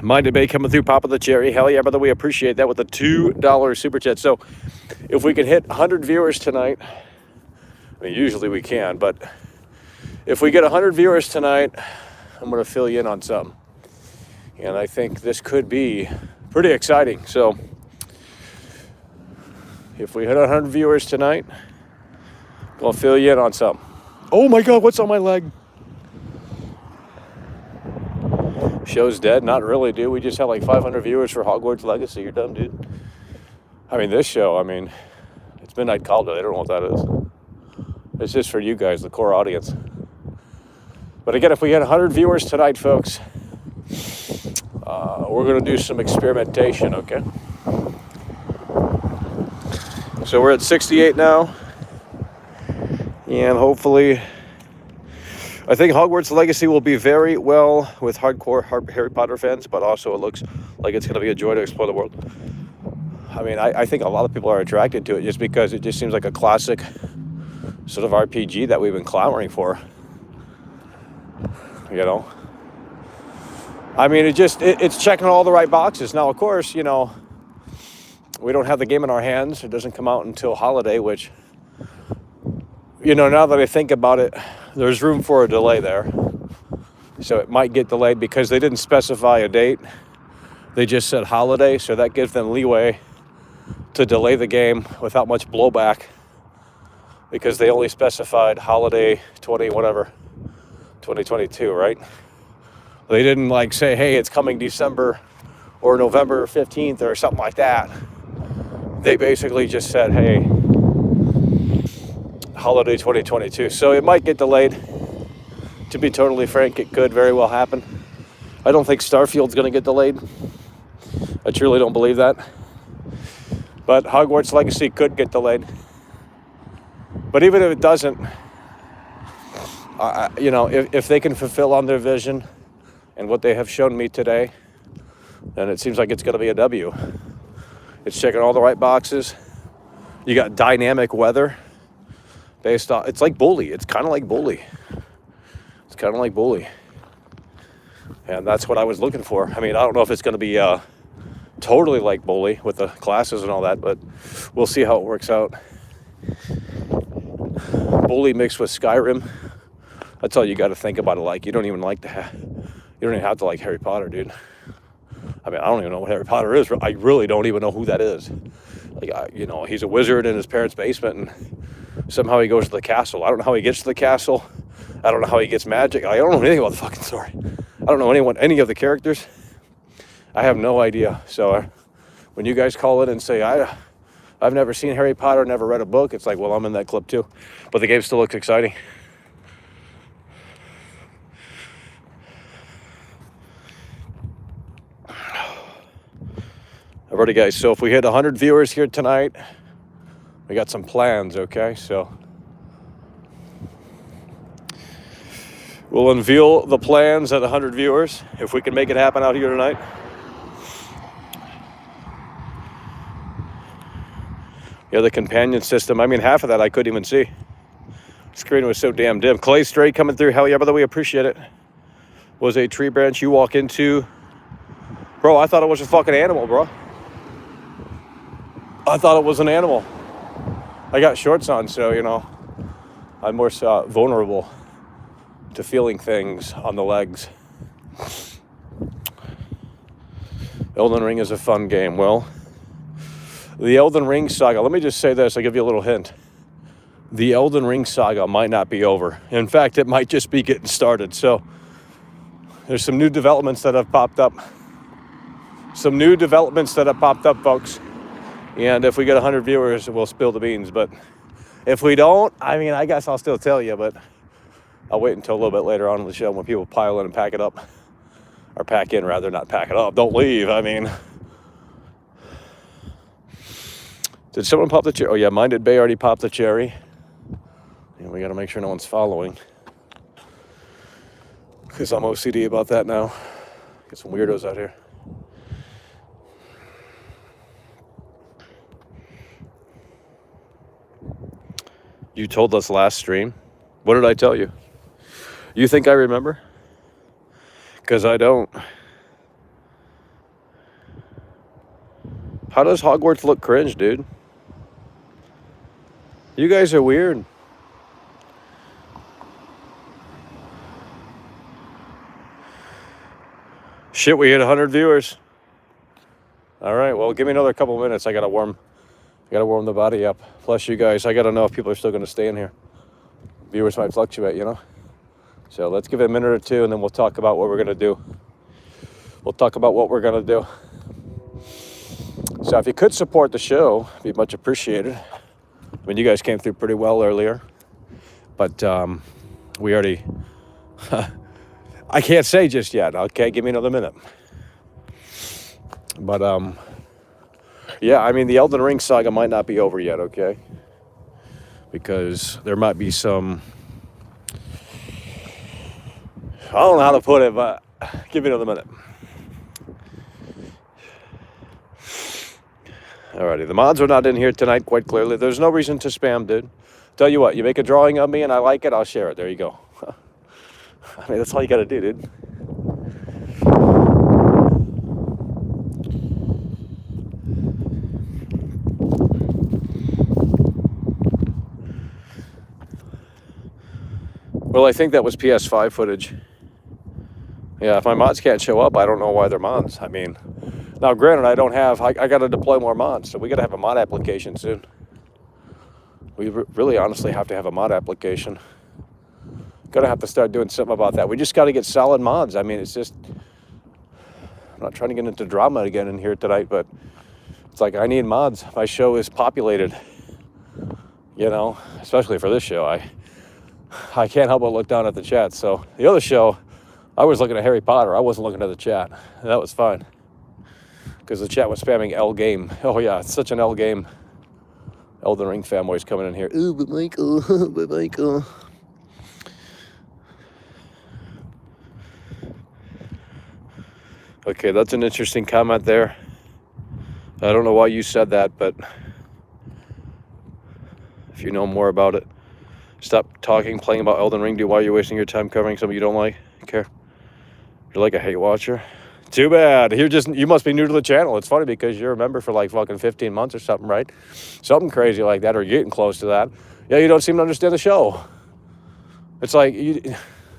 Minded Bay coming through, popping the cherry. Hell yeah, brother, we appreciate that with a $2 super chat. So if we can hit 100 viewers tonight, I mean, usually we can, but if we get 100 viewers tonight, I'm going to fill you in on something. And I think this could be pretty exciting. So if we hit 100 viewers tonight, I'll fill you in on something. Oh my God, what's on my leg? Show's dead? Not really, dude. We just had like 500 viewers for Hogwarts Legacy. You're dumb, dude. I mean, this show, I mean, it's Midnight Call Day. I don't know what that is. It's just for you guys, the core audience. But again, if we get 100 viewers tonight, folks, we're going to do some experimentation, okay? So we're at 68 now. And hopefully, I think Hogwarts Legacy will be very well with hardcore Harry Potter fans, but also it looks like it's going to be a joy to explore the world. I mean, I think a lot of people are attracted to it just because it just seems like a classic sort of RPG that we've been clamoring for. You know? I mean, it's checking all the right boxes. Now, of course, you know, we don't have the game in our hands. It doesn't come out until holiday, which, you know, now that I think about it, there's room for a delay there. So it might get delayed because they didn't specify a date. They just said holiday, so that gives them leeway to delay the game without much blowback because they only specified holiday 2022, right? They didn't like say, hey, it's coming December or November 15th or something like that. They basically just said, hey, holiday 2022. So it might get delayed. To be totally frank, it could very well happen. I don't think Starfield's going to get delayed. I truly don't believe that. But Hogwarts Legacy could get delayed. But even if it doesn't, you know, if they can fulfill on their vision and what they have shown me today, then it seems like it's going to be a W. It's checking all the right boxes. You got dynamic weather based on, it's like Bully. It's kind of like Bully. It's kind of like Bully. And that's what I was looking for. I mean, I don't know if it's going to be totally like Bully with the classes and all that, but we'll see how it works out. Bully mixed with Skyrim. That's all you got to think about it like. You don't even like to you don't even have to like Harry Potter, dude. I mean, I don't even know what Harry Potter is. I really don't even know who that is. Like, you know, he's a wizard in his parents' basement, and somehow he goes to the castle. I don't know how he gets to the castle. I don't know how he gets magic. I don't know anything about the fucking story. I don't know any of the characters. I have no idea. So when you guys call in and say, I've never seen Harry Potter, never read a book, it's like, well, I'm in that club too. But the game still looks exciting. Alrighty, guys. So if we hit 100 viewers here tonight, we got some plans, okay? So we'll unveil the plans at 100 viewers if we can make it happen out here tonight. Yeah, the companion system. I mean, half of that I couldn't even see. The screen was so damn dim. Clay Stray coming through. Hell yeah, brother. We appreciate it. Was a tree branch you walk into. Bro, I thought it was a fucking animal, bro. I thought it was an animal. I got shorts on, so, you know, I'm more vulnerable to feeling things on the legs. Elden Ring is a fun game. Well, the Elden Ring saga, let me just say this, I'll give you a little hint. The Elden Ring saga might not be over. In fact, it might just be getting started. So there's some new developments that have popped up. Folks. And if we get 100 viewers, we'll spill the beans. But if we don't, I mean, I guess I'll still tell you, but I'll wait until a little bit later on in the show when people pile in and pack it up. Or pack in, rather, not pack it up. Don't leave, I mean. Did someone pop the cherry? Oh, yeah, Minded Bay already popped the cherry. And we got to make sure no one's following. Because I'm OCD about that now. Get some weirdos out here. You told us last stream. What did I tell you? You think I remember? Because I don't. How does Hogwarts look cringe, dude? You guys are weird. Shit, we hit 100 viewers. All right, well, give me another couple minutes. I gotta warm the body up. Plus, you guys, I gotta know if people are still gonna stay in here. Viewers might fluctuate, you know. So let's give it a minute or two, and then we'll talk about what we're gonna do. So if you could support the show, it'd be much appreciated. I mean, you guys came through pretty well earlier, but we already. I can't say just yet. Okay, give me another minute. But yeah, I mean, the Elden Ring saga might not be over yet. Okay, because there might be some. I don't know how to put it, but give me another minute. Alrighty, the mods are not in here tonight, quite clearly. There's no reason to spam, dude. Tell you what, you make a drawing of me and I like it, I'll share it. There you go. I mean, that's all you gotta do, dude. Well, I think that was PS5 footage. Yeah, if my mods can't show up, I don't know why they're mods. I mean, now granted, I got to deploy more mods, so we got to have a mod application soon. We really honestly have to have a mod application. Gonna have to start doing something about that. We just got to get solid mods. I mean, it's just, I'm not trying to get into drama again in here tonight, but it's like I need mods. My show is populated, you know, especially for this show. I can't help but look down at the chat. So the other show, I was looking at Harry Potter. I wasn't looking at the chat. That was fine. Because the chat was spamming L game. Oh yeah, it's such an L game. Elden Ring fanboys coming in here. Ooh, but Michael. Okay, that's an interesting comment there. I don't know why you said that, but if you know more about it, stop playing about Elden Ring. Why are you wasting your time covering something you don't like? Care? You're like a hate watcher. Too bad. You must be new to the channel. It's funny because you're a member for like fucking 15 months or something, right? Something crazy like that, or you're getting close to that. Yeah, you don't seem to understand the show. It's like, you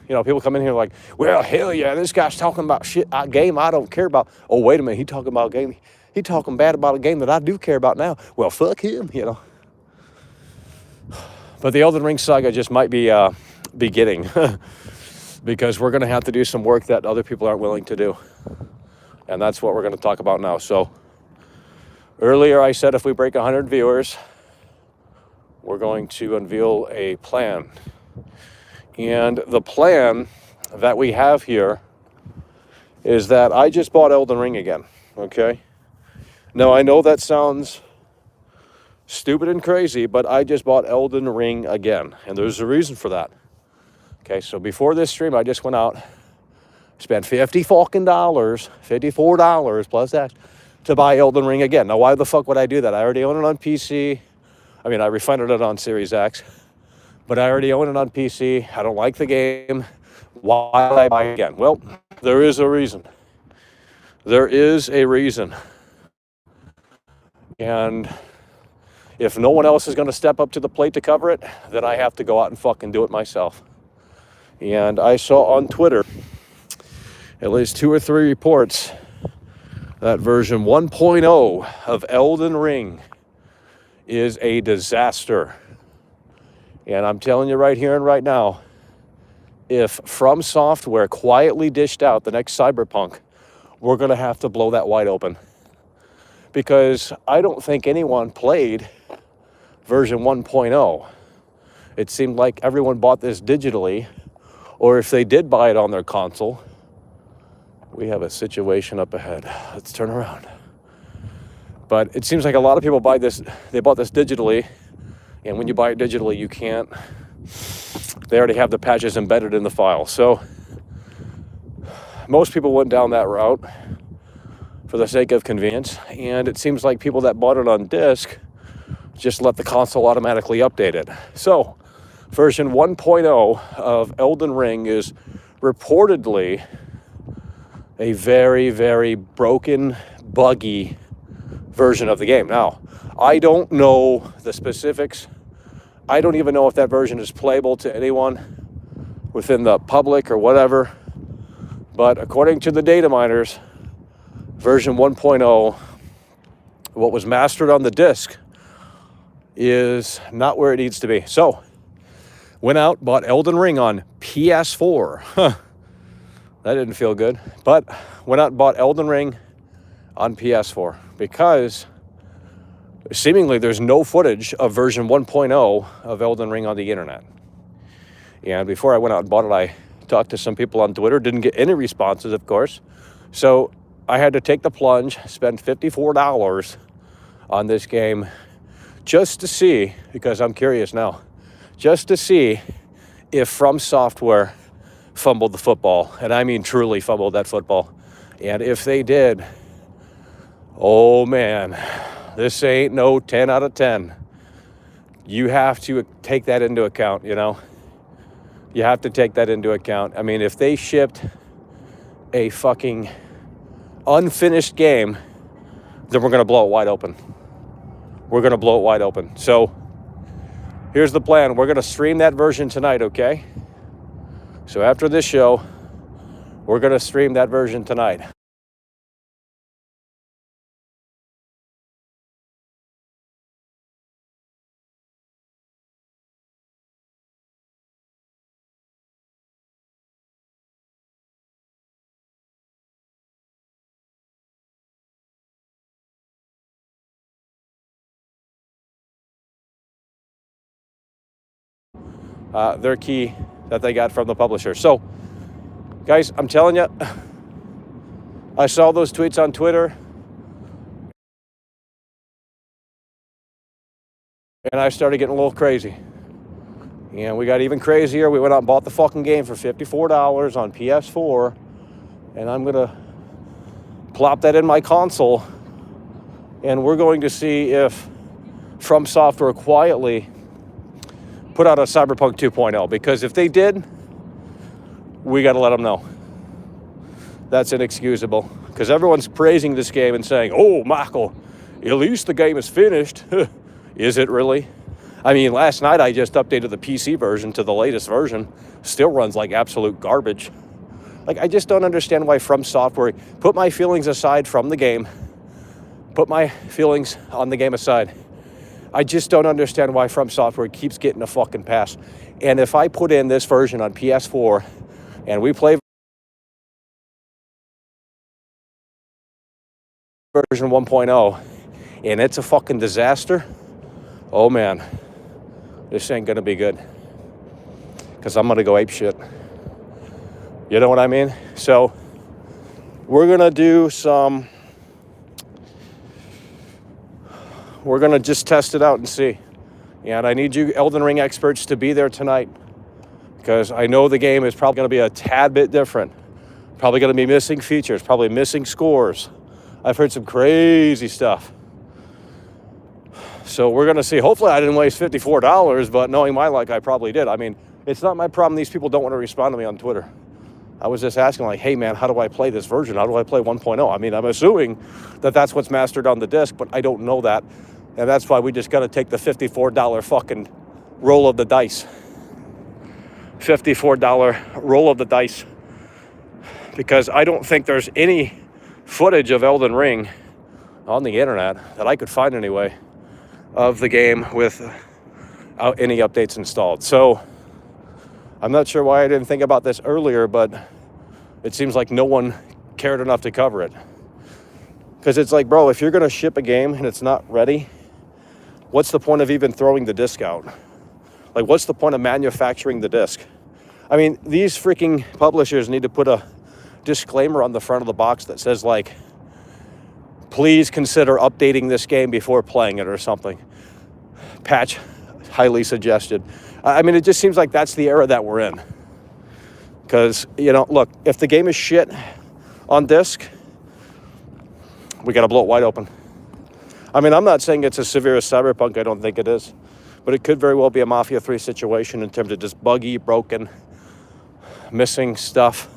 know, people come in here like, well, hell yeah, this guy's talking about shit, a game I don't care about. Oh, wait a minute, he talking about a game. He talking bad about a game that I do care about now. Well, fuck him, you know. But the Elden Ring saga just might be beginning. Because we're going to have to do some work that other people aren't willing to do. And that's what we're going to talk about now. So earlier I said if we break 100 viewers, we're going to unveil a plan. And the plan that we have here is that I just bought Elden Ring again, okay? Now, I know that sounds stupid and crazy, but I just bought Elden Ring again. And there's a reason for that. Okay, so before this stream, I just went out, spent $54 plus tax to buy Elden Ring again. Now, why the fuck would I do that? I already own it on PC. I mean, I refunded it on Series X, but I already own it on PC. I don't like the game. Why would I buy it again? Well, there is a reason. There is a reason. And if no one else is going to step up to the plate to cover it, then I have to go out and fucking do it myself. And I saw on Twitter at least 2 or 3 reports that version 1.0 of Elden Ring is a disaster. And I'm telling you right here and right now, if From Software quietly dished out the next Cyberpunk, we're going to have to blow that wide open. Because I don't think anyone played version 1.0. It seemed like everyone bought this digitally. Or if they did buy it on their console, we have a situation up ahead. Let's turn around. But it seems like a lot of people bought this digitally, and when you buy it digitally, you can't, they already have the patches embedded in the file. So most people went down that route for the sake of convenience, and it seems like people that bought it on disc just let the console automatically update it. So version 1.0 of Elden Ring is reportedly a very, very broken, buggy version of the game. Now, I don't know the specifics. I don't even know if that version is playable to anyone within the public or whatever. But according to the data miners, version 1.0, what was mastered on the disc, is not where it needs to be. So, went out, bought Elden Ring on PS4. That didn't feel good. But went out and bought Elden Ring on PS4 because seemingly there's no footage of version 1.0 of Elden Ring on the internet. And before I went out and bought it, I talked to some people on Twitter, didn't get any responses, of course. So I had to take the plunge, spend $54 on this game just to see, because I'm curious now, just to see if From Software fumbled the football. And I mean truly fumbled that football. And if they did, oh man, this ain't no 10 out of 10. You have to take that into account, you know? You have to take that into account. I mean, if they shipped a fucking unfinished game, then we're going to blow it wide open. We're going to blow it wide open. So here's the plan. We're going to stream that version tonight, okay? So after this show, we're going to stream that version tonight. Their key that they got from the publisher. So, guys, I'm telling you, I saw those tweets on Twitter, and I started getting a little crazy. And we got even crazier. We went out and bought the fucking game for $54 on PS4, and I'm going to plop that in my console, and we're going to see if From Software quietly put out a Cyberpunk 2.0, because if they did, we got to let them know. That's inexcusable, because everyone's praising this game and saying, oh, Michael, at least the game is finished. Is it really? I mean, last night I just updated the PC version to the latest version. Still runs like absolute garbage. Like, I just don't understand why From Software, put my feelings aside from the game, put my feelings on the game aside. I just don't understand why From Software keeps getting a fucking pass. And if I put in this version on PS4 and we play version 1.0 and it's a fucking disaster, oh man, this ain't gonna be good. Because I'm gonna go ape shit. You know what I mean? So we're gonna do some... We're going to just test it out and see. And I need you Elden Ring experts to be there tonight, because I know the game is probably going to be a tad bit different. Probably going to be missing features, probably missing scores. I've heard some crazy stuff. So we're going to see. Hopefully I didn't waste $54, but knowing my luck, I probably did. I mean, it's not my problem these people don't want to respond to me on Twitter. I was just asking, like, hey, man, how do I play this version? How do I play 1.0? I mean, I'm assuming that that's what's mastered on the disc, but I don't know that. And that's why we just got to take the $54 fucking roll of the dice. $54 roll of the dice. Because I don't think there's any footage of Elden Ring on the internet that I could find anyway of the game without any updates installed. So I'm not sure why I didn't think about this earlier, but it seems like no one cared enough to cover it. Because it's like, bro, if you're going to ship a game and it's not ready, what's the point of even throwing the disc out? Like, what's the point of manufacturing the disc? I mean, these freaking publishers need to put a disclaimer on the front of the box that says, like, please consider updating this game before playing it or something. Patch highly suggested. I mean, it just seems like that's the era that we're in. Because, you know, look, if the game is shit on disc, we got to blow it wide open. I mean, I'm not saying it's as severe as Cyberpunk. I don't think it is. But it could very well be a Mafia 3 situation in terms of just buggy, broken, missing stuff.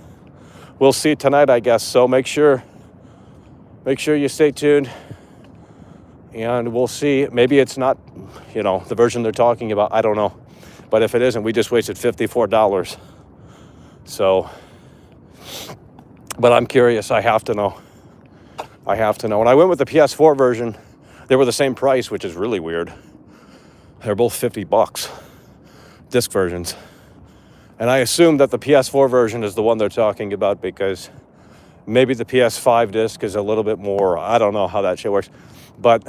We'll see tonight, I guess. So make sure you stay tuned. And we'll see. Maybe it's not, the version they're talking about. I don't know. But if it isn't, we just wasted $54. So, but I'm curious. I have to know. When I went with the PS4 version, they were the same price, which is really weird. They're both $50, disc versions. And I assume that the PS4 version is the one they're talking about because maybe the PS5 disc is a little bit more, I don't know how that shit works. But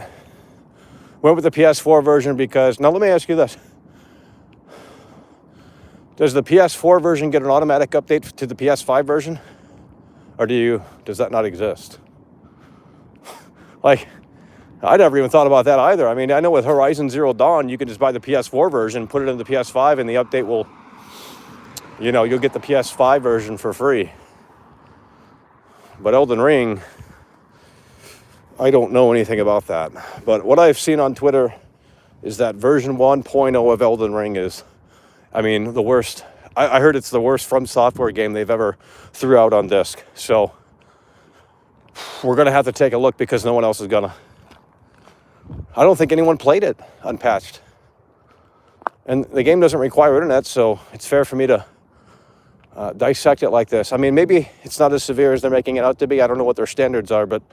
went with the PS4 version because, now let me ask you this. Does the PS4 version get an automatic update to the PS5 version? Or does that not exist? Like, I never even thought about that either. I mean, I know with Horizon Zero Dawn, you can just buy the PS4 version, put it in the PS5, and the update will, you'll get the PS5 version for free. But Elden Ring, I don't know anything about that. But what I've seen on Twitter is that version 1.0 of Elden Ring is, the worst. I heard it's the worst From Software game they've ever threw out on disc. So we're going to have to take a look because no one else is going to. I don't think anyone played it unpatched. And the game doesn't require internet, so it's fair for me to dissect it like this. Maybe it's not as severe as they're making it out to be. I don't know what their standards are, but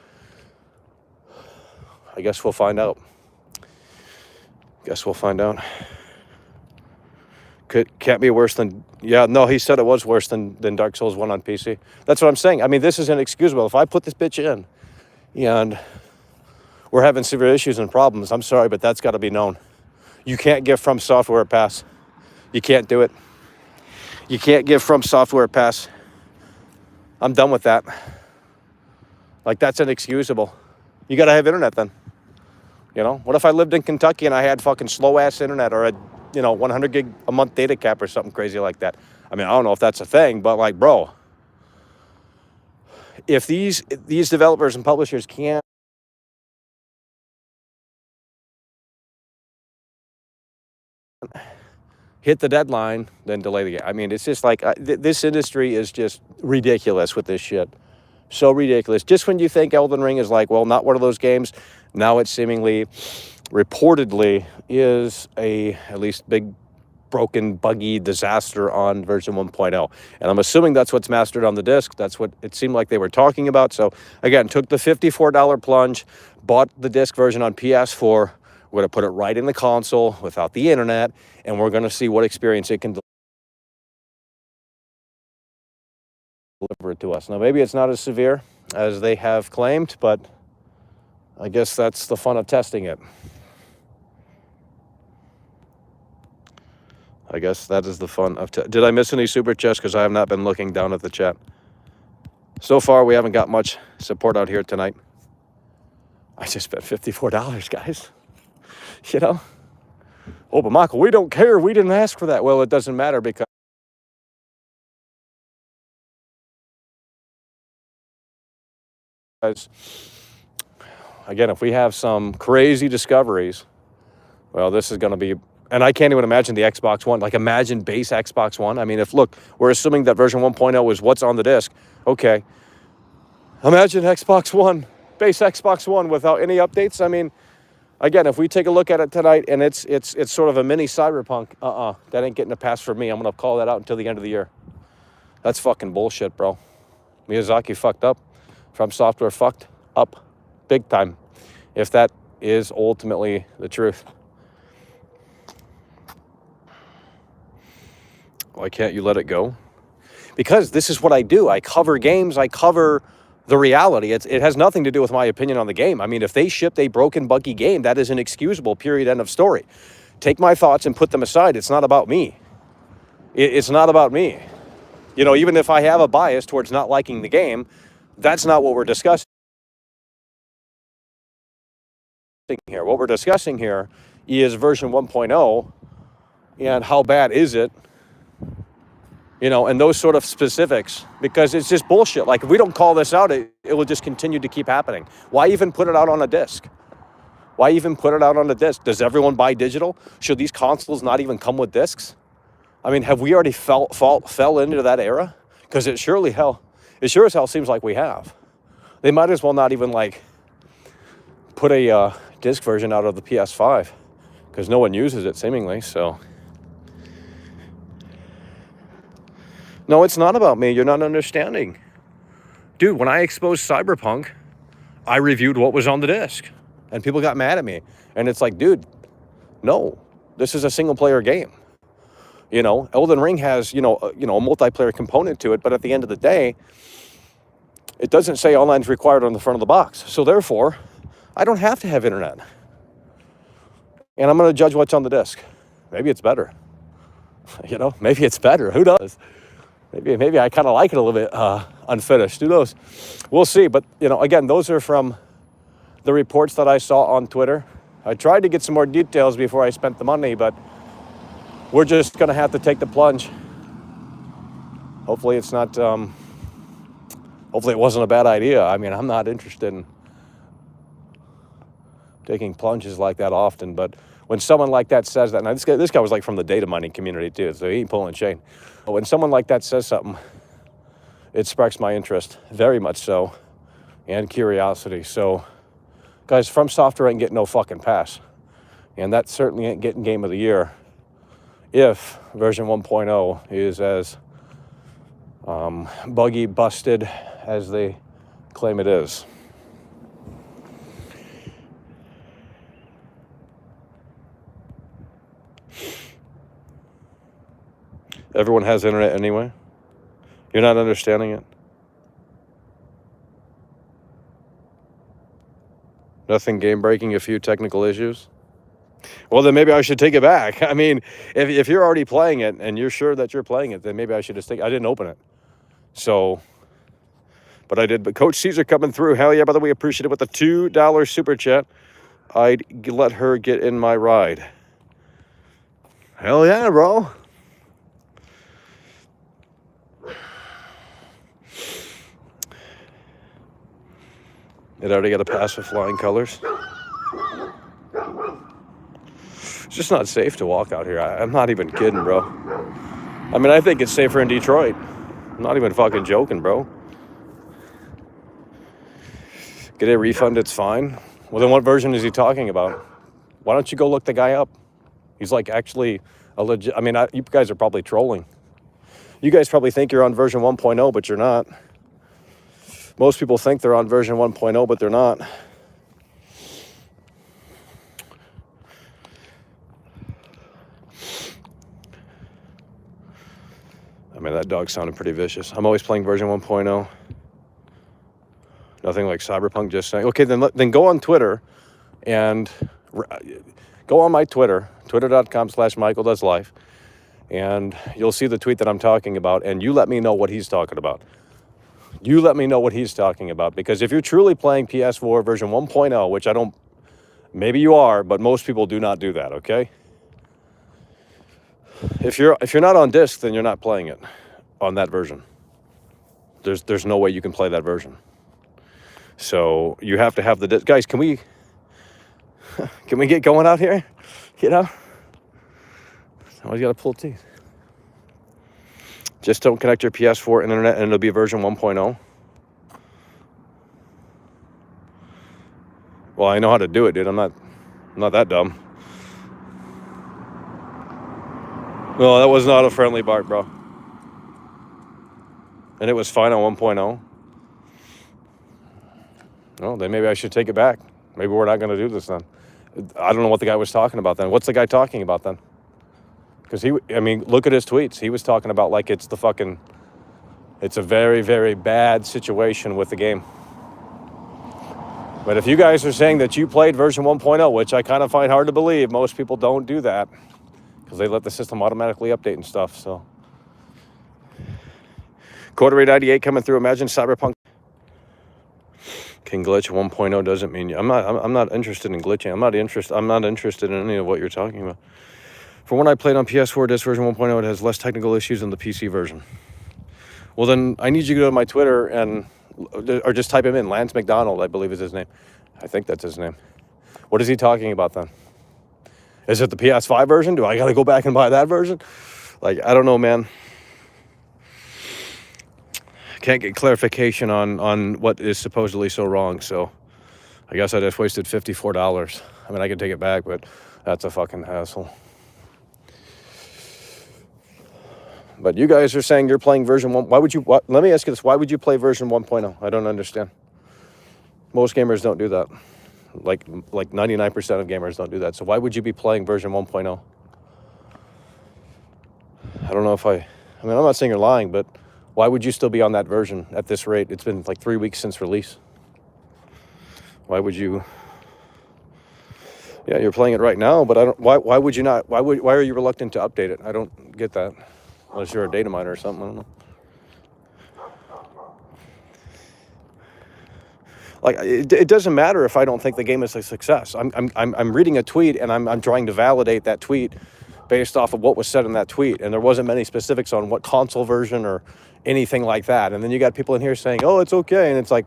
I guess we'll find out. Can't be worse than... Yeah, no, he said it was worse than Dark Souls 1 on PC. That's what I'm saying. This is inexcusable. If I put this bitch in and we're having severe issues and problems, I'm sorry, but that's got to be known. You can't give From Software a pass. You can't do it. You can't give From Software a pass. I'm done with that. Like, that's inexcusable. You got to have internet then. What if I lived in Kentucky and I had fucking slow-ass internet or a 100 gig a month data cap or something crazy like that? I don't know if that's a thing, but like, bro, if these developers and publishers can't hit the deadline, then delay the game. It's just like, this industry is just ridiculous with this shit. So ridiculous. Just when you think Elden Ring is like, well, not one of those games, now it seemingly, reportedly, is at least big, broken, buggy disaster on version 1.0. And I'm assuming that's what's mastered on the disc. That's what it seemed like they were talking about. So, again, took the $54 plunge, bought the disc version on PS4. We're going to put it right in the console without the internet, and we're going to see what experience it can deliver it to us. Now, maybe it's not as severe as they have claimed, but I guess that's the fun of testing it. I guess that is the fun of did I miss any super chats? Because I have not been looking down at the chat. So far, we haven't got much support out here tonight. I just spent $54, guys. Oh, but Michael, we don't care. We didn't ask for that. Well, it doesn't matter because again, if we have some crazy discoveries, well, this is going to be, and I can't even imagine the Xbox One. Like, imagine base Xbox One. We're assuming that version 1.0 is what's on the disc. Okay. Imagine Xbox One, base Xbox One without any updates. Again, if we take a look at it tonight and it's sort of a mini Cyberpunk, that ain't getting a pass for me. I'm going to call that out until the end of the year. That's fucking bullshit, bro. Miyazaki fucked up. From Software fucked up big time, if that is ultimately the truth. Why can't you let it go? Because this is what I do. I cover games. I cover the reality. It has nothing to do with my opinion on the game. If they shipped a broken, buggy game, that is inexcusable, period, end of story. Take my thoughts and put them aside. It's not about me. It's not about me. Even if I have a bias towards not liking the game, that's not what we're discussing here. What we're discussing here is version 1.0 and how bad is it, and those sort of specifics, because it's just bullshit. Like, if we don't call this out, it will just continue to keep happening. Why even put it out on a disc? Does everyone buy digital? Should these consoles not even come with discs? Have we already fell into that era? Because it sure as hell seems like we have. They might as well not even put a disc version out of the PS5 because no one uses it seemingly. So no, it's not about me. You're not understanding. Dude, when I exposed Cyberpunk, I reviewed what was on the disc and people got mad at me. And it's like, dude, no, this is a single player game. You know, Elden Ring has, a multiplayer component to it, but at the end of the day, it doesn't say online is required on the front of the box. So therefore, I don't have to have internet. And I'm going to judge what's on the disc. Maybe it's better. Maybe it's better. Who knows? Maybe I kind of like it a little bit unfinished. Who knows? We'll see. But, again, those are from the reports that I saw on Twitter. I tried to get some more details before I spent the money, but we're just going to have to take the plunge. Hopefully it's not, hopefully it wasn't a bad idea. I mean, I'm not interested in taking plunges like that often, but when someone like that says that, now this guy was like from the data mining community too, so he ain't pulling chain. But when someone like that says something, it sparks my interest, very much so, and curiosity. So, guys, From Software ain't getting no fucking pass. And that certainly ain't getting Game of the Year if version 1.0 is as buggy, busted as they claim it is. Everyone has internet anyway. You're not understanding it. Nothing game breaking, a few technical issues. Well, then maybe I should take it back. I mean, if you're already playing it and you're sure that you're playing it, then maybe I should just I didn't open it. So, but I did. But Coach Caesar coming through. Hell yeah, by the way, appreciate it with the $2 super chat. I'd let her get in my ride. Hell yeah, bro. It already got a pass with flying colors. It's just not safe to walk out here. I'm not even kidding, bro. I mean, I think it's safer in Detroit. I'm not even fucking joking, bro. Get a refund, it's fine. Well, then what version is he talking about? Why don't you go look the guy up? He's like actually a legit... I mean, you guys are probably trolling. You guys probably think you're on version 1.0, but you're not. Most people think they're on version 1.0, but they're not. I mean, that dog sounded pretty vicious. I'm always playing version 1.0. Nothing like Cyberpunk, just saying. Okay, then go on Twitter and go on my Twitter, twitter.com/MichaelDoesLife, and you'll see the tweet that I'm talking about, and you let me know what he's talking about. You let me know what he's talking about, because if you're truly playing PS4 version 1.0, which I don't, maybe you are, but most people do not do that, okay? If you're not on disc, then you're not playing it on that version. There's no way you can play that version. So you have to have the disc. Guys, can we get going out here? Always got to pull teeth. Just don't connect your PS4 internet and it'll be version 1.0. Well, I know how to do it, dude. I'm not that dumb. No, that was not a friendly bark, bro. And it was fine on 1.0. Well, then maybe I should take it back. Maybe we're not going to do this then. I don't know what the guy was talking about then. What's the guy talking about then? Because look at his tweets. He was talking about like it's a very, very bad situation with the game. But if you guys are saying that you played version 1.0, which I kind of find hard to believe, most people don't do that because they let the system automatically update and stuff. So, Quarter 98 coming through. Imagine Cyberpunk can glitch 1.0 doesn't mean I'm not interested in glitching. I'm not interested in any of what you're talking about. For when I played on PS4 disc version 1.0, it has less technical issues than the PC version. Well, then I need you to go to my Twitter or just type him in. Lance McDonald, I believe is his name. I think that's his name. What is he talking about then? Is it the PS5 version? Do I got to go back and buy that version? Like, I don't know, man. Can't get clarification on what is supposedly so wrong. So I guess I just wasted $54. I mean, I could take it back, but that's a fucking hassle. But you guys are saying you're playing version 1. Why would you, let me ask you this. Why would you play version 1.0? I don't understand. Most gamers don't do that. Like 99% of gamers don't do that. So why would you be playing version 1.0? I don't know if I mean, I'm not saying you're lying, but why would you still be on that version at this rate? It's been like 3 weeks since release. Why would you? Yeah, you're playing it right now, but I don't. Why would you not? Why are you reluctant to update it? I don't get that. Unless you're a data miner or something. I don't know. Like it doesn't matter if I don't think the game is a success. I'm reading a tweet and I'm trying to validate that tweet based off of what was said in that tweet, and there wasn't many specifics on what console version or anything like that. And then you got people in here saying, "Oh, it's okay," and it's like,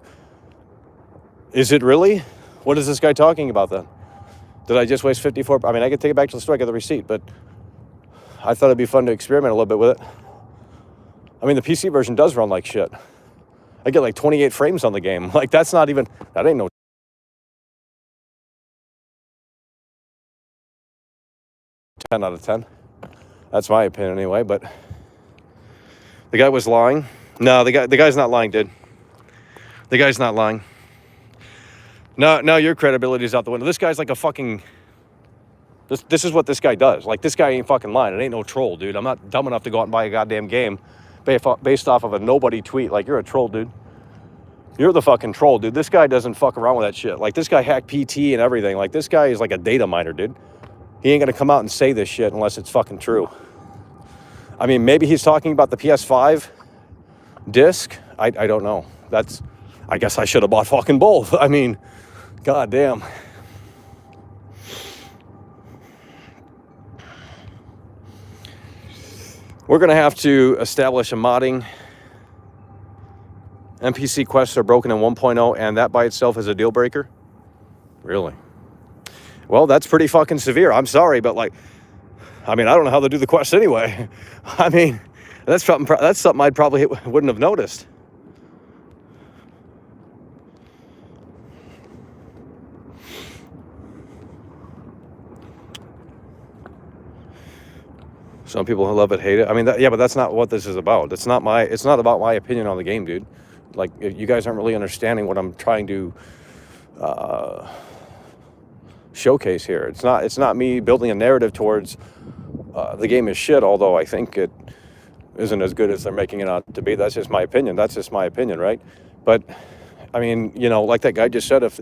is it really? What is this guy talking about then? Did I just waste 54? I mean, I could take it back to the store, get the receipt, but I thought it'd be fun to experiment a little bit with it. I mean, the PC version does run like shit. I get like 28 frames on the game. Like, that ain't no 10 out of 10. That's my opinion anyway, but the guy was lying. No, the guy's not lying, dude. The guy's not lying. No, your credibility's out the window. This guy's like a fucking... This is what this guy does. Like, this guy ain't fucking lying. It ain't no troll, dude. I'm not dumb enough to go out and buy a goddamn game based off of a nobody tweet. Like, you're a troll, dude. You're the fucking troll, dude. This guy doesn't fuck around with that shit. Like, this guy hacked PT and everything. Like, this guy is like a data miner, dude. He ain't gonna come out and say this shit unless it's fucking true. I mean, maybe he's talking about the PS5 disc. I don't know. I guess I should have bought fucking both. I mean, goddamn. We're going to have to establish a modding. NPC quests are broken in 1.0, and that by itself is a deal breaker? Really? Well, that's pretty fucking severe. I'm sorry, but like, I mean, I don't know how to do the quests anyway. I mean, that's something I probably wouldn't have noticed. Some people love it, hate it. I mean, yeah, but that's not what this is about. It's not about my opinion on the game, dude. Like, you guys aren't really understanding what I'm trying to showcase here. It's not me building a narrative towards the game is shit, although I think it isn't as good as they're making it out to be. That's just my opinion. Right? But I mean, you know, like that guy just said, if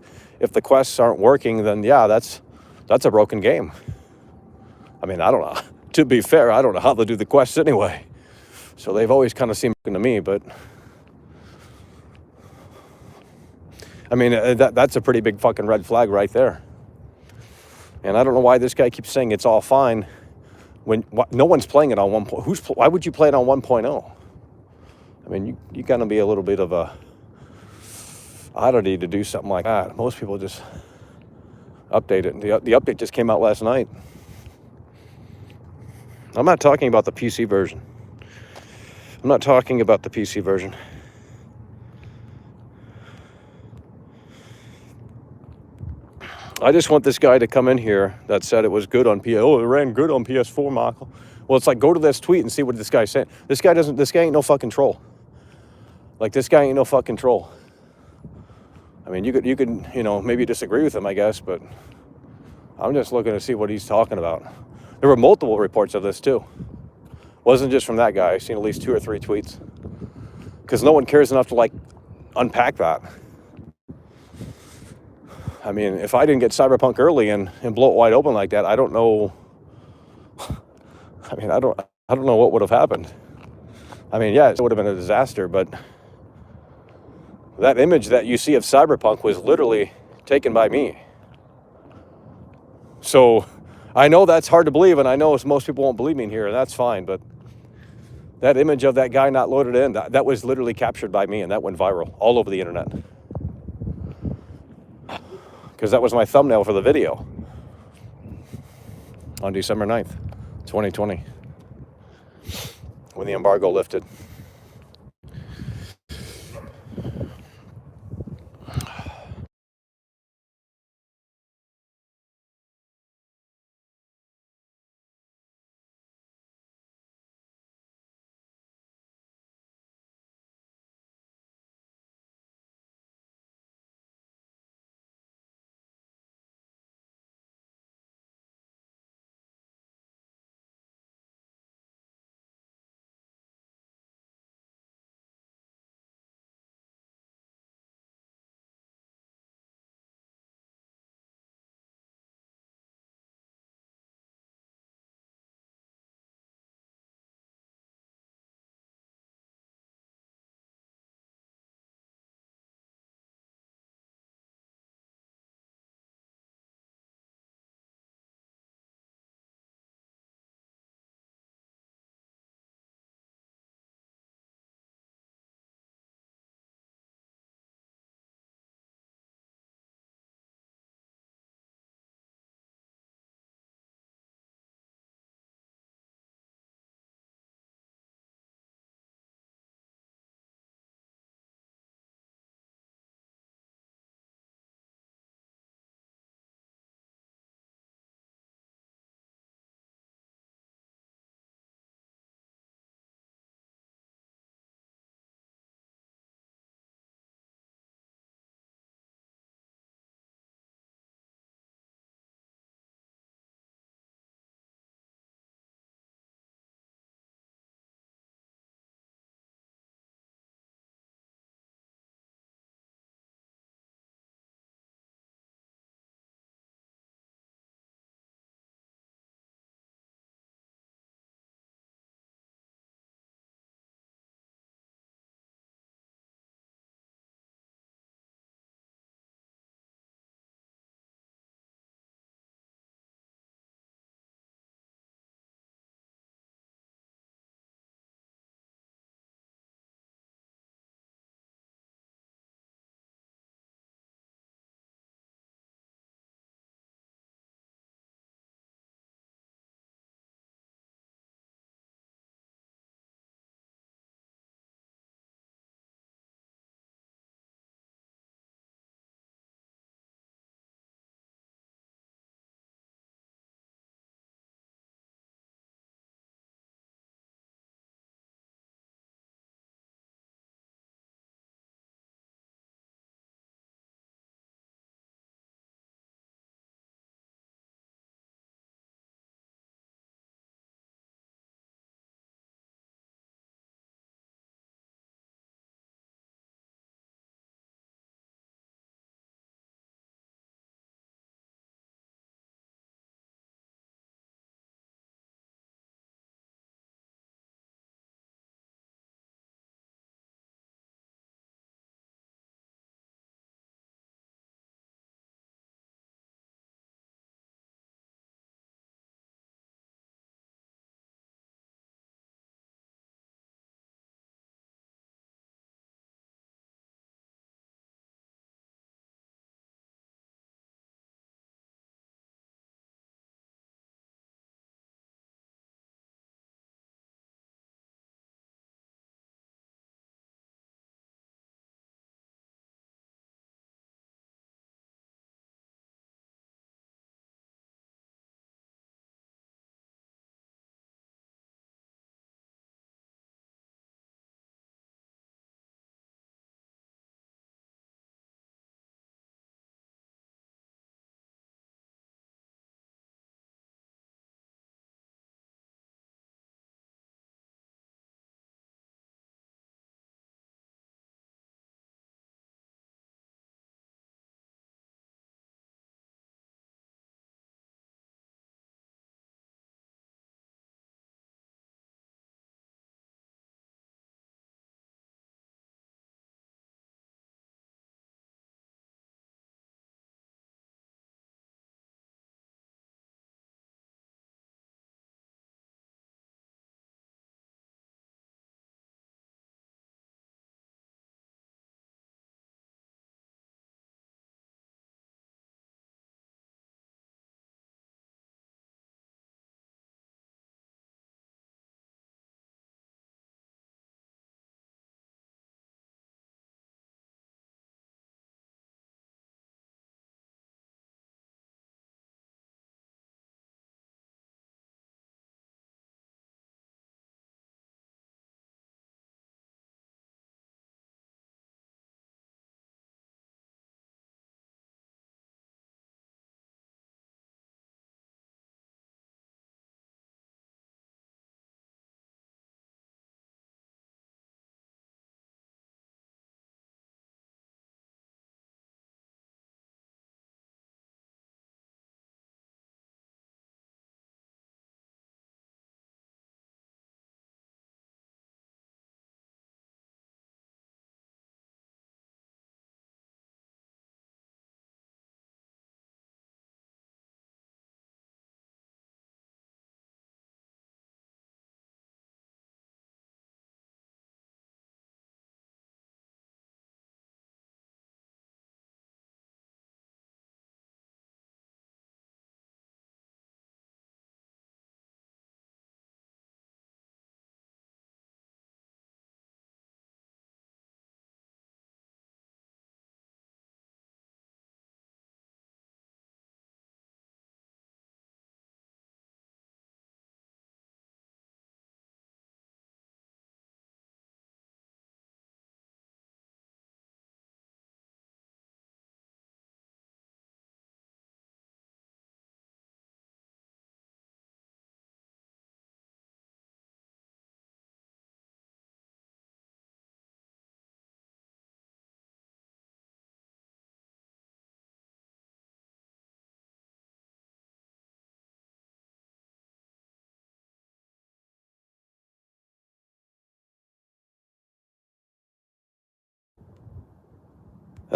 the quests aren't working, then yeah, that's a broken game. I mean, I don't know. To be fair, I don't know how to do the quests anyway. So they've always kind of seemed to me, but I mean, that's a pretty big fucking red flag right there. And I don't know why this guy keeps saying it's all fine when no one's playing it on 1.0. Why would you play it on 1.0? I mean, you got to be a little bit of a oddity to do something like that. Most people just update it. The update just came out last night. I'm not talking about the PC version. I just want this guy to come in here that said it was good on PS. Oh, it ran good on PS4, Michael. Well, it's like, go to this tweet and see what this guy's saying. This guy ain't no fucking troll. Like, this guy ain't no fucking troll. I mean, you could, you know, maybe disagree with him, I guess, but I'm just looking to see what he's talking about. There were multiple reports of this too. Wasn't just from that guy. I've seen at least 2 or 3 tweets. Because no one cares enough to like unpack that. I mean, if I didn't get Cyberpunk early and blow it wide open like that, I don't know. I mean, I don't know what would have happened. I mean, yeah, it would have been a disaster, but that image that you see of Cyberpunk was literally taken by me. So I know that's hard to believe, and I know most people won't believe me in here, and that's fine, but that image of that guy not loaded in, that was literally captured by me, and that went viral all over the internet. Because that was my thumbnail for the video on December 9th, 2020, when the embargo lifted.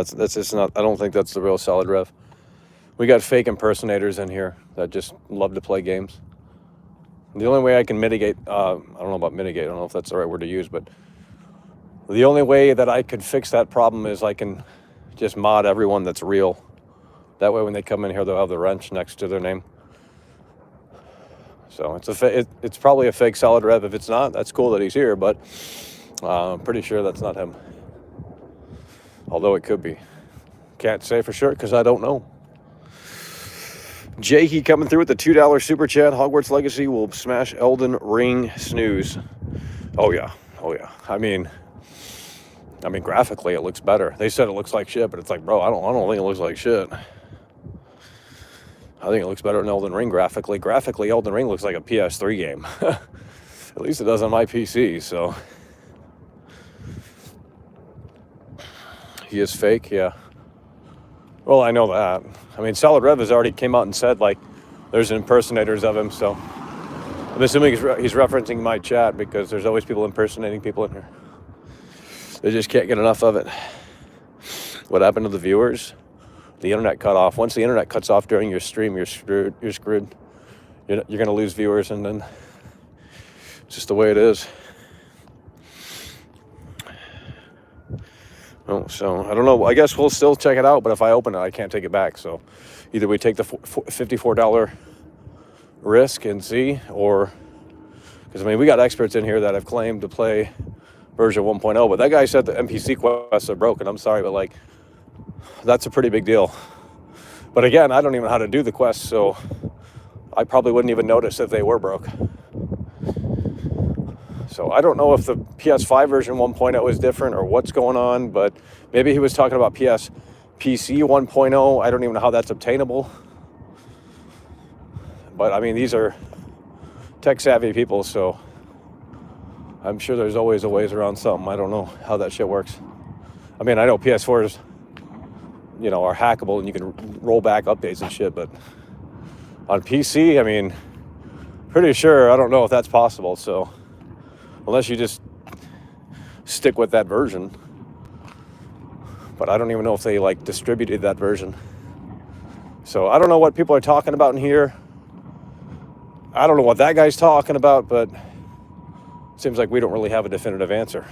That's just not. I don't think that's the real solid rev. We got fake impersonators in here that just love to play games. The only way I can mitigate, I don't know about mitigate, I don't know if that's the right word to use, but the only way that I could fix that problem is I can just mod everyone that's real. That way when they come in here, they'll have the wrench next to their name. So it's probably a fake solid rev. If it's not, that's cool that he's here, but I'm pretty sure that's not him. Although it could be. Can't say for sure because I don't know. Jakey coming through with the $2 super chat. Hogwarts Legacy will smash Elden Ring snooze. Oh yeah. I mean, graphically it looks better. They said it looks like shit, but it's like, bro, I don't think it looks like shit. I think it looks better than Elden Ring graphically. Graphically, Elden Ring looks like a PS3 game. At least it does on my PC. So he is fake, yeah. Well, I know that. I mean, Solid Rev has already came out and said, like, there's impersonators of him, so I'm assuming he's referencing my chat because there's always people impersonating people in here. They just can't get enough of it. What happened to the viewers? The internet cut off. Once the internet cuts off during your stream, you're screwed. You're screwed. You're going to lose viewers, and then it's just the way it is. Oh, so I don't know. I guess we'll still check it out, but if I open it, I can't take it back. So either we take the $54 risk and see, or because I mean we got experts in here that have claimed to play version 1.0, but that guy said the NPC quests are broken. I'm sorry, but like that's a pretty big deal. But again, I don't even know how to do the quests, so I probably wouldn't even notice if they were broke. So I don't know if the PS5 version 1.0 is different or what's going on, but maybe he was talking about PC 1.0. I don't even know how that's obtainable. But I mean, these are tech savvy people, so I'm sure there's always a ways around something. I don't know how that shit works. I mean, I know PS4s, you know, are hackable and you can roll back updates and shit, but on PC, I mean, pretty sure, I don't know if that's possible, so unless you just stick with that version. But I don't even know if they like distributed that version. So I don't know what people are talking about in here. I don't know what that guy's talking about, but it seems like we don't really have a definitive answer.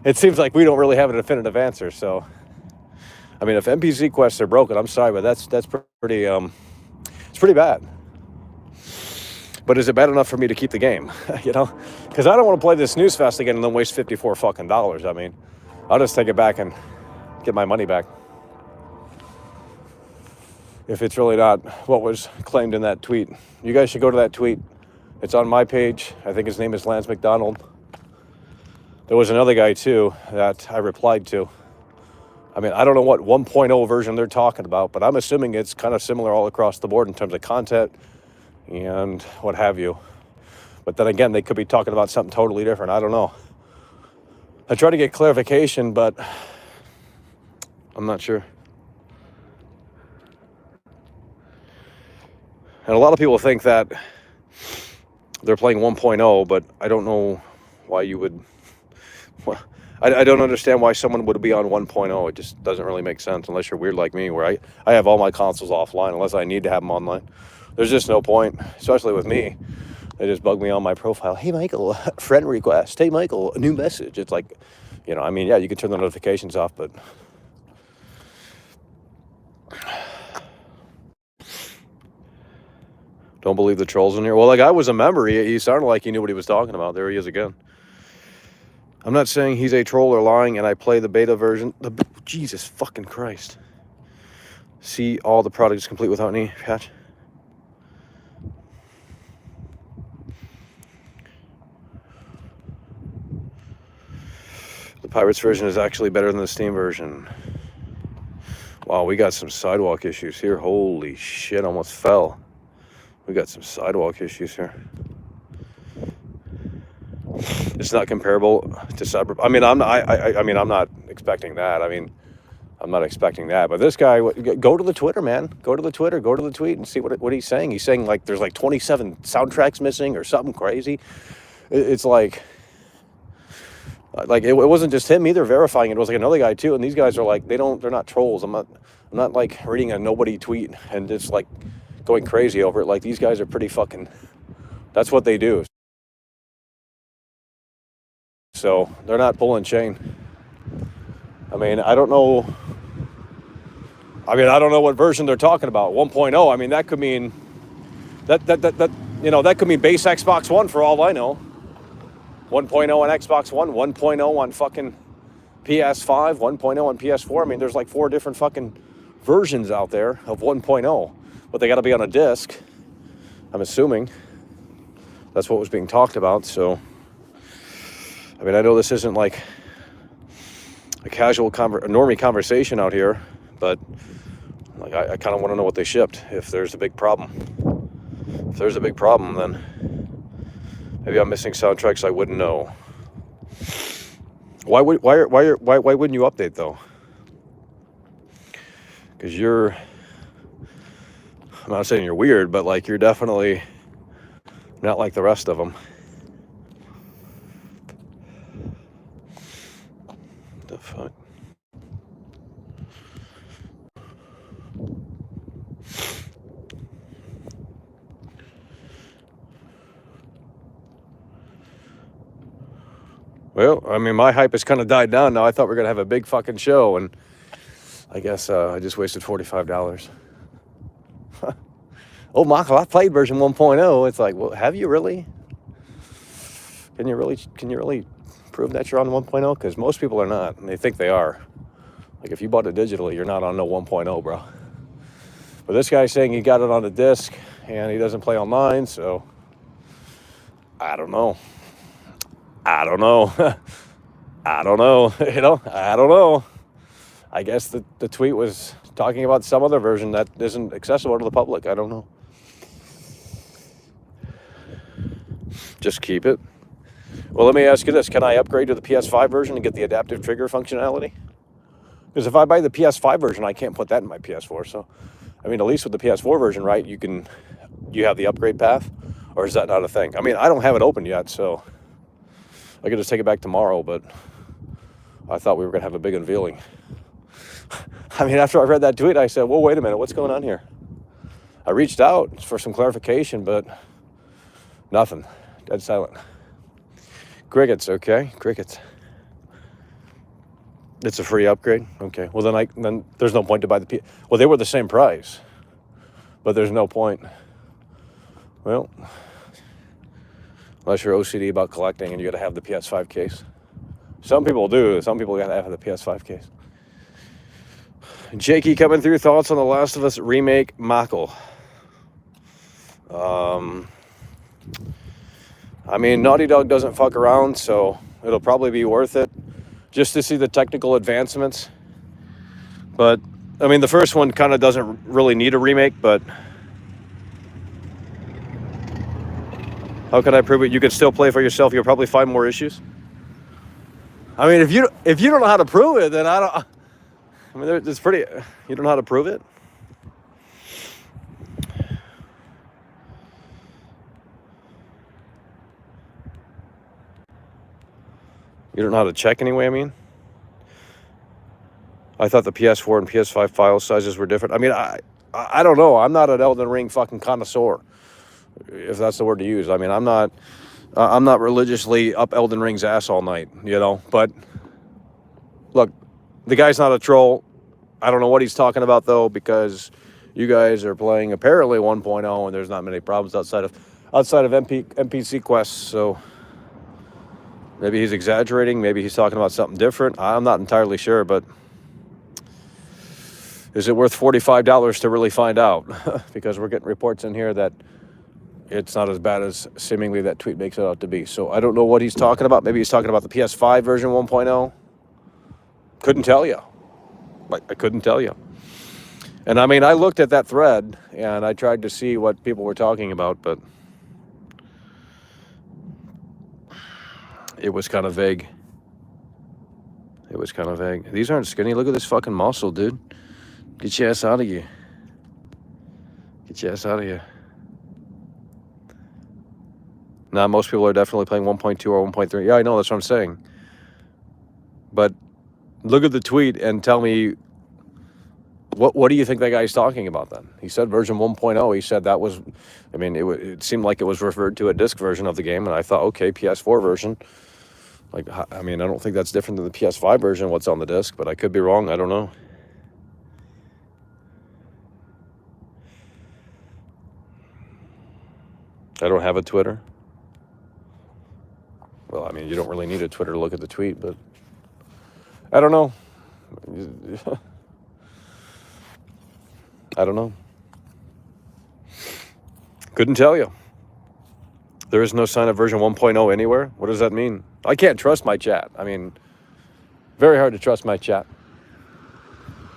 It seems like we don't really have a definitive answer. So, I mean, if NPC quests are broken, I'm sorry, but that's pretty, it's pretty bad. But is it bad enough for me to keep the game? You know, because I don't want to play this snooze fest again and then waste $54 fucking dollars. I mean, I'll just take it back and get my money back. If it's really not what was claimed in that tweet. You guys should go to that tweet. It's on my page. I think his name is Lance McDonald. There was another guy too that I replied to. I mean, I don't know what 1.0 version they're talking about, but I'm assuming it's kind of similar all across the board in terms of content and what have you. But then again, they could be talking about something totally different. I don't know. I try to get clarification, but I'm not sure. And a lot of people think that they're playing 1.0, but I don't know why you would. Well, I don't understand why someone would be on 1.0. It just doesn't really make sense unless you're weird like me, where I have all my consoles offline unless I need to have them online. There's just no point, especially with me. They just bug me on my profile. Hey, Michael, friend request. Hey, Michael, a new message. It's like, you know, I mean, yeah, you can turn the notifications off, but don't believe the trolls in here. Well, the guy was a member. He sounded like he knew what he was talking about. There he is again. I'm not saying he's a troll or lying, and I play the beta version. Jesus fucking Christ. See all the products complete without any patch. The Pirates version is actually better than the Steam version. Wow, we got some sidewalk issues here. Holy shit, almost fell. We got some sidewalk issues here. It's not comparable to Cyber. I mean, I'm not expecting that. I mean, I'm not expecting that. But this guy, go to the Twitter, man. Go to the Twitter. Go to the tweet and see what he's saying. He's saying like there's like 27 soundtracks missing or something crazy. It's like, Like it wasn't just him either verifying it. It was like another guy too. And these guys are like, they're not trolls. I'm not like reading a nobody tweet and just like going crazy over it. Like these guys are pretty fucking, that's what they do. So they're not pulling chain. I mean, I don't know what version they're talking about. 1.0. I mean, that could mean that that could mean base Xbox One for all I know. 1.0 on Xbox One, 1.0 on fucking PS5, 1.0 on PS4. I mean, there's like 4 different fucking versions out there of 1.0, but they got to be on a disc. I'm assuming that's what was being talked about. So, I mean, I know this isn't like a casual normie conversation out here, but like I kind of want to know what they shipped. If there's a big problem, then maybe I'm missing soundtracks I wouldn't know. Why wouldn't you update though? Because I'm not saying you're weird, but like you're definitely not like the rest of them. The fuck? Well, I mean, my hype has kind of died down now. I thought we were going to have a big fucking show, and I guess I just wasted $45. Oh, Michael, I played version 1.0. It's like, well, have you really? Can you really prove that you're on 1.0? Because most people are not, and they think they are. Like, if you bought it digitally, you're not on no 1.0, bro. But this guy's saying he got it on a disc, and he doesn't play online, so I don't know. I don't know. I don't know. I guess the tweet was talking about some other version that isn't accessible to the public. I don't know. Just keep it. Well, let me ask you this. Can I upgrade to the PS5 version and get the adaptive trigger functionality? Because if I buy the PS5 version, I can't put that in my PS4. So, I mean, at least with the PS4 version, right, you have the upgrade path? Or is that not a thing? I mean, I don't have it open yet, so I could just take it back tomorrow, but I thought we were going to have a big unveiling. I mean, after I read that tweet, I said, well, wait a minute, what's going on here? I reached out for some clarification, but nothing. Dead silent. Crickets, okay? Crickets. It's a free upgrade? Okay. Well, then there's no point to buy the Well, they were the same price, but there's no point. Well, unless you're OCD about collecting and you got to have the PS5 case. Some people do. Some people got to have the PS5 case. Jakey coming through. Thoughts on The Last of Us remake, Michael? I mean, Naughty Dog doesn't fuck around, so it'll probably be worth it just to see the technical advancements. But, I mean, the first one kind of doesn't really need a remake, but how can I prove it? You can still play for yourself. You'll probably find more issues. I mean, if you don't know how to prove it, then it's pretty. You don't know how to prove it. You don't know how to check anyway. I mean, I thought the PS4 and PS5 file sizes were different. I mean, I don't know. I'm not an Elden Ring fucking connoisseur, if that's the word to use. I mean, I'm not religiously up Elden Ring's ass all night, you know. But look, the guy's not a troll. I don't know what he's talking about though, because you guys are playing apparently 1.0, and there's not many problems outside of NPC quests. So maybe he's exaggerating. Maybe he's talking about something different. I'm not entirely sure, but is it worth $45 to really find out? Because we're getting reports in here that it's not as bad as seemingly that tweet makes it out to be. So I don't know what he's talking about. Maybe he's talking about the PS5 version 1.0. Couldn't tell you. I couldn't tell you. And I mean, I looked at that thread and I tried to see what people were talking about, but it was kind of vague. These aren't skinny. Look at this fucking muscle, dude. Get your ass out of here. Now, most people are definitely playing 1.2 or 1.3. Yeah, I know. That's what I'm saying. But look at the tweet and tell me, what do you think that guy's talking about then? He said version 1.0. He said that was, I mean, it seemed like it was referred to a disc version of the game, and I thought, okay, PS4 version. Like, I mean, I don't think that's different than the PS5 version, what's on the disc, but I could be wrong. I don't know. I don't have a Twitter. Well, I mean, you don't really need a Twitter to look at the tweet, but I don't know. I don't know. Couldn't tell you. There is no sign of version 1.0 anywhere. What does that mean? I can't trust my chat. I mean, very hard to trust my chat.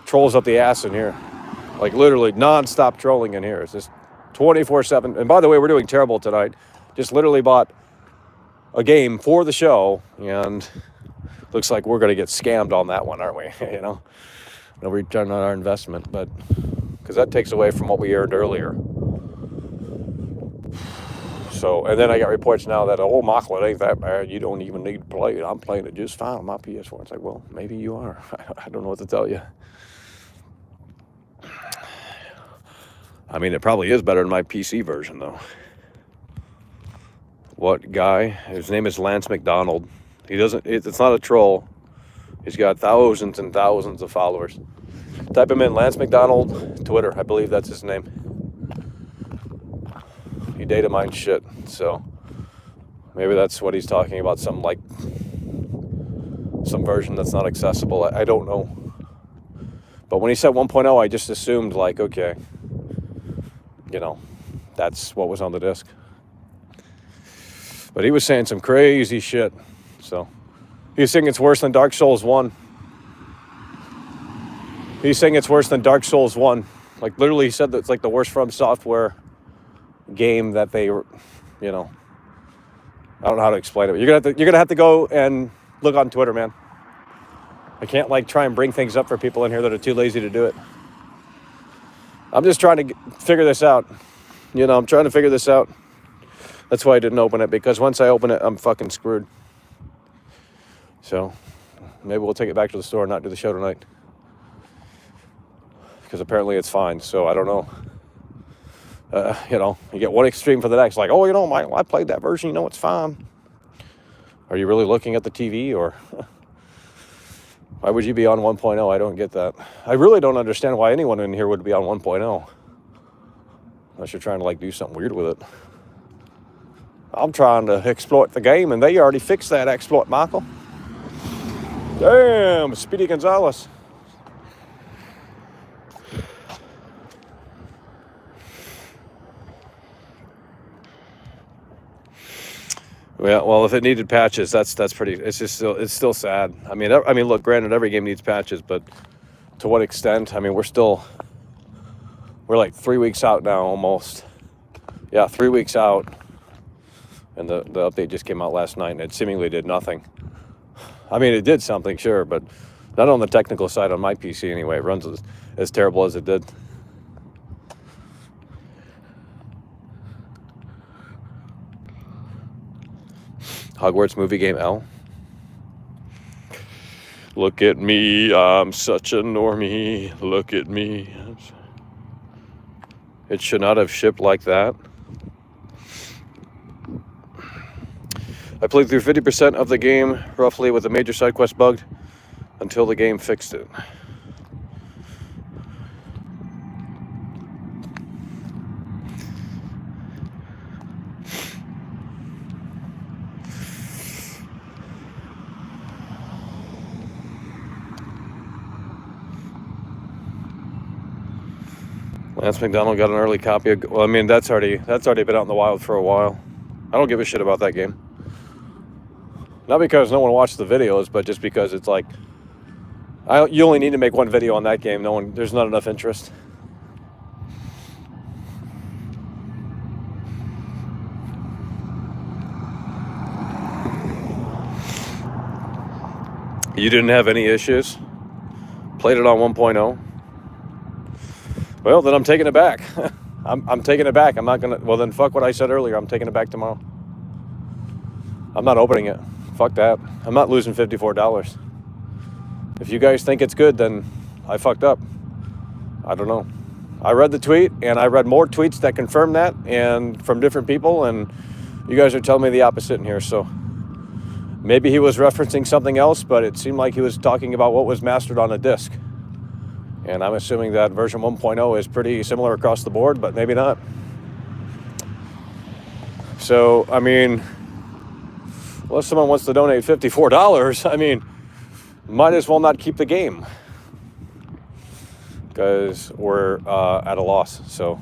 Trolls up the ass in here. Like literally non-stop trolling in here. It's just 24/7. And by the way, we're doing terrible tonight. Just literally bought a game for the show, and looks like we're going to get scammed on that one, aren't we? You know, no return on our investment, but because that takes away from what we earned earlier. So, and then I got reports now that, oh, Machlet ain't that bad. You don't even need to play it. I'm playing it just fine on my PS4. It's like, well, maybe you are. I don't know what to tell you. I mean, it probably is better than my PC version, though. What guy? His name is Lance McDonald. He doesn't, it's not a troll. He's got thousands and thousands of followers. Type him in, Lance McDonald, Twitter. I believe that's his name. He data mines shit, so maybe that's what he's talking about, some version that's not accessible. I don't know. But when he said 1.0, I just assumed, like, okay, you know, that's what was on the disc. But he was saying some crazy shit. So he's saying it's worse than Dark Souls 1. He's saying it's worse than Dark Souls 1. Like, literally, he said that it's like the worst From Software game that they, you know, I don't know how to explain it. But you're gonna have to go and look on Twitter, man. I can't like try and bring things up for people in here that are too lazy to do it. I'm just trying to figure this out. You know, I'm trying to figure this out. That's why I didn't open it, because once I open it, I'm fucking screwed. So maybe we'll take it back to the store and not do the show tonight, because apparently it's fine. So I don't know. You know, you get one extreme for the next. Like, oh, you know, Michael, I played that version. You know, it's fine. Are you really looking at the TV, or why would you be on 1.0? I don't get that. I really don't understand why anyone in here would be on 1.0. Unless you're trying to, like, do something weird with it. I'm trying to exploit the game, and they already fixed that exploit, Michael. Damn, Speedy Gonzalez. Yeah, well, if it needed patches, that's pretty. It's still sad. I mean, look. Granted, every game needs patches, but to what extent? I mean, we're like 3 weeks out now, almost. Yeah, 3 weeks out, and the update just came out last night, and it seemingly did nothing. I mean, it did something, sure, but not on the technical side on my PC anyway. It runs as terrible as it did. Hogwarts movie game L. Look at me, I'm such a normie. Look at me. It should not have shipped like that. I played through 50% of the game, roughly, with a major side quest bugged, until the game fixed it. Lance McDonald got an early copy of, well, I mean, that's already been out in the wild for a while. I don't give a shit about that game. Not because no one watched the videos, but just because it's like, you only need to make one video on that game. There's not enough interest. You didn't have any issues? Played it on 1.0? Well, then I'm taking it back. I'm taking it back. I'm not going to... Well, then fuck what I said earlier. I'm taking it back tomorrow. I'm not opening it. Fuck that. I'm not losing $54. If you guys think it's good, then I fucked up. I don't know. I read the tweet, and I read more tweets that confirm that, and from different people, and you guys are telling me the opposite in here, so maybe he was referencing something else, but it seemed like he was talking about what was mastered on a disk. And I'm assuming that version 1.0 is pretty similar across the board, but maybe not. So, I mean, unless someone wants to donate $54, I mean, might as well not keep the game, because we're at a loss. So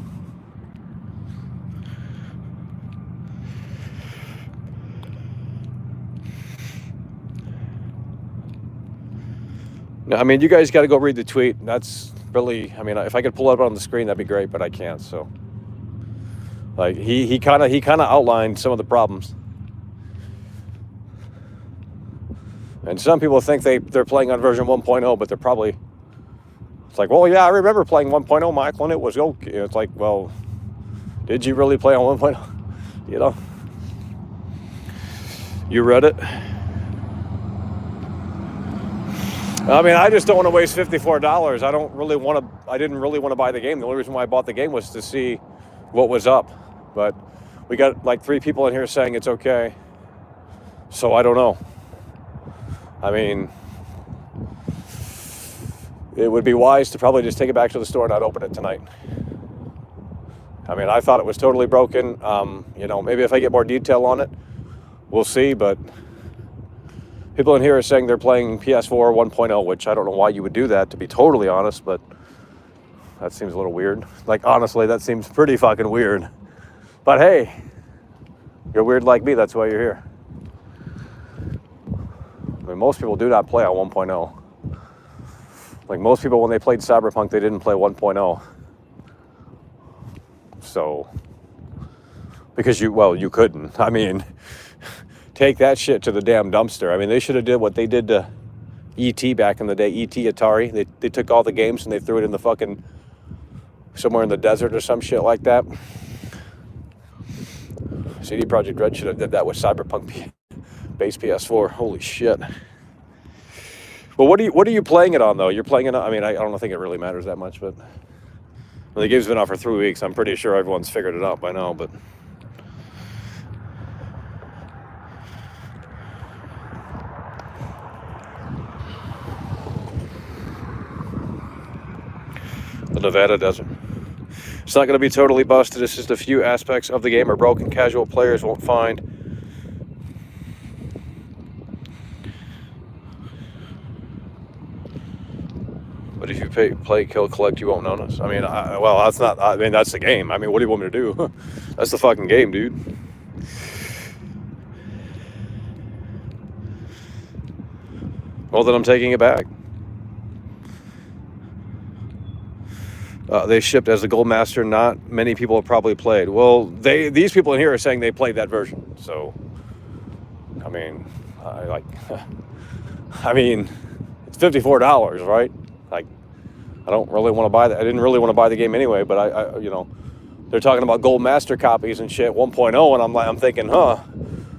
no, I mean, you guys got to go read the tweet. That's really, I mean, if I could pull it up on the screen, that'd be great, but I can't. So, like, he kind of outlined some of the problems. And some people think they're playing on version 1.0, but they're probably, it's like, well, yeah, I remember playing 1.0, Michael, and it was okay. It's like, well, did you really play on 1.0? You know, you read it. I mean, I just don't want to waste $54. I didn't really want to buy the game. The only reason why I bought the game was to see what was up. But we got like 3 people in here saying it's okay. So I don't know. I mean, it would be wise to probably just take it back to the store and not open it tonight. I mean, I thought it was totally broken. You know, maybe if I get more detail on it, we'll see. But people in here are saying they're playing PS4 1.0, which I don't know why you would do that, to be totally honest, but that seems a little weird. Like, honestly, that seems pretty fucking weird. But hey, you're weird like me, that's why you're here. I mean, most people do not play on 1.0. Like, most people, when they played Cyberpunk, they didn't play 1.0. So, because you couldn't. I mean, take that shit to the damn dumpster. I mean, they should have did what they did to E.T. back in the day, E.T. Atari. They took all the games and they threw it in the fucking, somewhere in the desert or some shit like that. CD Projekt Red should have did that with Cyberpunk base PS4. Holy shit. Well, what are you playing it on, though? You're playing it on, I mean, I don't think it really matters that much, but well, the game's been out for 3 weeks. I'm pretty sure everyone's figured it out by now, but the Nevada desert. It's not going to be totally busted. It's just a few aspects of the game are broken. Casual players won't find. But if you play, kill, collect, you won't notice. I mean, well, that's not, I mean, that's the game. I mean, what do you want me to do? That's the fucking game, dude. Well, then I'm taking it back. They shipped as a Gold Master. Not many people have probably played. Well, these people in here are saying they played that version. So, I mean, I mean, it's $54, right? Like, I don't really want to buy that. I didn't really want to buy the game anyway, but I you know, they're talking about Gold Master copies and shit, 1.0, and I'm thinking,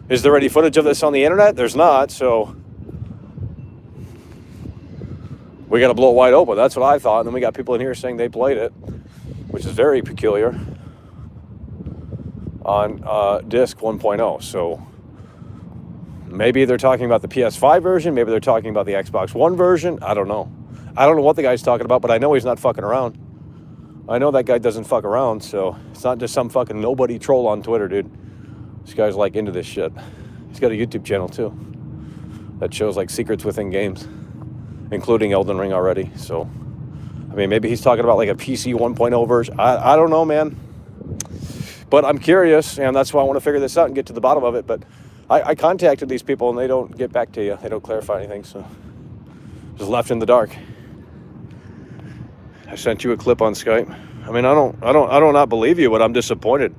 is there any footage of this on the internet? There's not, so we got to blow it wide open. That's what I thought. And then we got people in here saying they played it, which is very peculiar, on disc 1.0. So maybe they're talking about the PS5 version. Maybe they're talking about the Xbox One version. I don't know. I don't know what the guy's talking about, but I know he's not fucking around. I know that guy doesn't fuck around, so it's not just some fucking nobody troll on Twitter, dude. This guy's like into this shit. He's got a YouTube channel too that shows like secrets within games, including Elden Ring already. So, I mean, maybe he's talking about like a PC 1.0 version. I don't know, man. But I'm curious, and that's why I want to figure this out and get to the bottom of it. But I contacted these people, and they don't get back to you. They don't clarify anything, so just left in the dark. I sent you a clip on Skype. I mean, I don't not believe you, but I'm disappointed.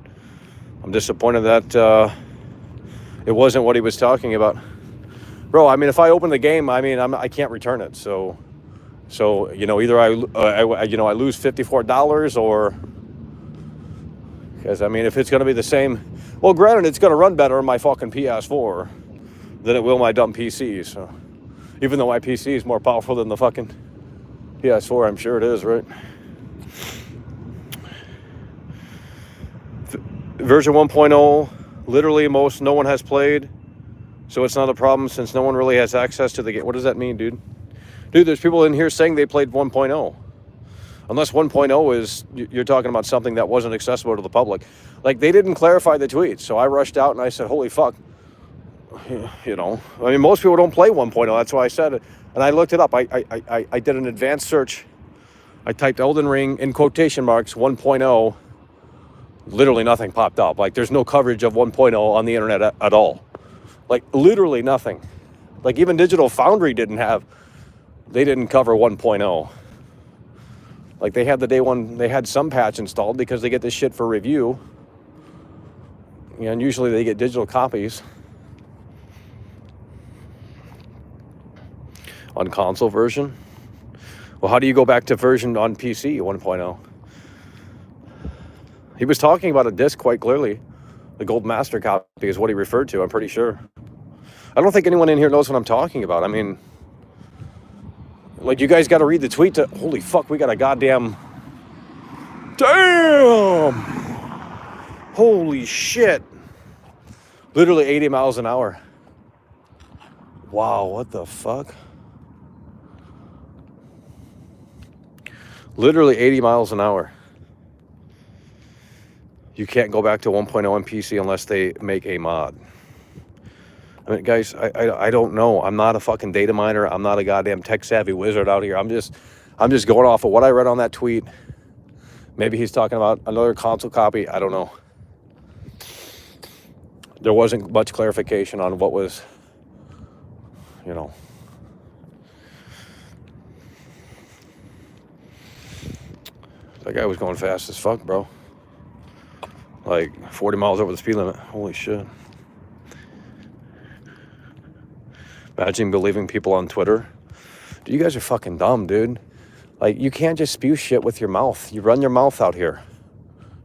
I'm disappointed that it wasn't what he was talking about. Bro, I mean, if I open the game, I mean, I can't return it. So you know, either I lose $54 or, because I mean, if it's going to be the same, well, granted, it's going to run better on my fucking PS4 than it will my dumb PC. So Even though my PC is more powerful than the fucking PS4, I'm sure it is, right? Version 1.0, literally no one has played, so it's not a problem since no one really has access to the game. What does that mean, dude? Dude, there's people in here saying they played 1.0. Unless 1.0 is, you're talking about something that wasn't accessible to the public. Like, they didn't clarify the tweet, so I rushed out and I said, holy fuck. You know, I mean, most people don't play 1.0, that's why I said it. And I looked it up. I did an advanced search. I typed Elden Ring in quotation marks 1.0. Literally nothing popped up. Like, there's no coverage of 1.0 on the internet at all. Like, literally nothing. Like, even Digital Foundry didn't cover 1.0. Like, they had the day one, they had some patch installed because they get this shit for review. And usually they get digital copies. On console version. Well, how do you go back to version on PC 1.0? He was talking about a disc quite clearly. The Gold Master copy is what he referred to, I'm pretty sure. I don't think anyone in here knows what I'm talking about. I mean, like, you guys got to read the tweet to, holy fuck, we got a goddamn, damn, holy shit, literally 80 miles an hour. Wow, what the fuck? Literally 80 miles an hour. You can't go back to 1.0 on PC unless they make a mod. I mean, guys, I don't know. I'm not a fucking data miner. I'm not a goddamn tech-savvy wizard out here. I'm just going off of what I read on that tweet. Maybe he's talking about another console copy. I don't know. There wasn't much clarification on what was, you know. That guy was going fast as fuck, bro. Like 40 miles over the speed limit. Holy shit. Imagine believing people on Twitter. Dude, you guys are fucking dumb, dude. Like, you can't just spew shit with your mouth. You run your mouth out here.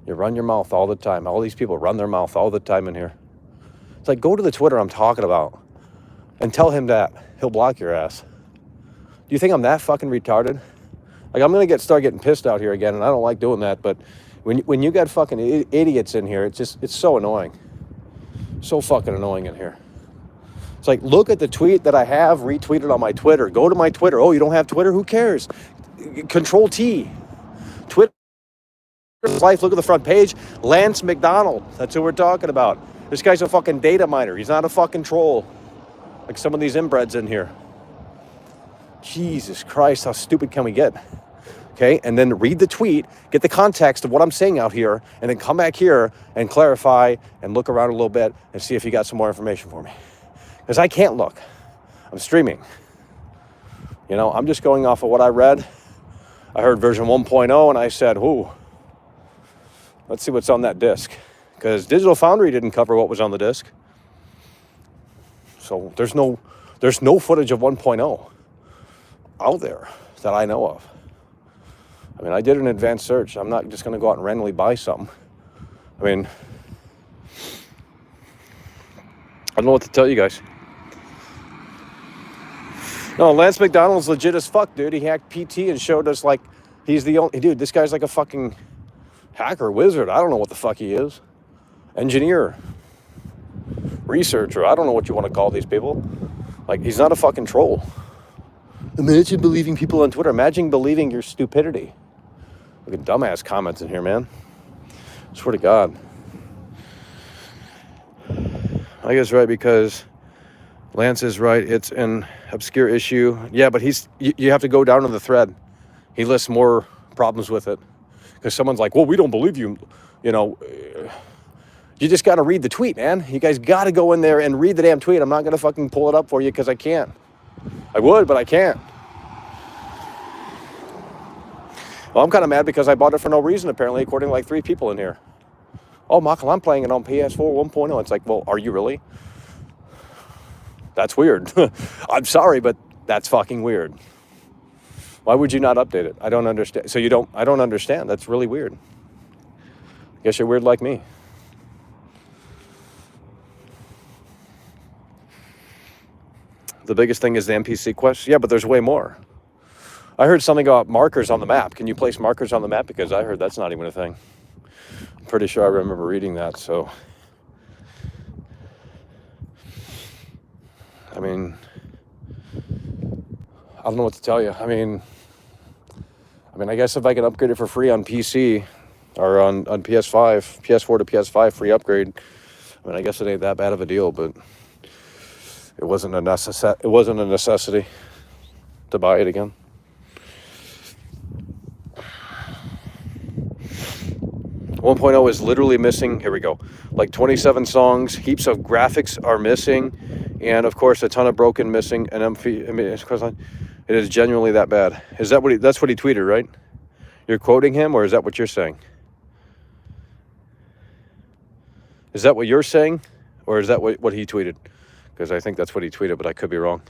You run your mouth all the time. All these people run their mouth all the time in here. It's like, go to the Twitter I'm talking about and tell him that. He'll block your ass. Do you think I'm that fucking retarded? Like, I'm going to start getting pissed out here again, and I don't like doing that, but when you got fucking idiots in here, it's so annoying. So fucking annoying in here. It's like, look at the tweet that I have retweeted on my Twitter. Go to my Twitter. Oh, you don't have Twitter? Who cares? Control T. Twitter life. Look at the front page. Lance McDonald. That's who we're talking about. This guy's a fucking data miner. He's not a fucking troll. Like some of these inbreds in here. Jesus Christ, how stupid can we get? Okay, and then read the tweet, get the context of what I'm saying out here, and then come back here and clarify and look around a little bit and see if you got some more information for me. Because I can't look. I'm streaming. You know, I'm just going off of what I read. I heard version 1.0 and I said, ooh, let's see what's on that disc. Because Digital Foundry didn't cover what was on the disc. So there's no footage of 1.0 out there that I know of. I mean, I did an advanced search. I'm not just going to go out and randomly buy something. I mean, I don't know what to tell you guys. No, Lance McDonald's legit as fuck, dude. He hacked PT and showed us, like, he's the only... Dude, this guy's like a fucking hacker, wizard. I don't know what the fuck he is. Engineer. Researcher. I don't know what you want to call these people. Like, he's not a fucking troll. Imagine believing people on Twitter. Imagine believing your stupidity. Look at dumbass comments in here, man. I swear to God. I guess right, because Lance is right. It's an obscure issue. Yeah, but you have to go down to the thread. He lists more problems with it. Because someone's like, well, we don't believe you. You know, you just got to read the tweet, man. You guys got to go in there and read the damn tweet. I'm not going to fucking pull it up for you because I can't. I would, but I can't. Well, I'm kind of mad because I bought it for no reason, apparently, according to like 3 people in here. Oh, Michael, I'm playing it on PS4 1.0. It's like, well, are you really? That's weird. I'm sorry, but that's fucking weird. Why would you not update it? I don't understand. So I don't understand. That's really weird. I guess you're weird like me. The biggest thing is the NPC quest. Yeah, but there's way more. I heard something about markers on the map. Can you place markers on the map? Because I heard that's not even a thing. I'm pretty sure I remember reading that. So, I mean, I don't know what to tell you. I mean, I guess if I can upgrade it for free on PC or on PS5, PS4 to PS5 free upgrade, I mean, I guess it ain't that bad of a deal, but it wasn't a necessity to buy it again. One point oh is literally missing. Here we go. Like 27 songs, heaps of graphics are missing, and of course a ton of broken missing. And it is genuinely that bad. Is that what that's what he tweeted, right? You're quoting him, or is that what you're saying? Is that what you're saying, or is that what he tweeted? Because I think that's what he tweeted, but I could be wrong.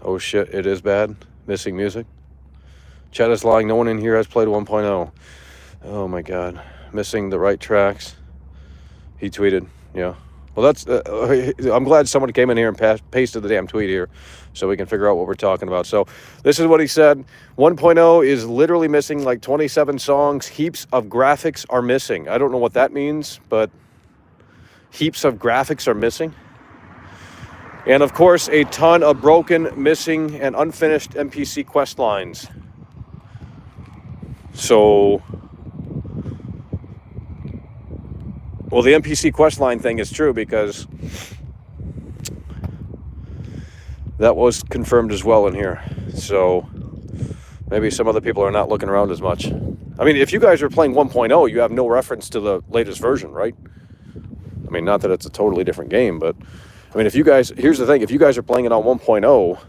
Oh shit, it is bad. Missing music. Chat is lying. No one in here has played 1.0. Oh my god. Missing the right tracks. He tweeted. Yeah. Well, that's. I'm glad someone came in here and pasted the damn tweet here, so we can figure out what we're talking about. So, this is what he said. 1.0 is literally missing like 27 songs. Heaps of graphics are missing. I don't know what that means, but heaps of graphics are missing. And of course, a ton of broken, missing, and unfinished NPC quest lines. So, well, the NPC quest line thing is true because that was confirmed as well in here. So, maybe some other people are not looking around as much. I mean, if you guys are playing 1.0, you have no reference to the latest version, right? I mean, not that it's a totally different game, but I mean, if you guys, here's the thing, if you guys are playing it on 1.0,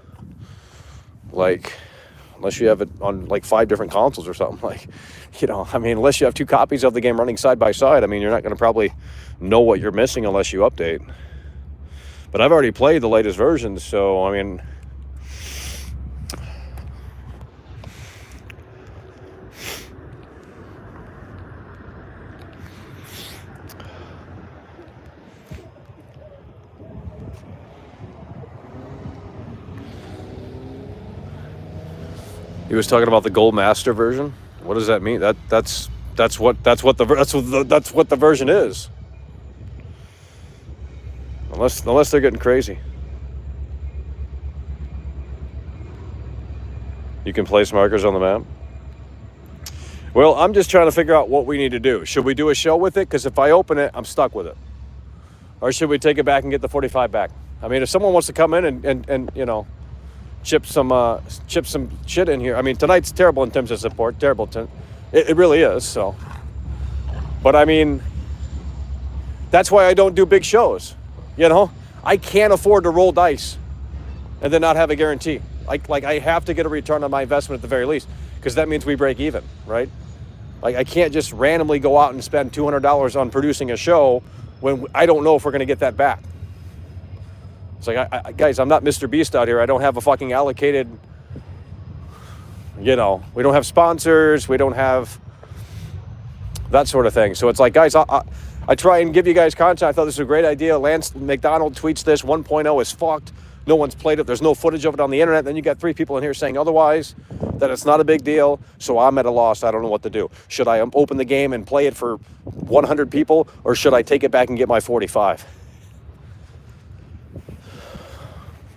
like, unless you have it on like 5 different consoles or something, like, you know, I mean, unless you have 2 copies of the game running side by side, I mean, you're not going to probably know what you're missing unless you update. But I've already played the latest version, so, I mean, he was talking about the Gold Master version. What does that mean? That's what the version is. Unless they're getting crazy. You can place markers on the map. Well, I'm just trying to figure out what we need to do. Should we do a show with it? Because if I open it, I'm stuck with it. Or should we take it back and get the 45 back? I mean, if someone wants to come in and you know, chip some shit in here. I mean, tonight's terrible in terms of support. Terrible. It really is. So, but I mean, that's why I don't do big shows. You know, I can't afford to roll dice and then not have a guarantee. Like I have to get a return on my investment at the very least, because that means we break even, right? Like I can't just randomly go out and spend $200 on producing a show when I don't know if we're going to get that back. It's like, guys, I'm not Mr. Beast out here. I don't have a fucking allocated, you know, we don't have sponsors. We don't have that sort of thing. So it's like, guys, I try and give you guys content. I thought this was a great idea. Lance McDonald tweets this. 1.0 is fucked. No one's played it. There's no footage of it on the internet. Then you got 3 people in here saying otherwise, that it's not a big deal. So I'm at a loss. I don't know what to do. Should I open the game and play it for 100 people, or should I take it back and get my 45?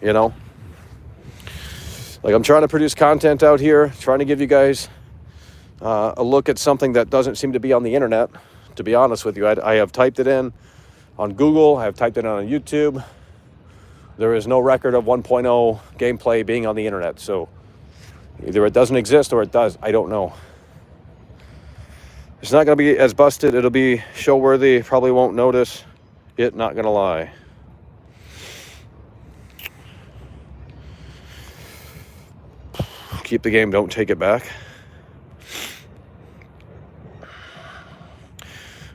You know? Like, I'm trying to produce content out here, trying to give you guys a look at something that doesn't seem to be on the internet. To be honest with you, I have typed it in on Google. I have typed it in on YouTube. There is no record of 1.0 gameplay being on the internet. So either it doesn't exist or it does. I don't know. It's not going to be as busted. It'll be show worthy. Probably won't notice it, not going to lie. Keep the game, don't take it back.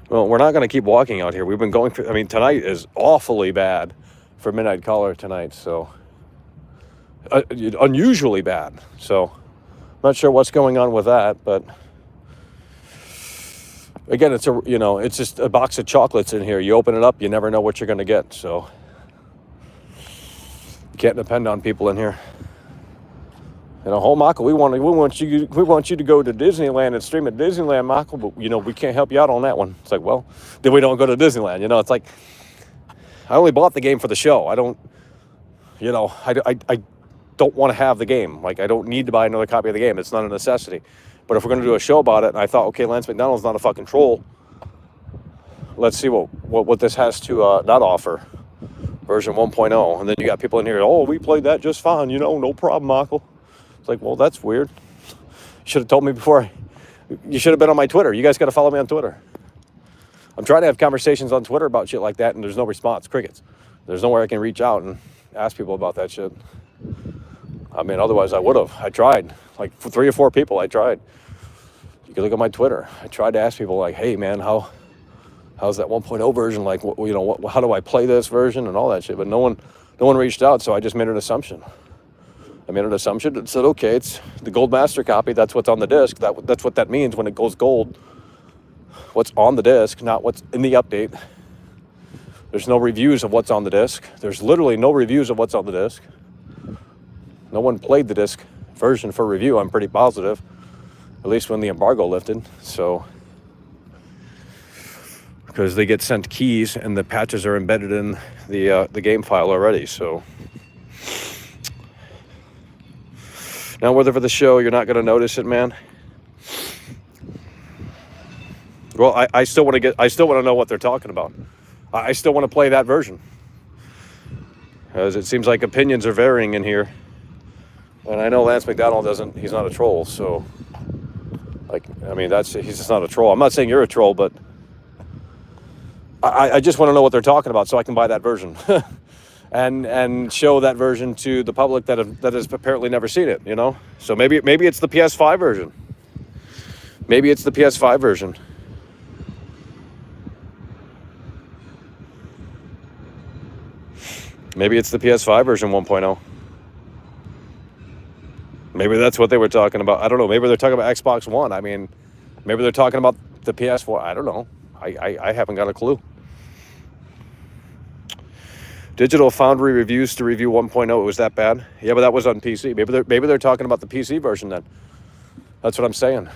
Well, we're not going to keep walking out here. We've been going through, I mean, tonight is awfully bad for Midnight Caller tonight, so unusually bad. So, not sure what's going on with that, but again, it's just a box of chocolates in here. You open it up, you never know what you're going to get. So you can't depend on people in here. Michael, we want you to go to Disneyland and stream at Disneyland, Michael, but we can't help you out on that one. It's like, well, then we don't go to Disneyland. It's like, I only bought the game for the show. I don't, I don't want to have the game. Like, I don't need to buy another copy of the game. It's not a necessity. But if we're going to do a show about it, and I thought, okay, Lance McDonald's not a fucking troll. Let's see what this has to not offer. Version 1.0. And then you got people in here, oh, we played that just fine. No problem, Michael. It's like, well, that's weird. You should have told me before. You should have been on my Twitter. You guys got to follow me on Twitter. I'm trying to have conversations on Twitter about shit like that, and there's no response. Crickets. There's nowhere I can reach out and ask people about that shit. I mean, otherwise I would have. I tried. Like 3 or 4 people I tried. You can look at my Twitter. I tried to ask people, like, hey, man, how's that 1.0 version? Like, how do I play this version and all that shit? But no one reached out, so I just made an assumption. I made an assumption and said, okay, it's the gold master copy. That's what's on the disc. That's what that means when it goes gold. What's on the disc, not what's in the update. There's no reviews of what's on the disc. There's literally no reviews of what's on the disc. No one played the disc version for review, I'm pretty positive. At least when the embargo lifted. So, because they get sent keys and the patches are embedded in the game file already. So, now whether for the show you're not going to notice it, man. Well, I still want to know what they're talking about. I still want to play that version. As it seems like opinions are varying in here. And I know Lance McDonald he's not a troll, so, like, I mean, he's just not a troll. I'm not saying you're a troll, but I just want to know what they're talking about so I can buy that version. and show that version to the public that has apparently never seen it, So maybe it's the PS5 version. Maybe it's the PS5 version. Maybe it's the PS5 version 1.0. Maybe that's what they were talking about. I don't know. Maybe they're talking about Xbox One. I mean, maybe they're talking about the PS4. I don't know. I haven't got a clue. Digital Foundry reviews to review 1.0. It was that bad? Yeah, but that was on PC. Maybe they're talking about the PC version then. That's what I'm saying.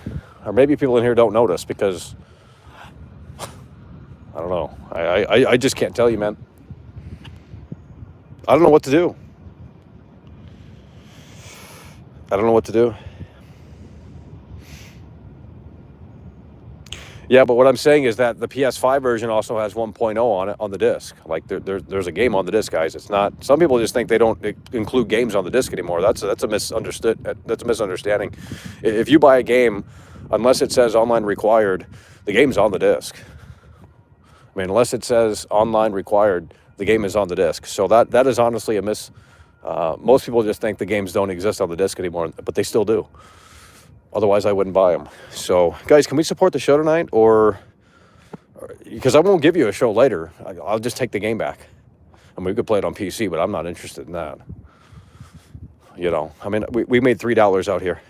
Or maybe people in here don't notice because I don't know. I just can't tell you, man. I don't know what to do. I don't know what to do. Yeah, but what I'm saying is that the PS5 version also has 1.0 on it on the disc. Like there's a game on the disc, guys. It's not. Some people just think they don't include games on the disc anymore. That's a misunderstanding. If you buy a game, unless it says online required, the game's on the disc. I mean, unless it says online required, the game is on the disc. So that is honestly a miss. Most people just think the games don't exist on the disc anymore, but they still do. Otherwise, I wouldn't buy them. So, guys, can we support the show tonight? Or because I won't give you a show later. I'll just take the game back. I mean, we could play it on PC, but I'm not interested in that. I mean, we made $3 out here.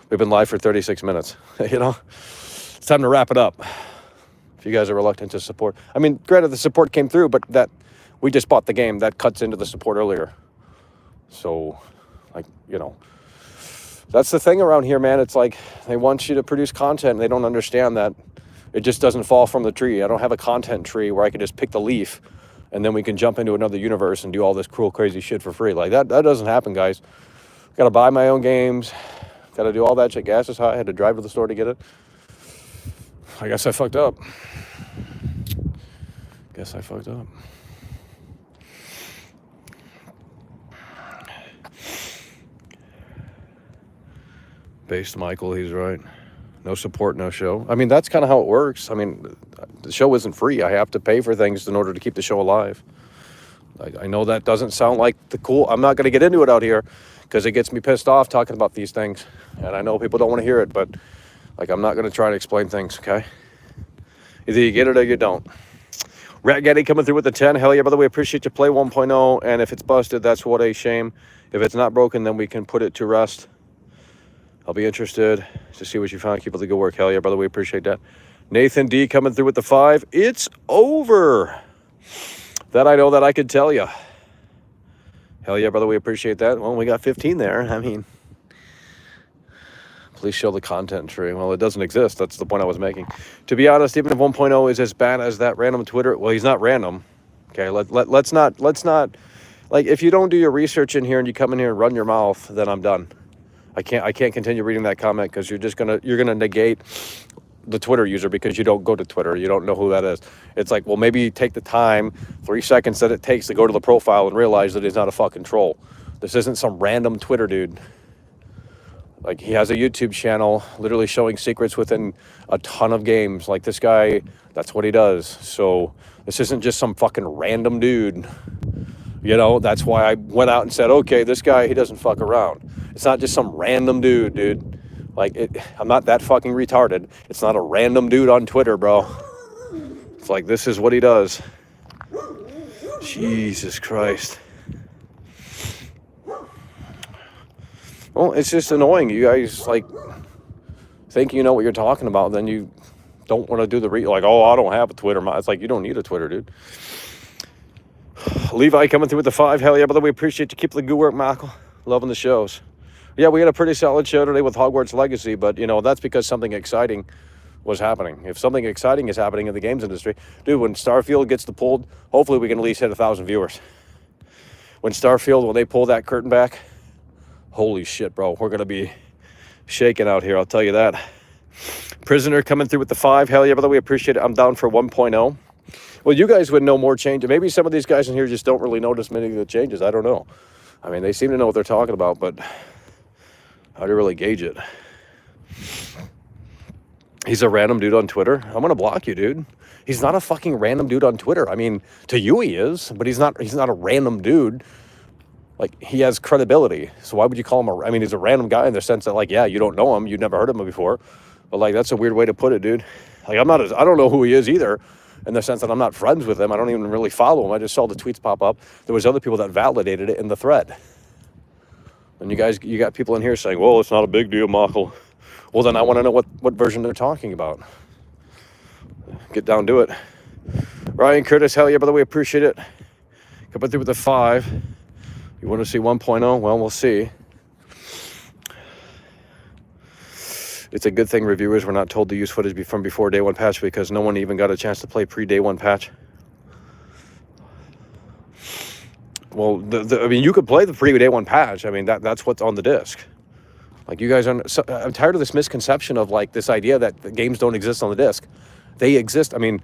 We've been live for 36 minutes. It's time to wrap it up. If you guys are reluctant to support. I mean, granted, the support came through, but that we just bought the game. That cuts into the support earlier. So, that's the thing around here, man. It's like they want you to produce content, and they don't understand that it just doesn't fall from the tree. I don't have a content tree where I can just pick the leaf, and then we can jump into another universe and do all this cruel, crazy shit for free. Like, that doesn't happen, guys. Got to buy my own games. Got to do all that shit. Gas is high. I had to drive to the store to get it. I guess I fucked up. Based Michael, he's right. No support, no show. I mean, that's kind of how it works. I mean, the show isn't free. I have to pay for things in order to keep the show alive. I know that doesn't sound like the cool. I'm not going to get into it out here because it gets me pissed off talking about these things. And I know people don't want to hear it, but I'm not going to try to explain things, okay? Either you get it or you don't. Rat Getty coming through with the 10. Hell yeah, brother. We appreciate you. Play 1.0. And if it's busted, that's what a shame. If it's not broken, then we can put it to rest. I'll be interested to see what you found. Keep up the good work. Hell yeah, brother. We appreciate that. Nathan D coming through with the 5. It's over. That I know that I could tell you. Hell yeah, brother, we appreciate that. Well, we got 15 there. I mean, please show the content tree. Well, it doesn't exist. That's the point I was making. To be honest, even if 1.0 is as bad as that random Twitter, well, he's not random. Okay, let's not, like, if you don't do your research in here and you come in here and run your mouth, then I'm done. I can't continue reading that comment because you're gonna negate the Twitter user because you don't go to Twitter. You don't know who that is. It's like, well, maybe take the time, 3 seconds that it takes to go to the profile and realize that he's not a fucking troll. This isn't some random Twitter dude. Like, he has a YouTube channel literally showing secrets within a ton of games. Like, this guy, that's what he does. So this isn't just some fucking random dude. You know, that's why I went out and said, okay, this guy, he doesn't fuck around. It's not just some random dude. Like, I'm not that fucking retarded. It's not a random dude on Twitter, bro. It's like, this is what he does. Jesus Christ. Well, it's just annoying. You guys, like, think you know what you're talking about, then you don't want to do the like, oh, I don't have a Twitter. It's like, you don't need a Twitter, dude. Levi coming through with the 5. Hell yeah, brother, we appreciate you. Keep the good work, Michael. Loving the shows. Yeah, we had a pretty solid show today with Hogwarts Legacy, but, you know, that's because something exciting was happening. If something exciting is happening in the games industry, dude, when Starfield gets pulled, hopefully we can at least hit 1,000 viewers. When they pull that curtain back, holy shit, bro, we're going to be shaking out here, I'll tell you that. Prisoner coming through with the 5. Hell yeah, brother, we appreciate it. I'm down for 1.0. Well, you guys would know more changes. Maybe some of these guys in here just don't really notice many of the changes. I don't know. I mean, they seem to know what they're talking about, but how do you really gauge it? He's a random dude on Twitter. I'm going to block you, dude. He's not a fucking random dude on Twitter. I mean, to you he is, but he's not a random dude. Like, he has credibility. So why would you call him I mean, he's a random guy in the sense that, like, yeah, you don't know him. You've never heard of him before. But, like, that's a weird way to put it, dude. Like, I don't know who he is either, in the sense that I'm not friends with him. I don't even really follow him. I just saw the tweets pop up. There was other people that validated it in the thread. And you got people in here saying, well, it's not a big deal, Michael. Well, then I want to know what version they're talking about. Get down to it. Ryan Curtis, hell yeah, brother, we appreciate it. Coming through with the 5. You want to see 1.0? Well, we'll see. It's a good thing reviewers were not told to use footage from before day 1 patch because no one even got a chance to play pre-day 1 patch. Well, I mean, you could play the pre-day 1 patch. I mean, that's what's on the disc. Like, you guys are... So, I'm tired of this misconception of, like, this idea that the games don't exist on the disc. They exist. I mean,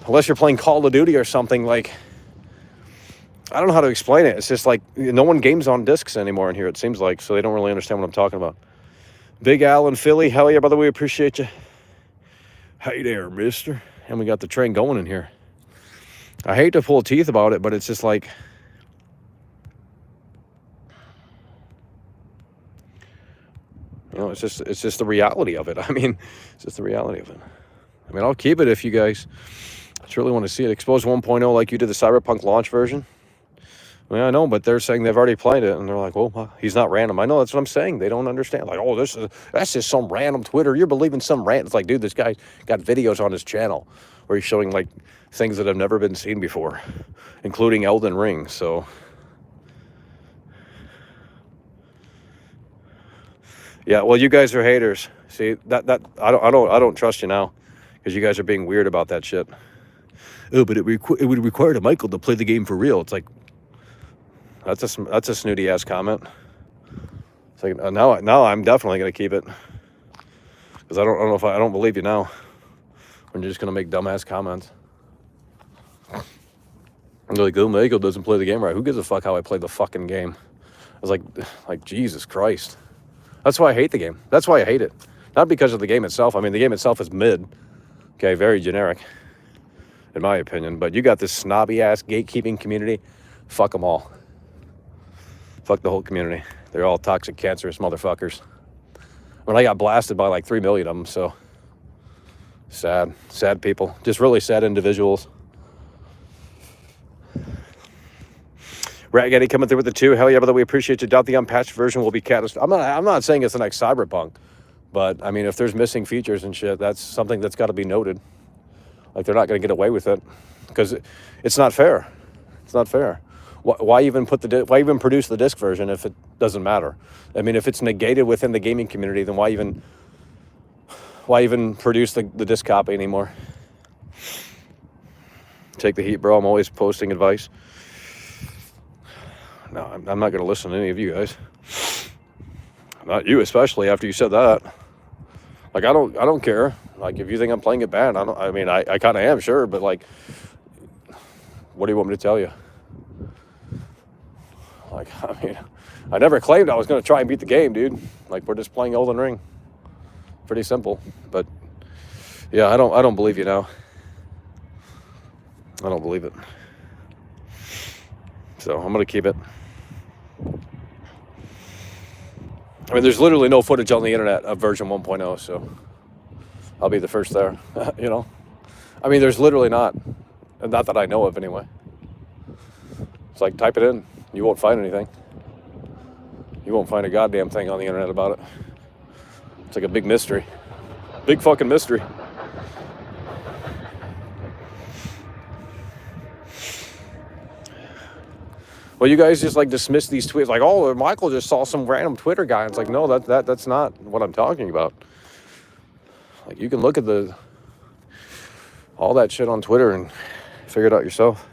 unless you're playing Call of Duty or something, like... I don't know how to explain it. It's just like, no one games on discs anymore in here, it seems like, so they don't really understand what I'm talking about. Big Al in Philly, hell yeah, brother, we appreciate you. Hey there, mister. And we got the train going in here. I hate to pull teeth about it, but it's just like... You know, it's just the reality of it. I mean, it's just the reality of it. I mean, I'll keep it if you guys truly want to see it. Expose 1.0 like you did the Cyberpunk launch version. Yeah, I know, but they're saying they've already played it, and they're like, well, he's not random. I know, that's what I'm saying. They don't understand. Like, oh, that's just some random Twitter. You're believing some rant. It's like, dude, this guy got videos on his channel where he's showing, like, things that have never been seen before, including Elden Ring, so... Yeah, well, you guys are haters. See, that I don't trust you now, because you guys are being weird about that shit. Oh, but it would require Michael to play the game for real. It's like, that's a snooty ass comment. It's like, now I'm definitely gonna keep it, because I don't believe you now when you're just gonna make dumbass comments. I'm like, oh, Michael doesn't play the game right. Who gives a fuck how I play the fucking game? I was like Jesus Christ. That's why I hate the game. That's why I hate it. Not because of the game itself. I mean, the game itself is mid. Okay, very generic, in my opinion. But you got this snobby-ass gatekeeping community. Fuck them all. Fuck the whole community. They're all toxic, cancerous motherfuckers. I mean, I got blasted by like 3 million of them, so... Sad. Sad people. Just really sad individuals. Rat Getty coming through with the 2. Hell yeah, brother, we appreciate you. Doubt the unpatched version will be catastrophic. I'm not saying it's the next Cyberpunk, But I mean, if there's missing features and shit, that's something that's got to be noted. Like, they're not going to get away with it because it's not fair. It's not fair. Why even why even produce the disc version if it doesn't matter? I mean, if it's negated within the gaming community, then why even produce the disc copy anymore? Take the heat, bro. I'm always posting advice. No, I'm not going to listen to any of you guys. Not you, especially after you said that. Like, I don't care. Like, if you think I'm playing it bad, I kind of am, sure, but like, what do you want me to tell you? Like, I mean, I never claimed I was going to try and beat the game, dude. Like, we're just playing Elden Ring. Pretty simple. But yeah, I don't believe you now. I don't believe it. So I'm going to keep it. I mean, there's literally no footage on the internet of version 1.0, so I'll be the first there, you know? I mean, there's literally not that I know of anyway. It's like, type it in. You won't find anything. You won't find a goddamn thing on the internet about it. It's like a big mystery. Big fucking mystery. Well, you guys just like dismiss these tweets like, oh, Michael just saw some random Twitter guy. It's like, no, that's not what I'm talking about. Like, you can look at all that shit on Twitter and figure it out yourself.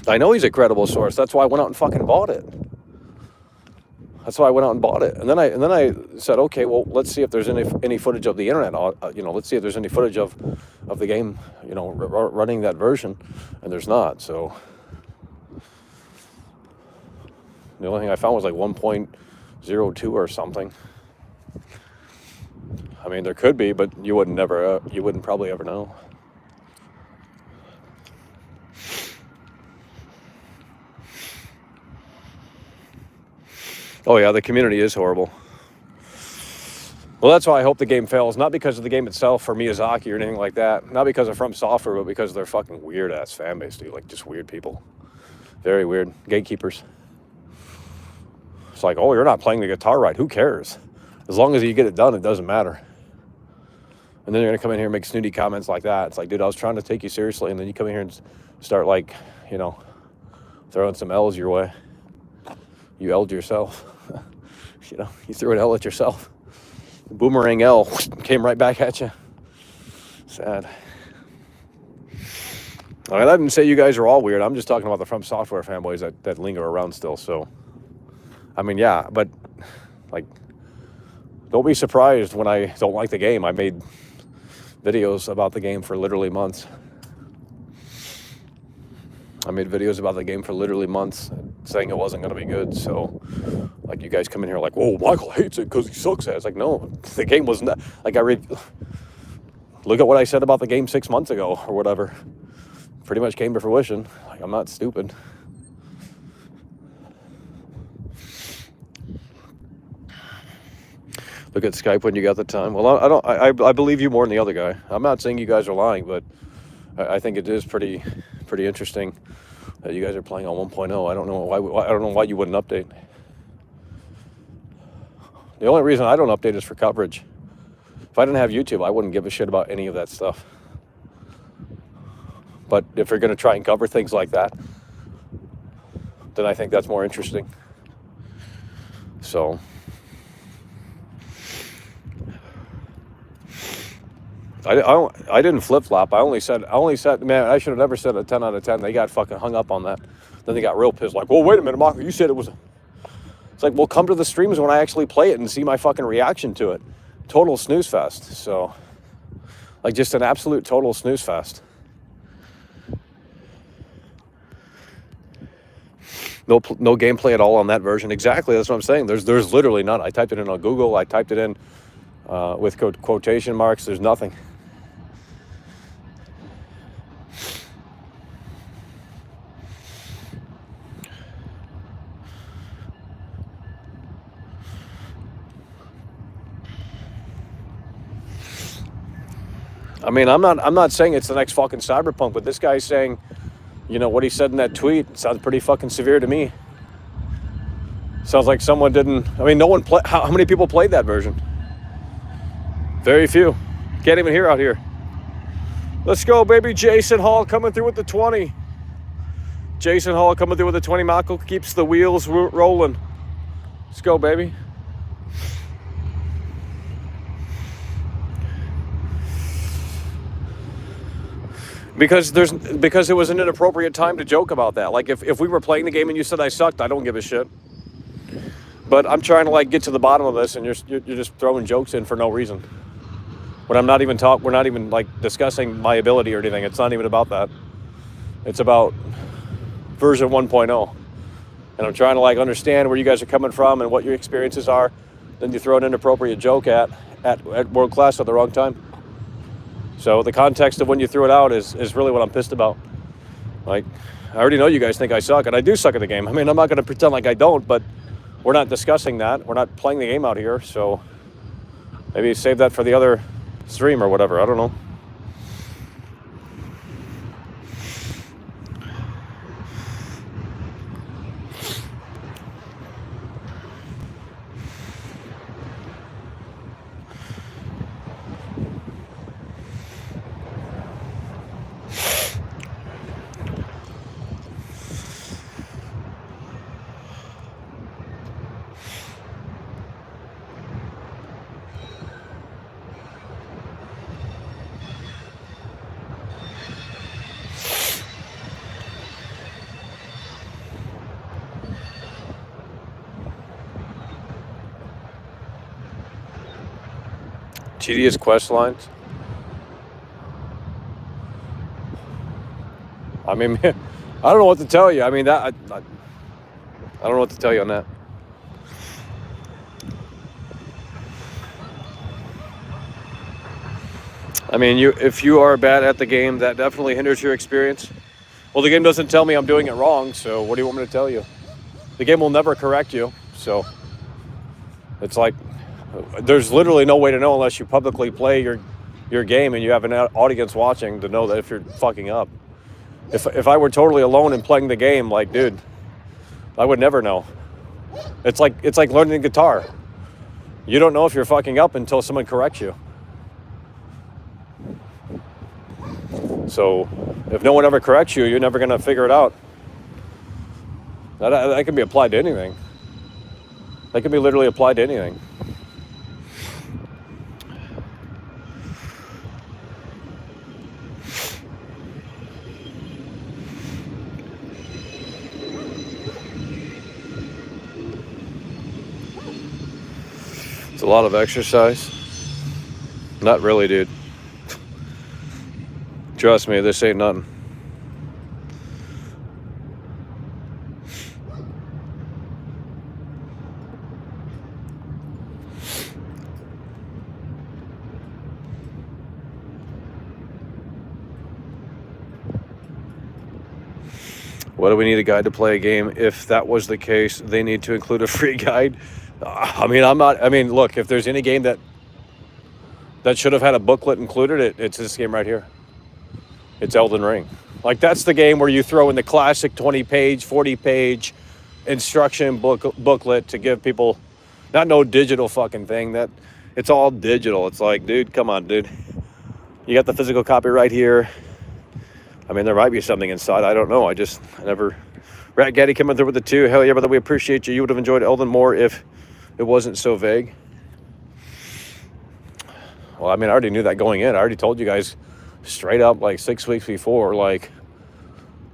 I know he's a credible source. That's why I went out and fucking bought it. That's why I went out and bought it. And then I said, okay, well, let's see if there's any footage of the internet. Let's see if there's any footage of the game, running that version. And there's not. So the only thing I found was like 1.02 or something. I mean, there could be, but you wouldn't probably ever know. Oh yeah, the community is horrible. Well, that's why I hope the game fails. Not because of the game itself or Miyazaki or anything like that. Not because of From Software, but because of their fucking weird-ass fan base, dude. Like, just weird people. Very weird. Gatekeepers. It's like, oh, you're not playing the guitar right. Who cares? As long as you get it done, it doesn't matter. And then you're going to come in here and make snooty comments like that. It's like, dude, I was trying to take you seriously, and then you come in here and start, like, throwing some L's your way. You L'd yourself. You threw an L at yourself. The boomerang L came right back at you. Sad. I didn't say you guys are all weird. I'm just talking about the From Software fanboys that linger around still. So, I mean, yeah, but, like, don't be surprised when I don't like the game. I made videos about the game for literally months. I made videos about the game for literally months saying it wasn't going to be good. So, like, you guys come in here like, oh, Michael hates it because he sucks at it. It's like, no, the game was not. Like, look at what I said about the game 6 months ago or whatever. Pretty much came to fruition. Like, I'm not stupid. Look at Skype when you got the time. Well, I believe you more than the other guy. I'm not saying you guys are lying, but I think it is pretty interesting that you guys are playing on 1.0. I don't know why you wouldn't update. The only reason I don't update is for coverage. If I didn't have YouTube, I wouldn't give a shit about any of that stuff. But if you're going to try and cover things like that, then I think that's more interesting. So I didn't flip-flop. I only said, man, I should have never said a 10 out of 10. They got fucking hung up on that. Then they got real pissed. Like, well, wait a minute, Marco, you said it was... It's like, well, come to the streams when I actually play it and see my fucking reaction to it. Total snooze fest. So, like, just an absolute total snooze fest. No gameplay at all on that version. Exactly, that's what I'm saying. There's literally none. I typed it in on Google. I typed it in with quotation marks. There's nothing. I mean, I'm not saying it's the next fucking Cyberpunk, but this guy's saying you know, what he said in that tweet sounds pretty fucking severe to me. Sounds like someone didn't, I mean, no one play. How many people played that version? Very few. Can't even hear out here. Let's go, baby. Jason Hall coming through with the 20. Jason Hall coming through with the 20. Michael keeps the wheels rolling. Let's go, baby. Because it was an inappropriate time to joke about that. Like if we were playing the game and you said I sucked, I don't give a shit. But I'm trying to like get to the bottom of this, and you're just throwing jokes in for no reason. When we're not even like discussing my ability or anything. It's not even about that. It's about version 1.0. And I'm trying to like understand where you guys are coming from and what your experiences are. Then you throw an inappropriate joke at world class at the wrong time. So the context of when you threw it out is really what I'm pissed about. Like, I already know you guys think I suck, and I do suck at the game. I mean, I'm not going to pretend like I don't, but we're not discussing that. We're not playing the game out here, so maybe save that for the other stream or whatever. I don't know. Tedious quest lines. I mean, I don't know what to tell you. I mean, I don't know what to tell you on that. I mean, if you are bad at the game, that definitely hinders your experience. Well, the game doesn't tell me I'm doing it wrong, so what do you want me to tell you? The game will never correct you, so it's like there's literally no way to know unless you publicly play your game and you have an audience watching to know that if you're fucking up. If I were totally alone and playing the game, like, dude, I would never know. It's like learning the guitar. You don't know if you're fucking up until someone corrects you. So if no one ever corrects you, you're never going to figure it out. That can be applied to anything. That can be literally applied to anything. It's a lot of exercise. Not really, dude. Trust me, this ain't nothing. What do we need a guide to play a game? If that was the case, they need to include a free guide. I mean, look, if there's any game that should have had a booklet included, it's this game right here. It's Elden Ring. Like, that's the game where you throw in the classic 20-page, 40-page instruction booklet to give people, not no digital fucking thing. That it's all digital. It's like, dude, come on, dude. You got the physical copy right here. I mean, there might be something inside. I don't know. I never. Rat Gaddy coming through with the 2. Hell yeah, brother. We appreciate you. You would have enjoyed Elden more if it wasn't so vague. Well, I mean, I already knew that going in. I already told you guys straight up like 6 weeks before. Like,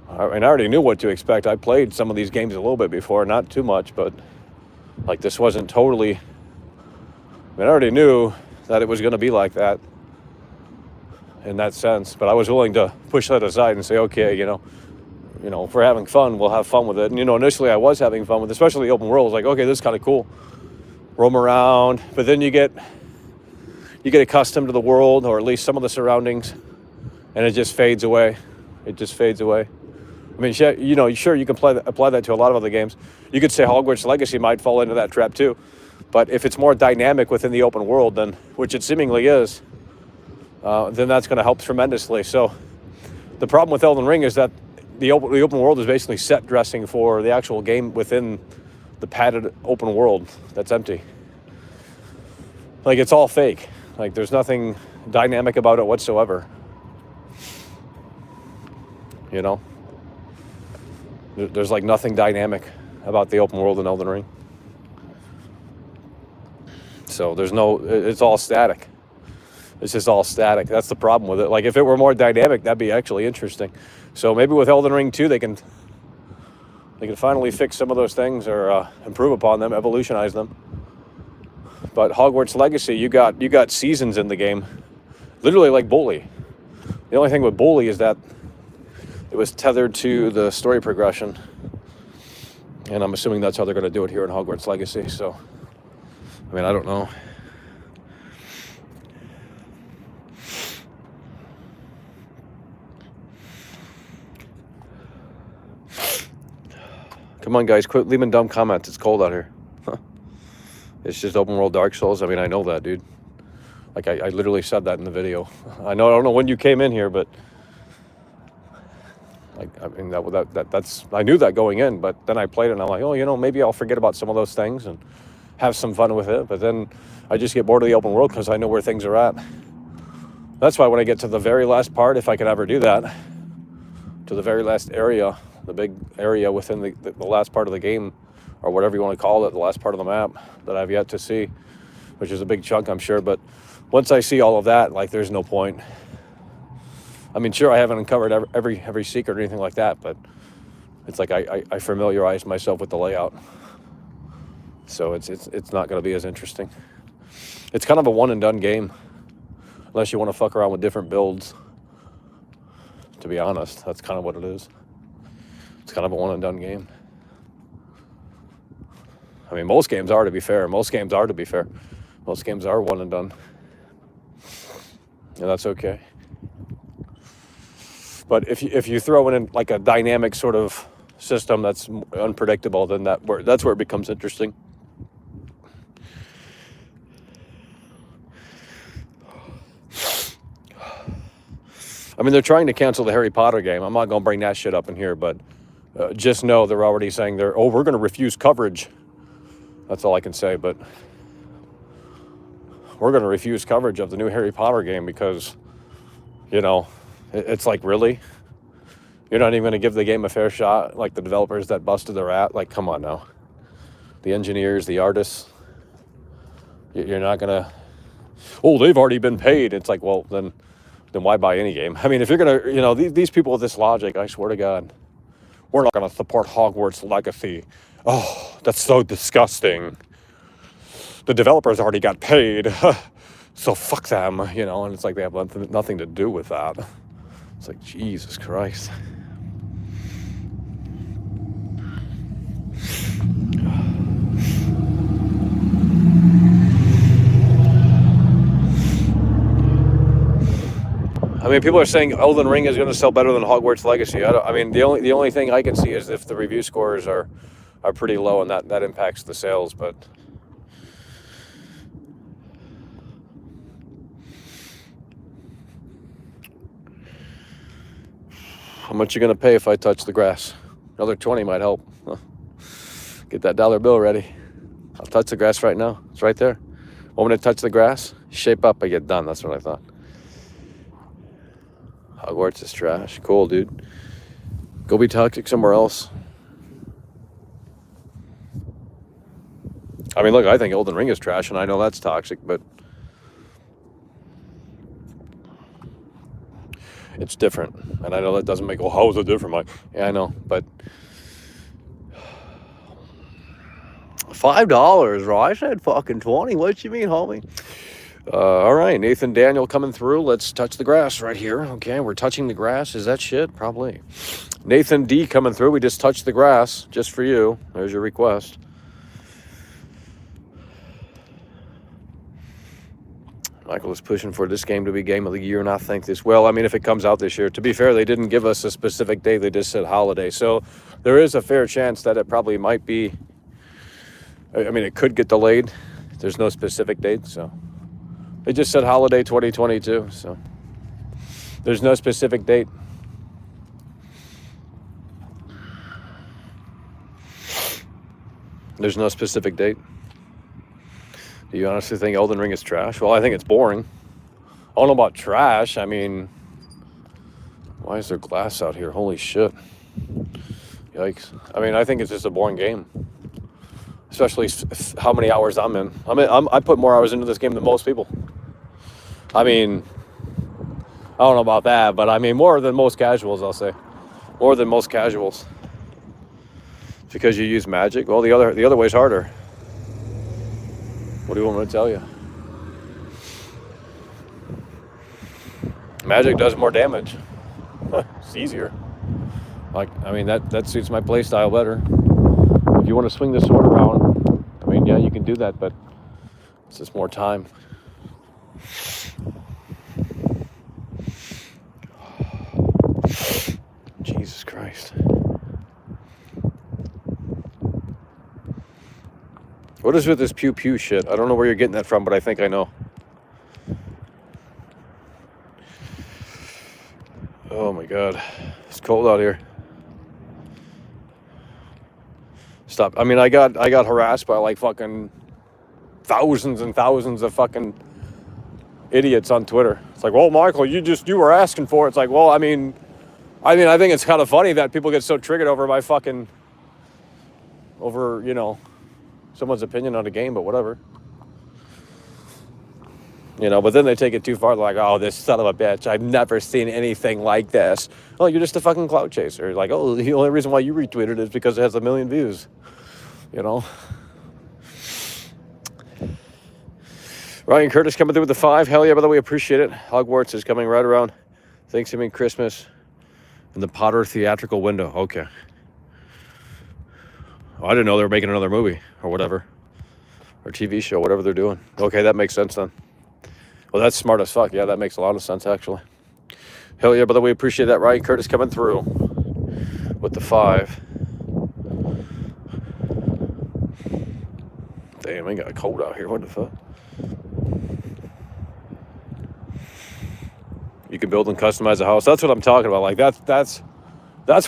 I already knew what to expect. I played some of these games a little bit before, not too much, but like this wasn't totally. I already knew that it was going to be like that in that sense, but I was willing to push that aside and say, okay, you know, if we're having fun, we'll have fun with it. And, initially I was having fun with it, especially the open world. I was like, okay, this is kind of cool. Roam around, but then you get accustomed to the world, or at least some of the surroundings, and it just fades away. It just fades away. I mean, sure, you can apply that to a lot of other games. You could say Hogwarts Legacy might fall into that trap too, but if it's more dynamic within the open world, then, which it seemingly is, then that's going to help tremendously. So the problem with Elden Ring is that the open world is basically set dressing for the actual game within the padded open world that's empty. Like, it's all fake. Like, there's nothing dynamic about it whatsoever. You know? There's like nothing dynamic about the open world in Elden Ring. So it's all static. It's just all static. That's the problem with it. Like, if it were more dynamic, that'd be actually interesting. So maybe with Elden Ring 2, they can finally fix some of those things, or improve upon them, evolutionize them. But Hogwarts Legacy, you got seasons in the game, literally like Bully. The only thing with Bully is that it was tethered to the story progression, and I'm assuming that's how they're going to do it here in Hogwarts Legacy. So, I mean, I don't know. Come on, guys, quit leaving dumb comments. It's cold out here. It's just open world Dark Souls. I mean, I know that, dude. Like, I literally said that in the video. I don't know when you came in here, but like, I mean, that's I knew that going in, but then I played it and I'm like, oh, maybe I'll forget about some of those things and have some fun with it. But then I just get bored of the open world because I know where things are at. That's why when I get to the very last part, if I could ever do that, to the very last area, the big area within the last part of the game, or whatever you want to call it, the last part of the map that I've yet to see, which is a big chunk, I'm sure. But once I see all of that, like, there's no point. I mean, sure, I haven't uncovered every secret or anything like that, but it's like I familiarized myself with the layout. So it's not going to be as interesting. It's kind of a one and done game, unless you want to fuck around with different builds. To be honest, that's kind of what it is. It's kind of a one and done game. I mean, most games are, to be fair. Most games are one and done. And that's okay. But if you throw in like a dynamic sort of system that's unpredictable, then that's where it becomes interesting. I mean, they're trying to cancel the Harry Potter game. I'm not going to bring that shit up in here, but just know they're already saying we're going to refuse coverage. That's all I can say, but we're going to refuse coverage of the new Harry Potter game because, it's like, really? You're not even going to give the game a fair shot? Like, the developers that busted their ass? Like, come on now. The engineers, the artists. You're not going to... Oh, they've already been paid. It's like, well, then why buy any game? I mean, if you're going to... These people with this logic, I swear to God, we're not going to support Hogwarts Legacy. Oh, that's so disgusting. The developers already got paid, so fuck them, and it's like they have nothing to do with that. It's like, Jesus Christ. I mean, people are saying Elden Ring is going to sell better than Hogwarts Legacy. I mean, the only thing I can see is if the review scores are pretty low, and that impacts the sales, but how much you gonna pay if I touch the grass? Another 20 might help. Get that dollar bill ready. I'll touch the grass right now. It's right there. Want me to touch the grass? Shape up, I get done. That's what I thought. Hogwarts is trash. Cool, dude. Go be toxic somewhere else. I mean, look, I think Elden Ring is trash, and I know that's toxic, but it's different. And I know that doesn't make, well, how is it different, Mike? Yeah, I know, but $5, bro. I said fucking 20. What you mean, homie? All right, Nathan Daniel coming through. Let's touch the grass right here. Okay, we're touching the grass. Is that shit? Probably. Nathan D coming through. We just touched the grass just for you. There's your request. Michael is pushing for this game to be game of the year, and I think this. Well, I mean, if it comes out this year. To be fair, they didn't give us a specific date. They just said holiday. So there is a fair chance that it probably might be. I mean, it could get delayed. There's no specific date, so. They just said holiday 2022, so there's no specific date. There's no specific date. Do you honestly think Elden Ring is trash? Well, I think it's boring. I don't know about trash. I mean, why is there glass out here? Holy shit. Yikes. I mean, I think it's just a boring game. Especially how many hours I'm in. I put more hours into this game than most people. I mean, I don't know about that, but I mean more than most casuals, I'll say. More than most casuals. Because you use magic? Well, the other way's harder. What do you want me to tell you? Magic does more damage. It's easier. Like, I mean, that suits my play style better. If you want to swing the sword around, I mean, yeah, you can do that, but it's just more time. Jesus Christ. What is with this pew pew shit? I don't know where you're getting that from, but I think I know. Oh my God. It's cold out here. Stop. I mean, I got harassed by like fucking thousands and thousands of fucking idiots on Twitter. It's like, well, Michael, you were asking for it. It's like, well, I mean, I think it's kind of funny that people get so triggered over my fucking, over, you know, someone's opinion on a game, but whatever. You know, but then they take it too far. They're like, oh, this son of a bitch, I've never seen anything like this. Oh, you're just a fucking clout chaser. Like, oh, the only reason why you retweeted it is because it has 1 million views. You know? Ryan Curtis coming through with the 5. Hell yeah, by the way, appreciate it. Hogwarts is coming right around Thanksgiving, Christmas, in the Potter theatrical window. Okay. Oh, I didn't know they were making another movie or whatever. Or TV show, whatever they're doing. Okay, that makes sense then. Well, that's smart as fuck. Yeah, that makes a lot of sense, actually. Hell yeah, by the way, appreciate that. Ryan Curtis coming through with the 5. Damn, it got cold out here. What the fuck? You can build and customize a house. That's what I'm talking about. Like, that's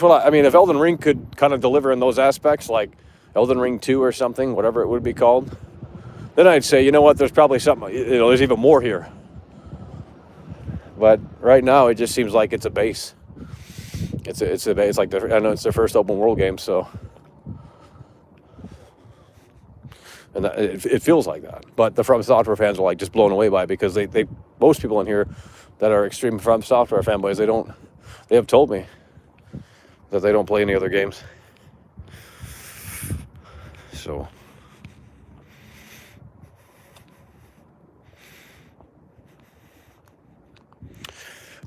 what I mean, if Elden Ring could kind of deliver in those aspects, like Elden Ring 2 or something, whatever it would be called, then I'd say, you know what, there's probably something, you know, there's even more here. But right now, it just seems like it's a base. It's like, I know it's their first open world game, so. And it feels like that. But the From Software fans are like just blown away by it because they most people in here that are extreme From Software fanboys, they have told me that they don't play any other games. So.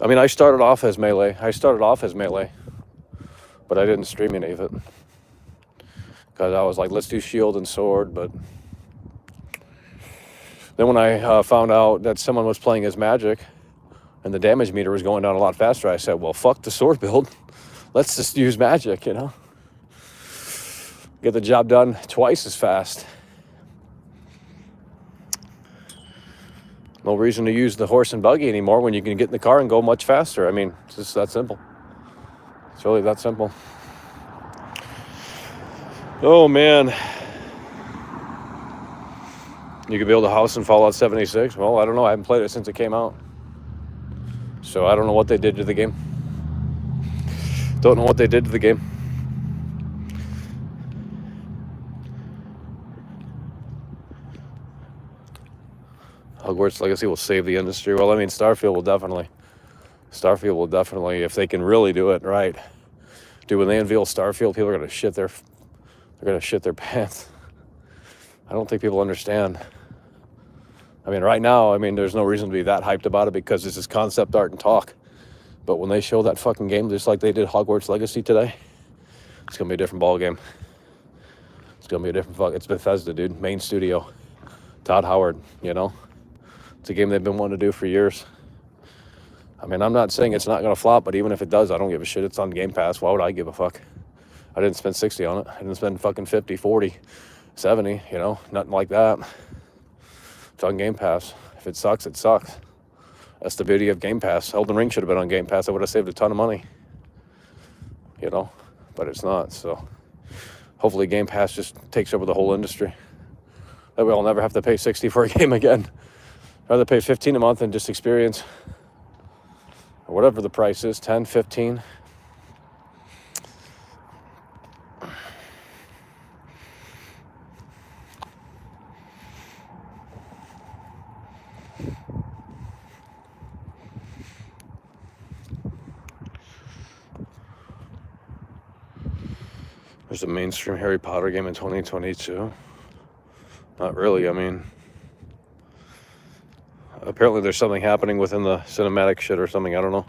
I mean, I started off as Melee, but I didn't stream any of it. Because I was like, let's do Shield and Sword, but then when I found out that someone was playing as Magic and the damage meter was going down a lot faster, I said, well, fuck the Sword build. Let's just use Magic, you know? Get the job done twice as fast. No reason to use the horse and buggy anymore when you can get in the car and go much faster. I mean, it's just that simple. It's really that simple. Oh, man. You could build a house in Fallout 76? Well, I don't know. I haven't played it since it came out. So I don't know what they did to the game. Don't know what they did to the game. Hogwarts Legacy will save the industry. Well, I mean, Starfield will definitely, if they can really do it right. Dude, when they unveil Starfield, people are going to shit their pants. I don't think people understand. I mean, right now, I mean, there's no reason to be that hyped about it because this is concept art and talk. But when they show that fucking game, just like they did Hogwarts Legacy today, it's going to be a different ball game. It's going to be a different it's Bethesda, dude. Main studio. Todd Howard, you know? It's a game they've been wanting to do for years. I mean, I'm not saying it's not going to flop, but even if it does, I don't give a shit. It's on Game Pass. Why would I give a fuck? I didn't spend 60 on it. I didn't spend fucking 50, 40, 70, you know? Nothing like that. It's on Game Pass. If it sucks, it sucks. That's the beauty of Game Pass. Elden Ring should have been on Game Pass. I would have saved a ton of money. You know? But it's not, so. Hopefully Game Pass just takes over the whole industry. That way I'll never have to pay $60 for a game again. I'd rather pay $15 a month and just experience, or whatever the price is, 10, 15. There's a mainstream Harry Potter game in 2022. Not really, I mean, apparently there's something happening within the cinematic shit or something, I don't know.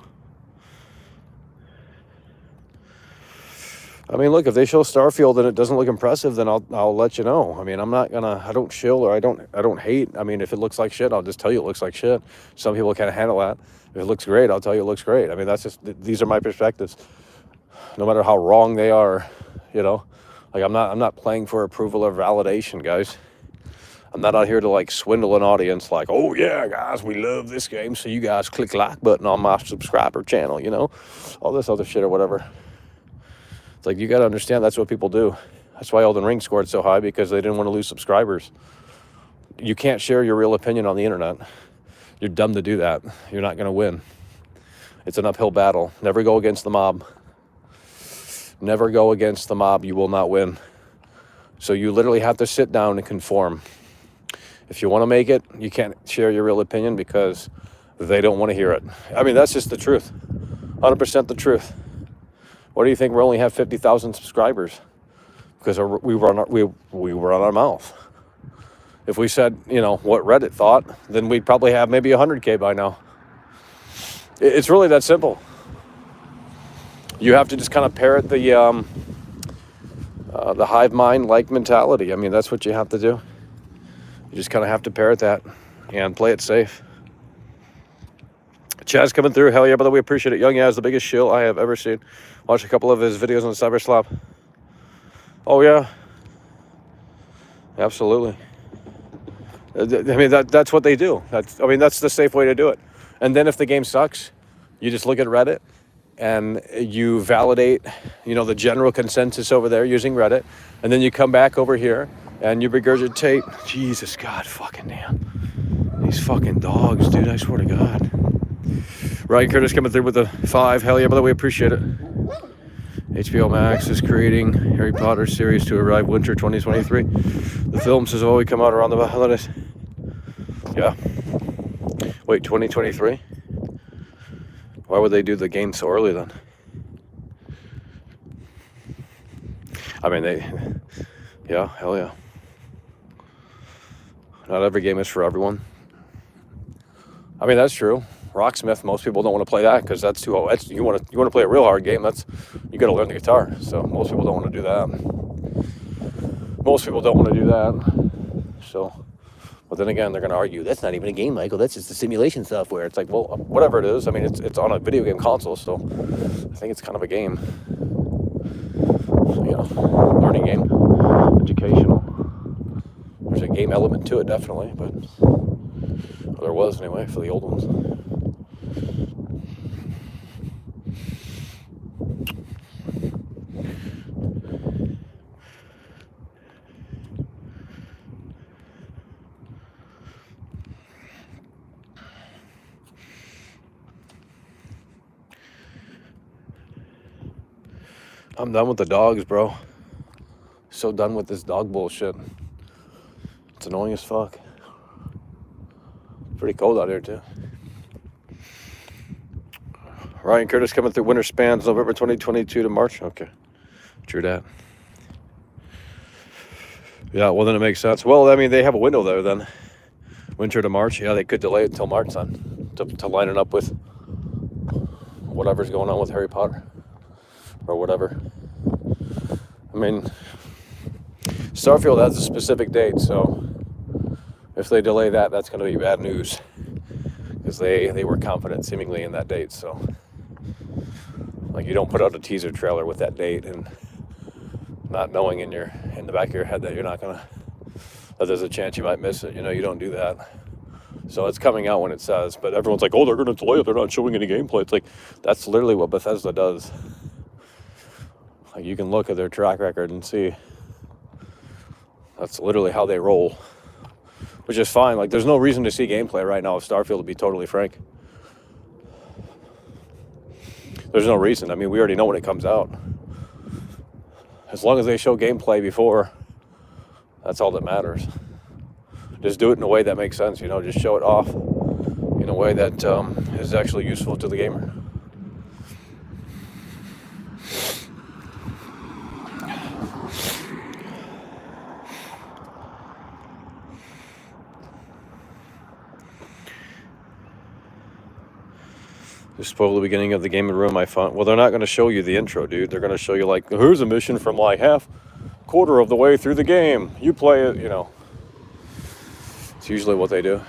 I mean, look, if they show Starfield and it doesn't look impressive, then I'll let you know. I mean, I don't chill or I don't hate. I mean, if it looks like shit, I'll just tell you it looks like shit. Some people can't handle that. If it looks great, I'll tell you it looks great. I mean, these are my perspectives. No matter how wrong they are, you know. Like, I'm not playing for approval or validation, guys. I'm not out here to like swindle an audience like, oh yeah, guys, we love this game, so you guys click like button on my subscriber channel, you know, all this other shit or whatever. It's like, you got to understand that's what people do. That's why Elden Ring scored so high, because they didn't want to lose subscribers. You can't share your real opinion on the internet. You're dumb to do that. You're not going to win. It's an uphill battle. Never go against the mob. Never go against the mob. You will not win. So you literally have to sit down and conform. If you want to make it, you can't share your real opinion because they don't want to hear it. I mean, that's just the truth. 100% the truth. What do you think we only have 50,000 subscribers? Because we run our mouth. If we said, you know, what Reddit thought, then we'd probably have maybe 100K by now. It's really that simple. You have to just kind of parrot the hive mind-like mentality. I mean, that's what you have to do. You just kind of have to parrot that and play it safe. Chad's coming through. Hell yeah, brother. We appreciate it. Young Yaz, the biggest shill I have ever seen. Watch a couple of his videos on Cyber Slap. Oh, yeah. Absolutely. I mean, that's what they do. That's the safe way to do it. And then if the game sucks, you just look at Reddit and you validate, you know, the general consensus over there using Reddit. And then you come back over here and you regurgitate. Jesus, God, fucking damn. These fucking dogs, dude, I swear to God. Ryan Curtis coming through with the 5. Hell yeah, brother, we appreciate it. HBO Max is creating Harry Potter series to arrive winter 2023. The films has always come out around the holidays. Yeah. Wait, 2023? Why would they do the game so early then? I mean, yeah, hell yeah. Not every game is for everyone. I mean, that's true. Rocksmith, most people don't want to play that because that's too old. You want to play a real hard game, you got to learn the guitar. So most people don't want to do that. So, but then again, they're going to argue that's not even a game, Michael. That's just the simulation software. It's like, well, whatever it is. I mean, it's on a video game console, so I think it's kind of a game. So, you know, learning game, educational. There's a game element to it, definitely, but well, there was anyway for the old ones. I'm done with the dogs, bro. So done with this dog bullshit. It's annoying as fuck. Pretty cold out here, too. Ryan Curtis coming through. Winter spans November 2022 to March. Okay. True that. Yeah, well, then it makes sense. Well, I mean, they have a window there then. Winter to March. Yeah, they could delay it until March then to line it up with whatever's going on with Harry Potter or whatever. I mean, Starfield has a specific date, so if they delay that, that's going to be bad news because they were confident seemingly in that date. So, like, you don't put out a teaser trailer with that date and not knowing in the back of your head that you're not gonna, that there's a chance you might miss it. You know, you don't do that. So it's coming out when it says, but everyone's like, oh, they're gonna delay it. They're not showing any gameplay. It's like, that's literally what Bethesda does. Like, you can look at their track record and see That's literally how they roll, which is fine. Like, there's no reason to see gameplay right now of Starfield, to be totally frank. There's no reason. I mean, we already know when it comes out. As long as they show gameplay before, that's all that matters. Just do it in a way that makes sense, you know, just show it off in a way that is actually useful to the gamer. Just spoil the beginning of the gaming room. I found, well, they're not going to show you the intro, dude. They're going to show you, like, here's a mission from like quarter of the way through the game. You play it, you know. It's usually what they do.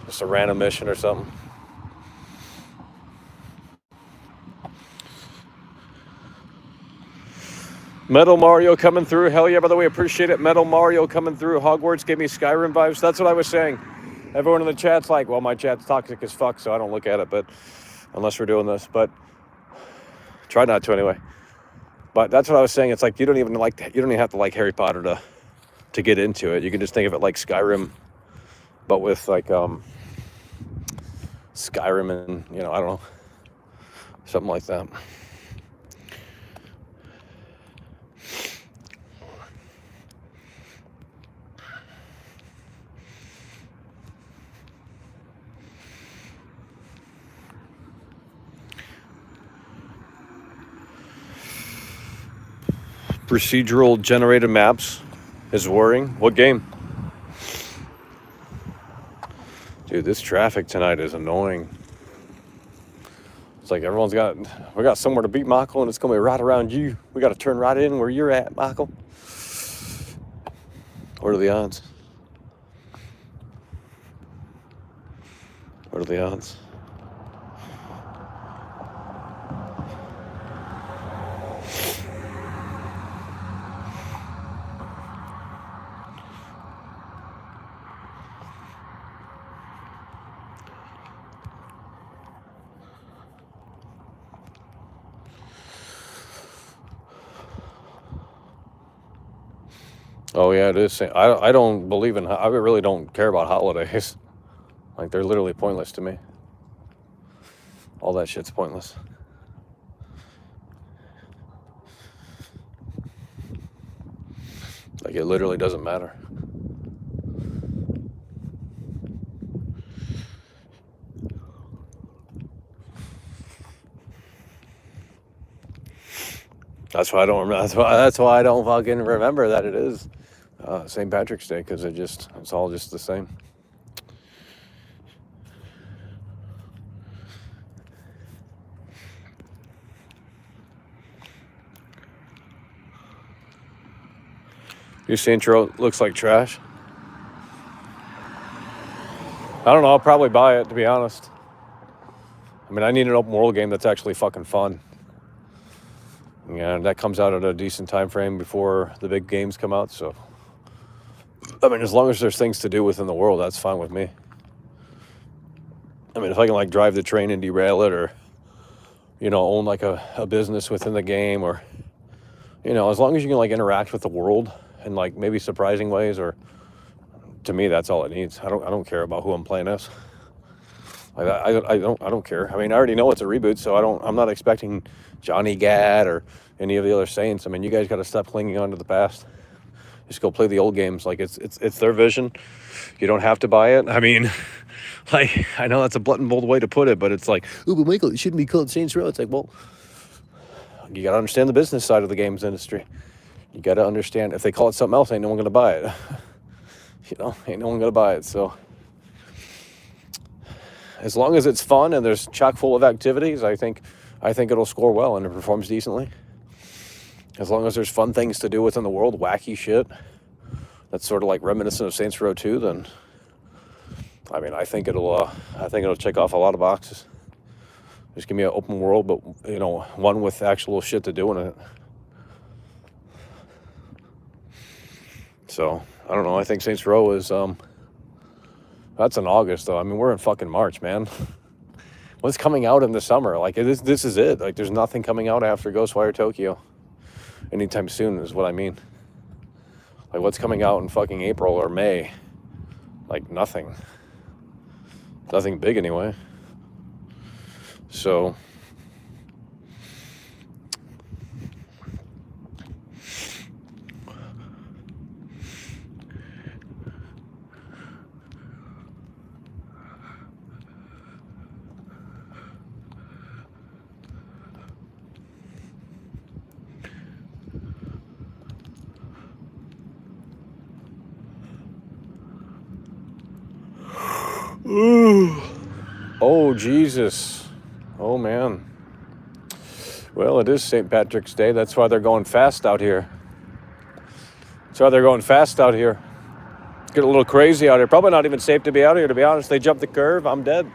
Just a random mission or something. Metal Mario coming through. Hell yeah, by the way, appreciate it. Metal Mario coming through. Hogwarts gave me Skyrim vibes. That's what I was saying. Everyone in the chat's like, well, my chat's toxic as fuck, so I don't look at it, but unless we're doing this, but try not to anyway. But that's what I was saying. It's like you don't even have to like Harry Potter to get into it. You can just think of it like Skyrim, but with like Skyrim and, you know, I don't know, something like that. Procedural generated maps is worrying. What game? Dude, this traffic tonight is annoying. It's like we got somewhere to be, Michael, and it's going to be right around you. We got to turn right in where you're at, Michael. What are the odds? What are the odds? Oh yeah, it is. I don't believe in. I really don't care about holidays. Like, they're literally pointless to me. All that shit's pointless. Like, it literally doesn't matter. That's why I don't remember. That's why I don't fucking remember that it is St. Patrick's Day, because it's all just the same. Your intro looks like trash. I don't know. I'll probably buy it, to be honest. I mean, I need an open world game that's actually fucking fun. Yeah, that comes out at a decent time frame before the big games come out. So, I mean, as long as there's things to do within the world, that's fine with me. I mean, if I can like drive the train and derail it, or, you know, own like a business within the game, or, you know, as long as you can like interact with the world in like maybe surprising ways, or, to me, that's all it needs. I don't care about who I'm playing as. Like, I don't care. I mean, I already know it's a reboot, so I'm not expecting Johnny Gad or any of the other Saints. I mean, you guys got to stop clinging on to the past. Just go play the old games. Like, it's their vision. You don't have to buy it. I mean, like, I know that's a blunt and bold way to put it, but it's like, oh, but Michael, it shouldn't be called Saints Row. It's like, well, you got to understand the business side of the games industry. You got to understand, if they call it something else, ain't no one going to buy it. You know, ain't no one going to buy it. So, as long as it's fun and there's chock full of activities, I think it'll score well and it performs decently. As long as there's fun things to do within the world, wacky shit, that's sort of like reminiscent of Saints Row 2, then, I mean, I think it'll check off a lot of boxes. Just give me an open world, but, you know, one with actual shit to do in it. So, I don't know. I think Saints Row is, that's in August, though. I mean, we're in fucking March, man. What's coming out in the summer? Like, this is it. Like, there's nothing coming out after Ghostwire Tokyo anytime soon, is what I mean. Like, what's coming out in fucking April or May? Like, nothing. Nothing big anyway. So, oh, Jesus. Oh, man. Well, it is St. Patrick's Day. That's why they're going fast out here. That's why they're going fast out here. Get a little crazy out here. Probably not even safe to be out here, to be honest. They jump the curve, I'm dead.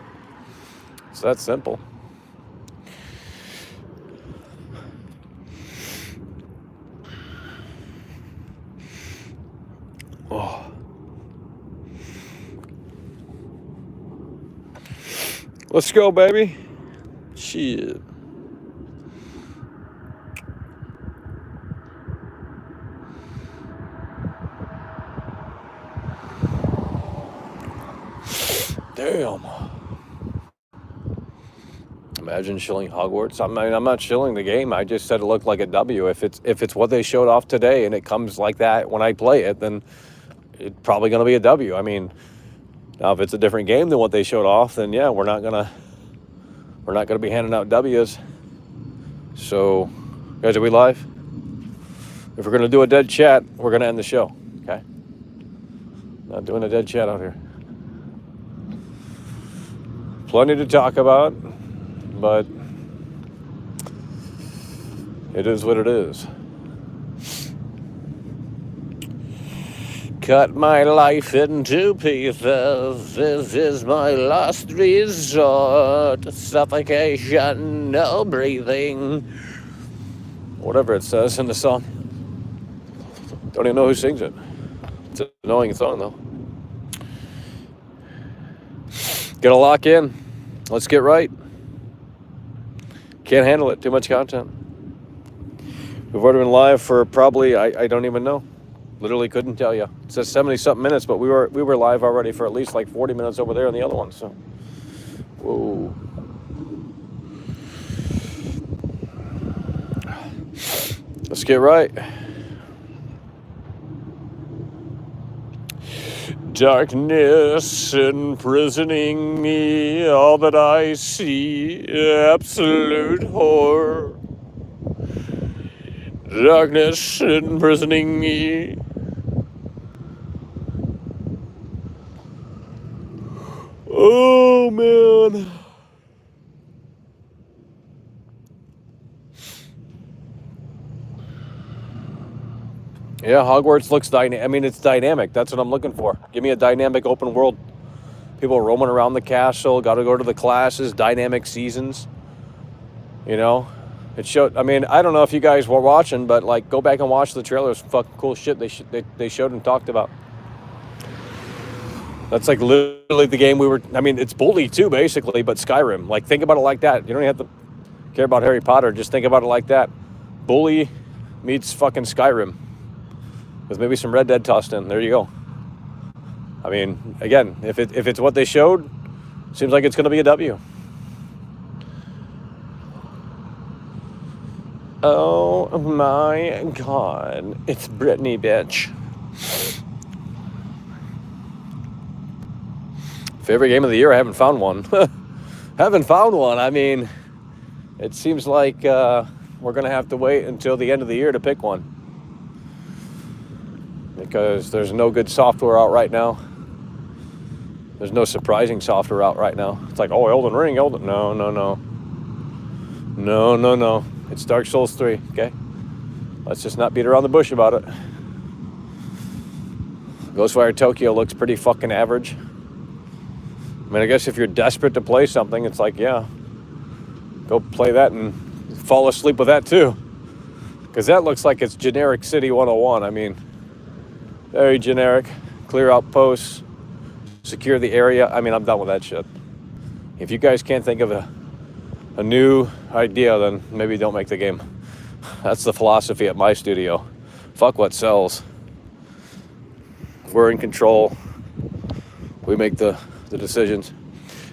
So that's simple. Oh. Let's go, baby. Shit. Damn. Imagine shilling Hogwarts. I mean, I'm not shilling the game. I just said it looked like a W. If it's what they showed off today and it comes like that when I play it, then it's probably going to be a W. I mean, now if it's a different game than what they showed off, then yeah, we're not gonna be handing out W's. So, guys, are we live? If we're gonna do a dead chat, we're gonna end the show. Okay? Not doing a dead chat out here. Plenty to talk about, but it is what it is. Cut my life into pieces. This is my last resort. Suffocation, no breathing. Whatever it says in the song. Don't even know who sings it. It's an annoying song, though. Gotta lock in. Let's get right. Can't handle it. Too much content. We've already been live for probably, I don't even know. Literally couldn't tell you. It says 70-something minutes, but we were live already for at least like 40 minutes over there on the other one. So, whoa. Let's get right. Darkness imprisoning me, all that I see, absolute horror. Darkness imprisoning me. Oh, man. Yeah, Hogwarts looks dynamic. I mean, it's dynamic. That's what I'm looking for. Give me a dynamic open world. People roaming around the castle, got to go to the classes, dynamic seasons. You know, it showed. I mean, I don't know if you guys were watching, but like, go back and watch the trailers. Fucking cool shit they showed and talked about. That's like literally the game we were. I mean, it's Bully too, basically, but Skyrim. Like, think about it like that. You don't even have to care about Harry Potter. Just think about it like that. Bully meets fucking Skyrim. With maybe some Red Dead tossed in. There you go. I mean, again, if it's what they showed, seems like it's going to be a W. Oh my God. It's Britney, bitch. Favorite game of the year? I haven't found one. Haven't found one. I mean, it seems like we're going to have to wait until the end of the year to pick one. Because there's no good software out right now. There's no surprising software out right now. It's like, oh, Elden Ring, No. No. It's Dark Souls 3, okay? Let's just not beat around the bush about it. Ghostwire Tokyo looks pretty fucking average. I mean, I guess if you're desperate to play something, it's like, yeah, go play that and fall asleep with that too. Because that looks like it's generic City 101. I mean, very generic. Clear outposts, secure the area. I mean, I'm done with that shit. If you guys can't think of a new idea, then maybe don't make the game. That's the philosophy at my studio. Fuck what sells. We're in control. We make the decisions.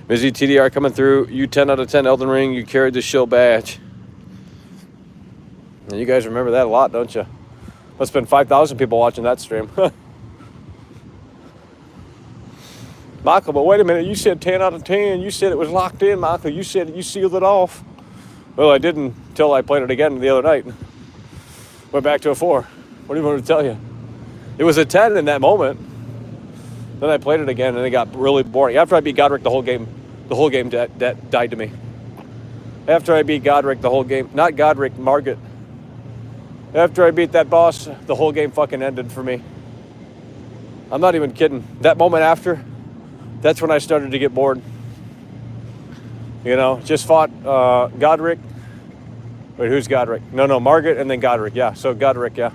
Mizzy TDR coming through. You 10 out of 10 Elden Ring. You carried the show badge. And you guys remember that a lot, don't you? Must have been 5,000 people watching that stream. Michael, but wait a minute. You said 10 out of 10. You said it was locked in, Michael. You said you sealed it off. Well, I didn't until I played it again the other night. Went back to a 4. What do you want me to tell you? It was a 10 in that moment. Then I played it again, and it got really boring. After I beat Godric, the whole game died to me. After I beat Godric, the whole game... Not Godric, Margit. After I beat that boss, the whole game fucking ended for me. I'm not even kidding. That moment after, that's when I started to get bored. You know, just fought Godric. Wait, who's Godric? No, Margit and then Godric. Yeah, so Godric, yeah.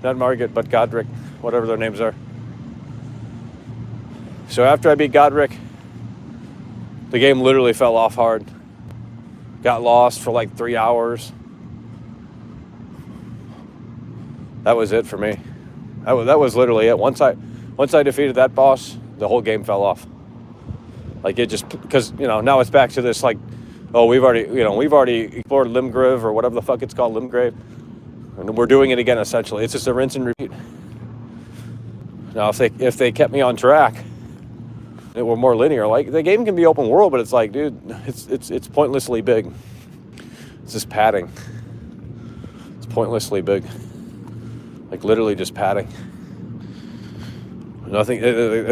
Not Margit, but Godric, whatever their names are. So after I beat Godric, the game literally fell off hard. Got lost for like 3 hours. That was it for me. That was literally it. Once I defeated that boss, the whole game fell off. Like it just, because, you know, now it's back to this like, oh, we've already explored Limgrave or whatever the fuck it's called, Limgrave. And we're doing it again, essentially. It's just a rinse and repeat. Now, if they kept me on track, it were more linear. Like, the game can be open world, but it's like, dude, it's pointlessly big. It's just padding. It's pointlessly big. Like, literally just padding. Nothing, and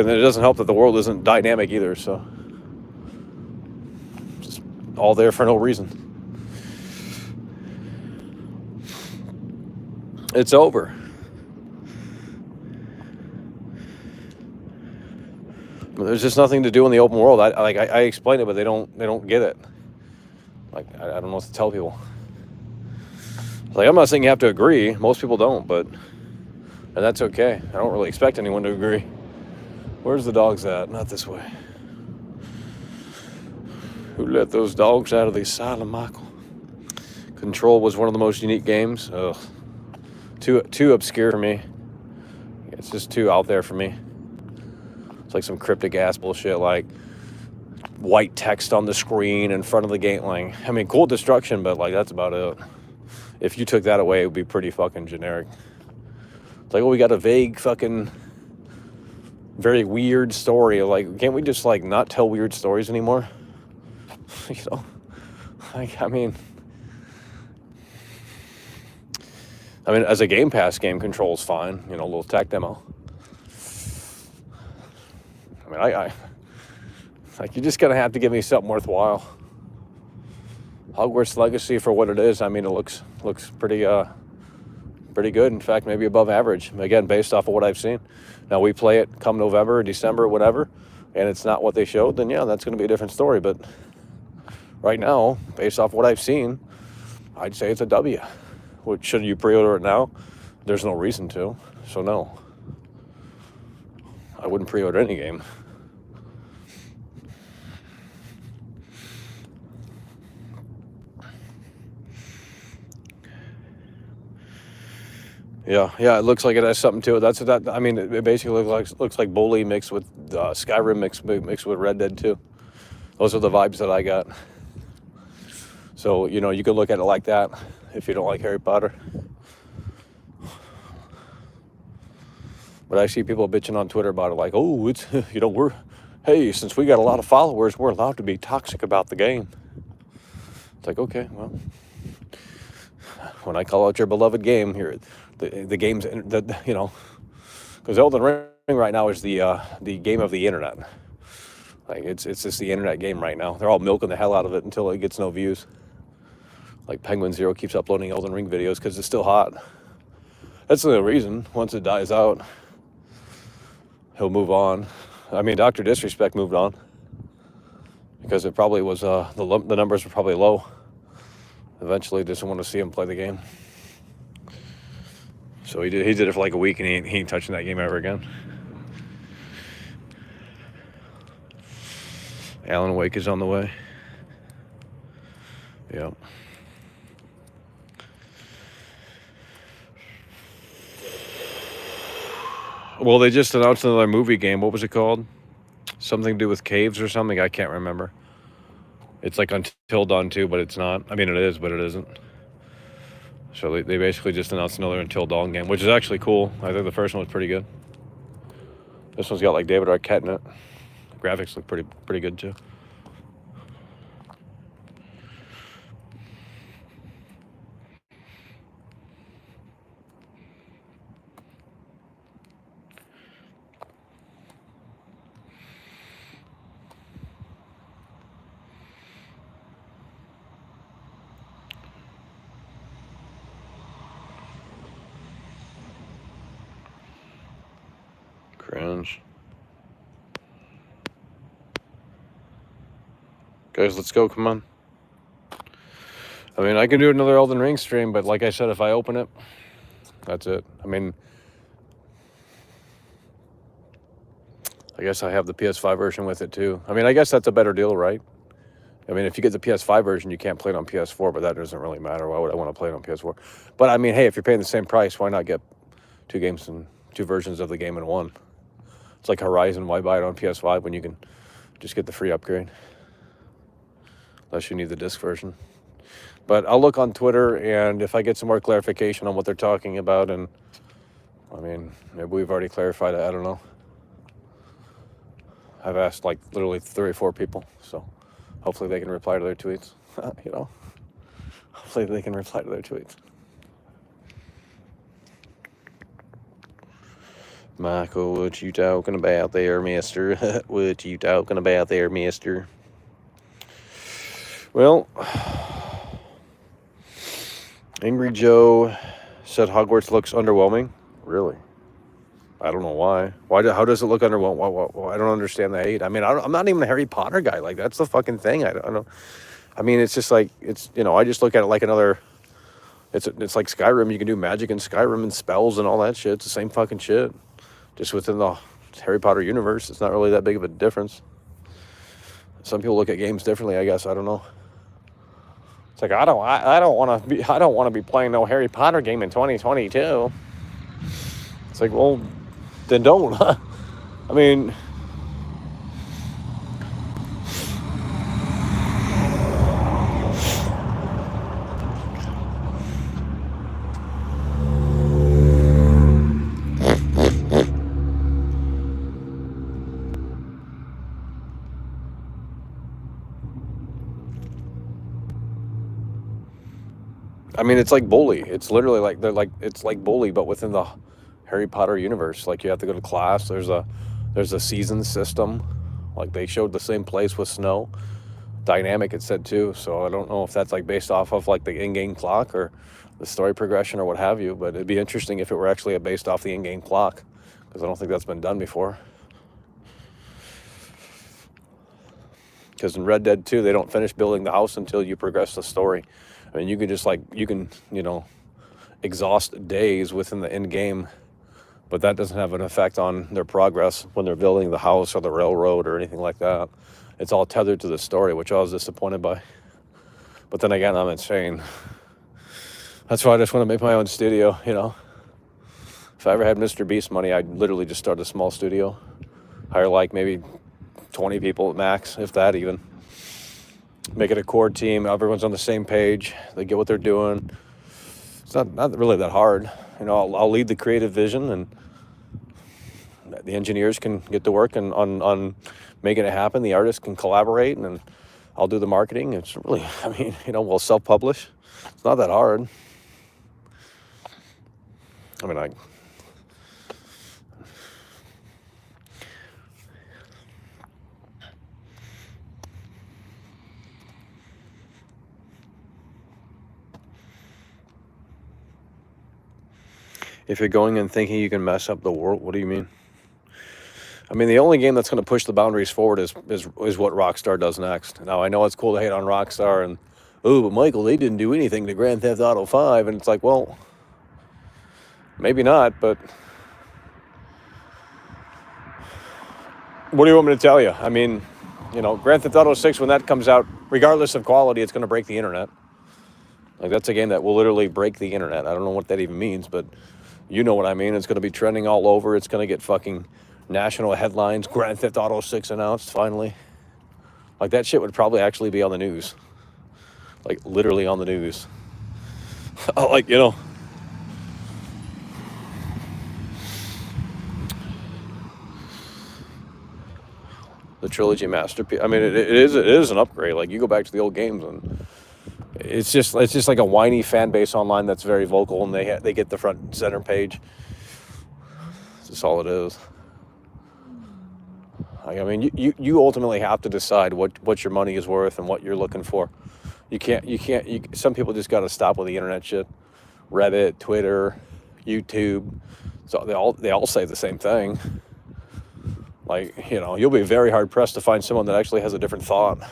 it doesn't help that the world isn't dynamic either, so. Just all there for no reason. It's over. There's just nothing to do in the open world. I explain it, but they don't get it. Like, I don't know what to tell people. Like, I'm not saying you have to agree. Most people don't, and that's okay. I don't really expect anyone to agree. Where's the dogs at? Not this way. Who let those dogs out of the asylum, Michael? Control was one of the most unique games. Ugh. Too obscure for me. It's just too out there for me. It's like some cryptic ass bullshit, like white text on the screen in front of the game. Like, I mean, cool destruction, but like that's about it. If you took that away, it would be pretty fucking generic. It's like, oh, we got a vague fucking, very weird story. Like, can't we just like not tell weird stories anymore? You know, like, I mean, as a Game Pass game, Control's fine. You know, a little tech demo. I mean, I like, you're just gonna have to give me something worthwhile. Hogwarts Legacy, for what it is, I mean, it looks pretty good. In fact, maybe above average. Again, based off of what I've seen. Now, we play it come November, December, whatever, and it's not what they showed, then yeah, that's gonna be a different story. But right now, based off what I've seen, I'd say it's a W. Which, should you pre-order it now? There's no reason to, so no. I wouldn't pre-order any game. Yeah, it looks like it has something to it. I mean, it basically looks like Bully mixed with Skyrim mixed with Red Dead 2. Those are the vibes that I got. So, you know, you could look at it like that if you don't like Harry Potter. But I see people bitching on Twitter about it, like, oh, it's, you know, since we got a lot of followers, we're allowed to be toxic about the game. It's like, okay, well, when I call out your beloved game here, the game's, you know, because Elden Ring right now is the game of the internet. Like, it's just the internet game right now. They're all milking the hell out of it until it gets no views. Like, Penguin Zero keeps uploading Elden Ring videos because it's still hot. That's the reason. Once it dies out, he'll move on. I mean, Dr. Disrespect moved on because it probably was, the numbers were probably low. Eventually, just want to see him play the game. So he did it for like a week, and he ain't touching that game ever again. Alan Wake is on the way. Yep. Well, they just announced another movie game. What was it called? Something to do with caves or something? I can't remember. It's like Until Dawn 2, but it's not. I mean, it is, but it isn't. So they basically just announced another Until Dawn game, which is actually cool. I think the first one was pretty good. This one's got like David Arquette in it. The graphics look pretty good too. Cringe. Guys, let's go. Come on. I mean, I can do another Elden Ring stream, but like I said, if I open it, that's it. I mean, I guess I have the PS5 version with it too. I mean, I guess that's a better deal, right? I mean, if you get the PS5 version, you can't play it on PS4, but that doesn't really matter. Why would I want to play it on PS4? But I mean, hey, if you're paying the same price, why not get two versions of the game in one? It's like Horizon. Why buy it on PS5 when you can just get the free upgrade? Unless you need the disc version. But I'll look on Twitter, and if I get some more clarification on what they're talking about, and I mean, maybe we've already clarified it. I don't know. I've asked like literally 3 or 4 people, so hopefully they can reply to their tweets. You know, hopefully they can reply to their tweets. Michael, what you talking about there, mister? What you talking about there, mister? Well, Angry Joe said Hogwarts looks underwhelming. Really? I don't know why. How does it look underwhelming? I don't understand the hate. I mean, I'm not even a Harry Potter guy. Like, that's the fucking thing. I don't. I mean, it's just like, it's, you know, I just look at it like another, it's like Skyrim. You can do magic in Skyrim and spells and all that shit. It's the same fucking shit. Just within the Harry Potter universe, it's not really that big of a difference. Some people look at games differently, I guess. I don't know. It's like, I don't want to be playing no Harry Potter game in 2022. It's like, well, then don't. I mean, it's like Bully. It's literally like it's like Bully, but within the Harry Potter universe. Like, you have to go to class. There's a season system. Like, they showed the same place with snow. Dynamic, it said too. So I don't know if that's like based off of like the in-game clock or the story progression or what have you. But it'd be interesting if it were actually based off the in-game clock, because I don't think that's been done before. Because in Red Dead 2, they don't finish building the house until you progress the story. I mean, you can exhaust days within the end game, but that doesn't have an effect on their progress when they're building the house or the railroad or anything like that. It's all tethered to the story, which I was disappointed by. But then again, I'm insane. That's why I just want to make my own studio, you know. If I ever had Mr. Beast money, I'd literally just start a small studio. Hire like maybe 20 people at max, if that even. Make it a core team. Everyone's on the same page. They get what they're doing. It's not really that hard. You know, I'll lead the creative vision, and the engineers can get to work on making it happen. The artists can collaborate, and I'll do the marketing. It's really, I mean, you know, we'll self-publish. It's not that hard. I mean, if you're going and thinking you can mess up the world, what do you mean? I mean, the only game that's going to push the boundaries forward is what Rockstar does next. Now, I know it's cool to hate on Rockstar and, oh, but Michael, they didn't do anything to Grand Theft Auto 5. And it's like, well, maybe not, but what do you want me to tell you? I mean, you know, Grand Theft Auto 6, when that comes out, regardless of quality, it's going to break the internet. Like, that's a game that will literally break the internet. I don't know what that even means, but You know what I mean? It's going to be trending all over. It's going to get fucking national headlines. Grand Theft Auto 6 announced, finally. Like, that shit would probably actually be on the news. Like, literally on the news. Like, you know. The trilogy masterpiece. I mean, it is an upgrade. Like, you go back to the old games, and it's just like a whiny fan base online that's very vocal, and they get the front center page. That's all it is. I mean, you ultimately have to decide what your money is worth and what you're looking for. You can't. Some people just got to stop with the internet shit. Reddit, Twitter, YouTube. So they all say the same thing. Like, you know, you'll be very hard pressed to find someone that actually has a different thought.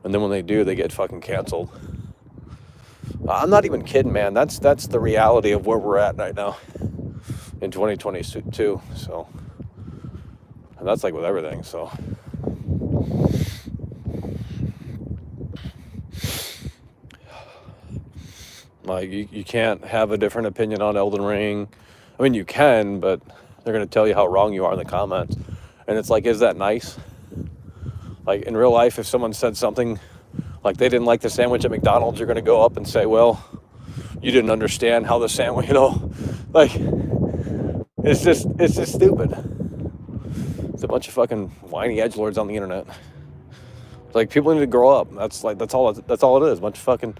And then when they do, they get fucking canceled. I'm not even kidding, man. That's the reality of where we're at right now in 2022. So, and that's like with everything. So, like, you can't have a different opinion on Elden Ring. I mean, you can, but they're going to tell you how wrong you are in the comments. And it's like, is that nice? Like, in real life, if someone said something like they didn't like the sandwich at McDonald's, you're going to go up and say, well, you didn't understand how the sandwich, you know, like, it's just stupid. It's a bunch of fucking whiny edgelords on the internet. It's like, people need to grow up. That's all it is. A bunch of fucking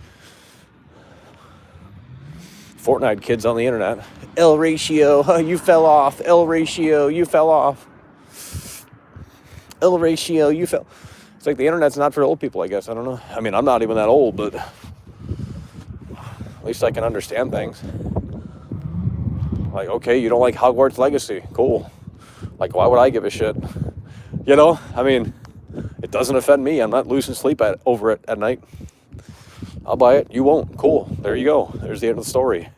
Fortnite kids on the internet. L ratio, oh, you fell off. L ratio, you fell off. L ratio, you fell. It's like the internet's not for old people, I guess. I don't know. I mean, I'm not even that old, but at least I can understand things. Like, okay, you don't like Hogwarts Legacy. Cool. Like, why would I give a shit? You know, I mean, it doesn't offend me. I'm not losing sleep over it at night. I'll buy it. You won't. Cool. There you go. There's the end of the story.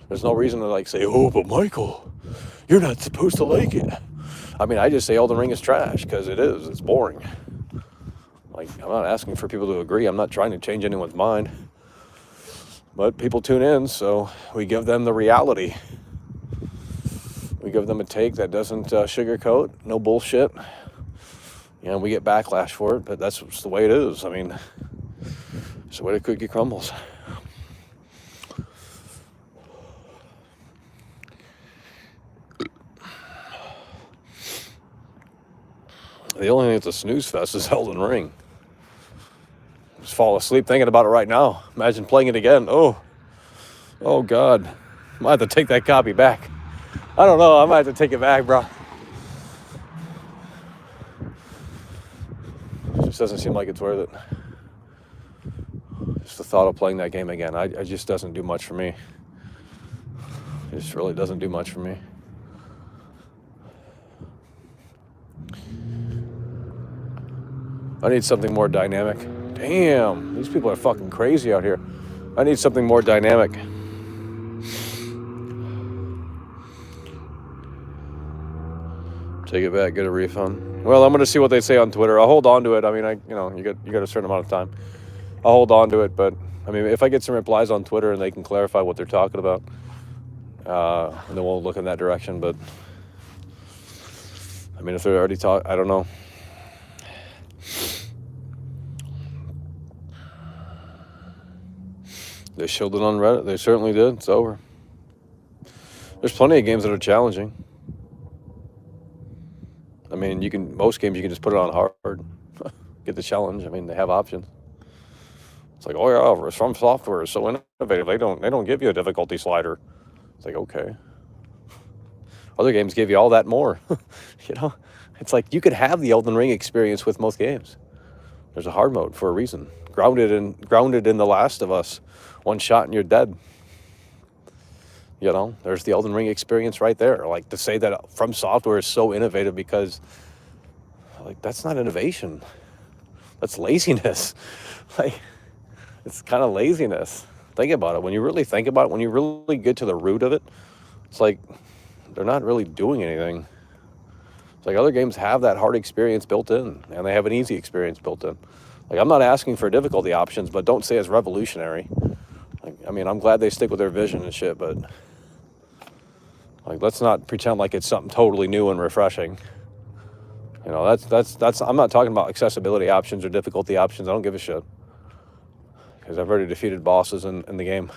There's no reason to, like, say, oh, but Michael, you're not supposed to like it. I mean, I just say Elden Ring is trash, because it is. It's boring. Like, I'm not asking for people to agree. I'm not trying to change anyone's mind. But people tune in, so we give them the reality. We give them a take that doesn't sugarcoat, no bullshit. You know, we get backlash for it, but that's just the way it is. I mean, it's the way the cookie crumbles. The only thing that's a snooze fest is Elden Ring. Just fall asleep thinking about it right now. Imagine playing it again. Oh God. I might have to take that copy back. I don't know. I might have to take it back, bro. It just doesn't seem like it's worth it. Just the thought of playing that game again, it just doesn't do much for me. It just really doesn't do much for me. I need something more dynamic. Damn, these people are fucking crazy out here. I need something more dynamic. Take it back, get a refund. Well, I'm going to see what they say on Twitter. I'll hold on to it. I mean, you got a certain amount of time. I'll hold on to it, but I mean, if I get some replies on Twitter and they can clarify what they're talking about, and then we'll look in that direction. But I mean, if they're already I don't know. They showed it on Reddit. They certainly did. It's over. There's plenty of games that are challenging. I mean, most games you can just put it on hard, get the challenge. I mean, they have options. It's like, oh yeah, From Software is so innovative. They don't give you a difficulty slider. It's like, okay. Other games give you all that more. You know, it's like you could have the Elden Ring experience with most games. There's a hard mode for a reason. Grounded in The Last of Us. One shot and you're dead. You know, there's the Elden Ring experience right there. Like, to say that From Software is so innovative, because, like, that's not innovation. That's laziness. Like, it's kind of laziness. Think about it. When you really think about it, when you really get to the root of it, it's like they're not really doing anything. It's like other games have that hard experience built in, and they have an easy experience built in. Like, I'm not asking for difficulty options, but don't say it's revolutionary. Like, I mean, I'm glad they stick with their vision and shit, but Like, let's not pretend like it's something totally new and refreshing. You know, that's. I'm not talking about accessibility options or difficulty options. I don't give a shit, because I've already defeated bosses in the game.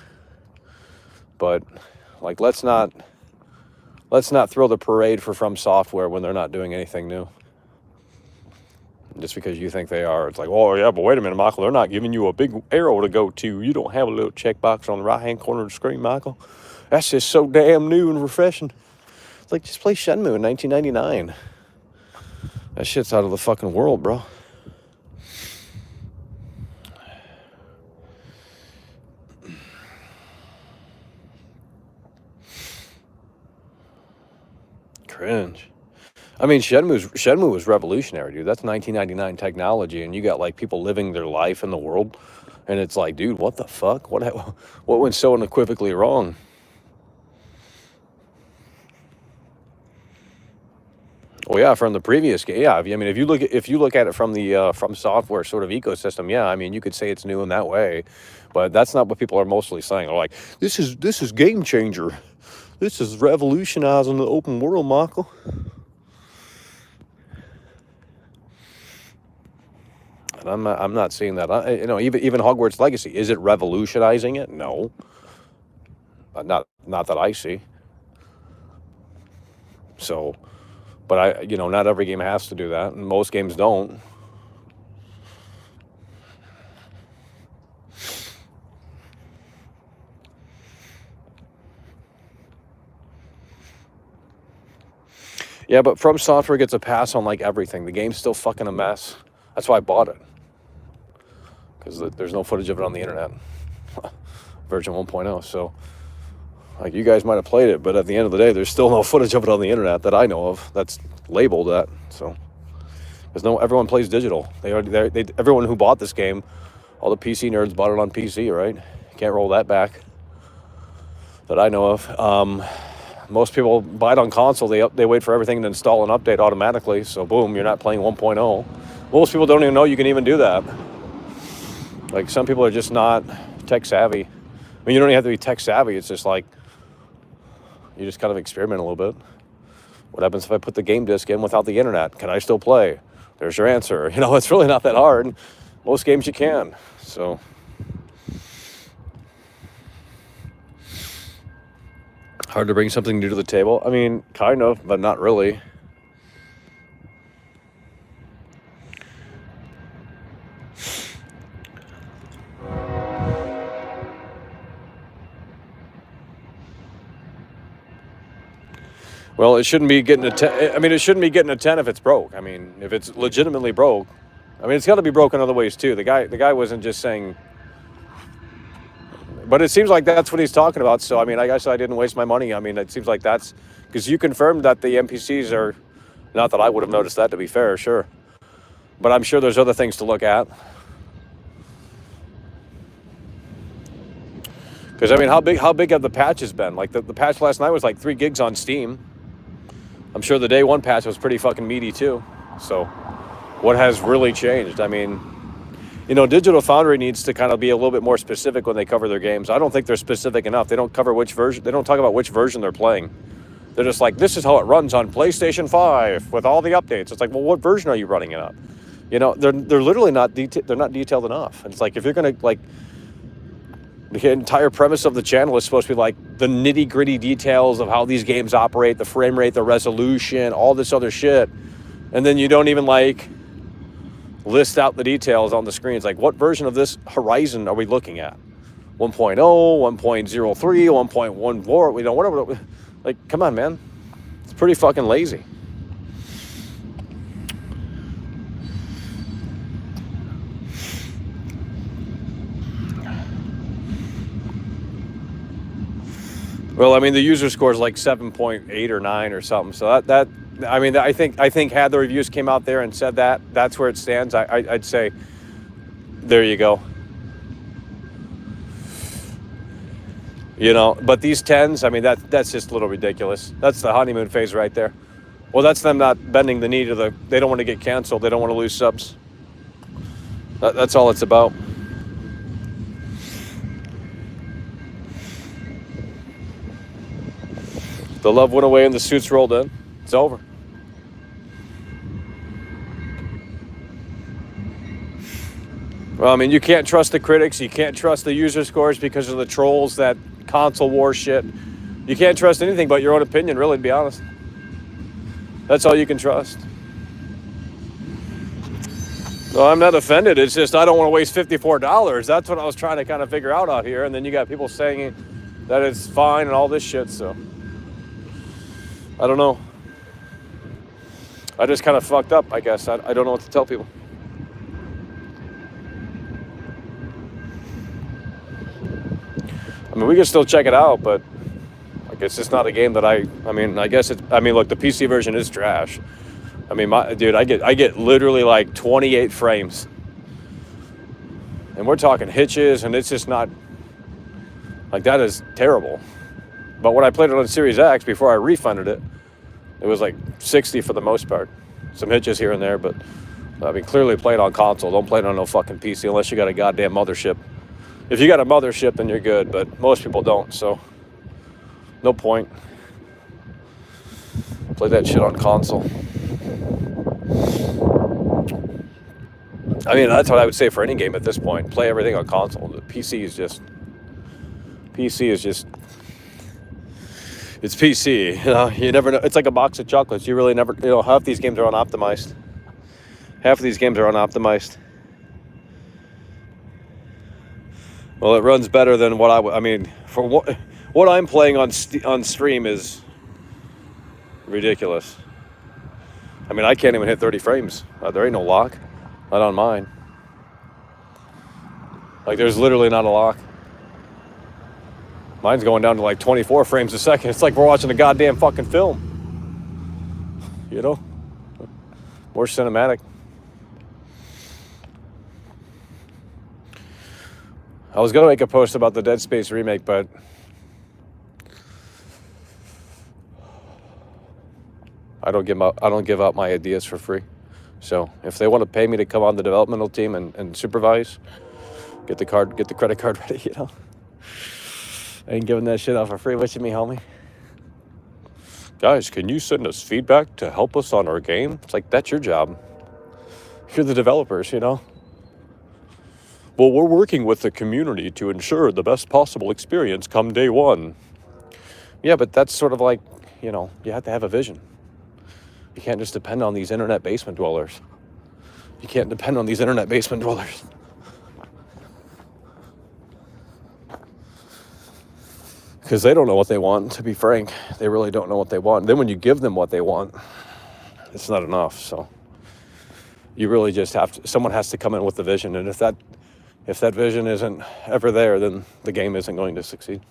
But like, let's not throw the parade for From Software when they're not doing anything new. Just because you think they are, it's like, oh yeah, but wait a minute, Michael, they're not giving you a big arrow to go to. You don't have a little checkbox on the right-hand corner of the screen, Michael. That's just so damn new and refreshing. It's like, just play Shenmue in 1999. That shit's out of the fucking world, bro. Cringe. I mean, Shenmue was revolutionary, dude. That's 1999 technology, and you got like people living their life in the world, and it's like, dude, what the fuck? What went so unequivocally wrong? Well, yeah, from the previous game, yeah. I mean, if you look at it from the From Software sort of ecosystem, yeah. I mean, you could say it's new in that way, but that's not what people are mostly saying. They're like, this is game changer. This is revolutionizing the open world, Michael. And I'm not seeing that. You know, even Hogwarts Legacy, is it revolutionizing it? No, not that I see. So, but you know, not every game has to do that, and most games don't. Yeah, but From Software gets a pass on like everything. The game's still fucking a mess. That's why I bought it, because there's no footage of it on the internet. Version 1.0. So, like, you guys might have played it, but at the end of the day, there's still no footage of it on the internet that I know of that's labeled that. So, everyone plays digital. Everyone who bought this game, all the PC nerds bought it on PC, right? Can't roll that back that I know of. Most people buy it on console. They wait for everything to install and update automatically. So boom, you're not playing 1.0. Most people don't even know you can even do that. Like, some people are just not tech savvy. I mean, you don't even have to be tech savvy. It's just like, you just kind of experiment a little bit. What happens if I put the game disc in without the internet? Can I still play? There's your answer. You know, it's really not that hard. Most games you can. So, hard to bring something new to the table? I mean, kind of, but not really. Well, it shouldn't be getting a 10. I mean, it shouldn't be getting a 10 if it's broke. I mean, if it's legitimately broke, I mean, it's got to be broken other ways too. The guy wasn't just saying, but it seems like that's what he's talking about. So, I mean, I guess I didn't waste my money. I mean, it seems like that's because you confirmed that the NPCs are, not that I would have noticed that, to be fair, sure. But I'm sure there's other things to look at. Because, I mean, how big have the patches been? Like, the patch last night was like 3 gigs on Steam. I'm sure the day one patch was pretty fucking meaty too. So, what has really changed? I mean, you know, Digital Foundry needs to kind of be a little bit more specific when they cover their games. I don't think they're specific enough. They don't cover which version. They don't talk about which version they're playing. They're just like, this is how it runs on PlayStation 5 with all the updates. It's like, well, what version are you running it on? You know, they're literally not they're not detailed enough. And it's like, if you're gonna, like, the entire premise of the channel is supposed to be like the nitty gritty details of how these games operate, the frame rate, the resolution, all this other shit. And then you don't even like list out the details on the screen. It's like, what version of this Horizon are we looking at? 1.0, 1.03, 1.14, we don't, whatever. Like, come on, man. It's pretty fucking lazy. Well, I mean, the user score is like 7.8 or 9 or something. So that I mean, I think had the reviews came out there and said that that's where it stands, I'd say, there you go. You know, but these 10s, I mean, that's just a little ridiculous. That's the honeymoon phase right there. Well, that's them not bending the knee to they don't want to get canceled. They don't want to lose subs. That's all it's about. The love went away and the suits rolled in. It's over. Well, I mean, you can't trust the critics. You can't trust the user scores because of the trolls, that console war shit. You can't trust anything but your own opinion, really, to be honest. That's all you can trust. No, I'm not offended. It's just I don't want to waste $54. That's what I was trying to kind of figure out here. And then you got people saying that it's fine and all this shit. So I don't know. I just kind of fucked up, I guess. I don't know what to tell people. I mean, we can still check it out, but like, it's just not a game that I mean, I guess it's, I mean, look, the PC version is trash. I mean, dude, I get literally like 28 frames. And we're talking hitches, and it's just not, like, that is terrible. But when I played it on Series X, before I refunded it, it was like 60 for the most part. Some hitches here and there, but I mean, clearly play it on console. Don't play it on no fucking PC unless you got a goddamn mothership. If you got a mothership, then you're good, but most people don't, so no point. Play that shit on console. I mean, that's what I would say for any game at this point. Play everything on console. The PC is just, it's PC. You know, you never know. It's like a box of chocolates. You really never, you know, half these games are unoptimized. Half of these games are unoptimized. Well, it runs better than what I mean, for what I'm playing on stream is ridiculous. I mean, I can't even hit 30 frames. There ain't no lock. Not on mine. Like, there's literally not a lock. Mine's going down to like 24 frames a second. It's like we're watching a goddamn fucking film. You know? More cinematic. I was going to make a post about the Dead Space remake, but I don't give out my ideas for free. So if they want to pay me to come on the developmental team and supervise, get the credit card ready, you know. I ain't giving that shit out for free. What you mean, homie? Guys, can you send us feedback to help us on our game? It's like, that's your job. You're the developers, you know. Well, we're working with the community to ensure the best possible experience come day one. Yeah, but that's sort of like, you know, you have to have a vision. You can't just depend on these internet basement dwellers. You can't depend on these internet basement dwellers. Because they don't know what they want, to be frank. They really don't know what they want. Then when you give them what they want, it's not enough. So you really just have to, someone has to come in with the vision. And if that vision isn't ever there, then the game isn't going to succeed.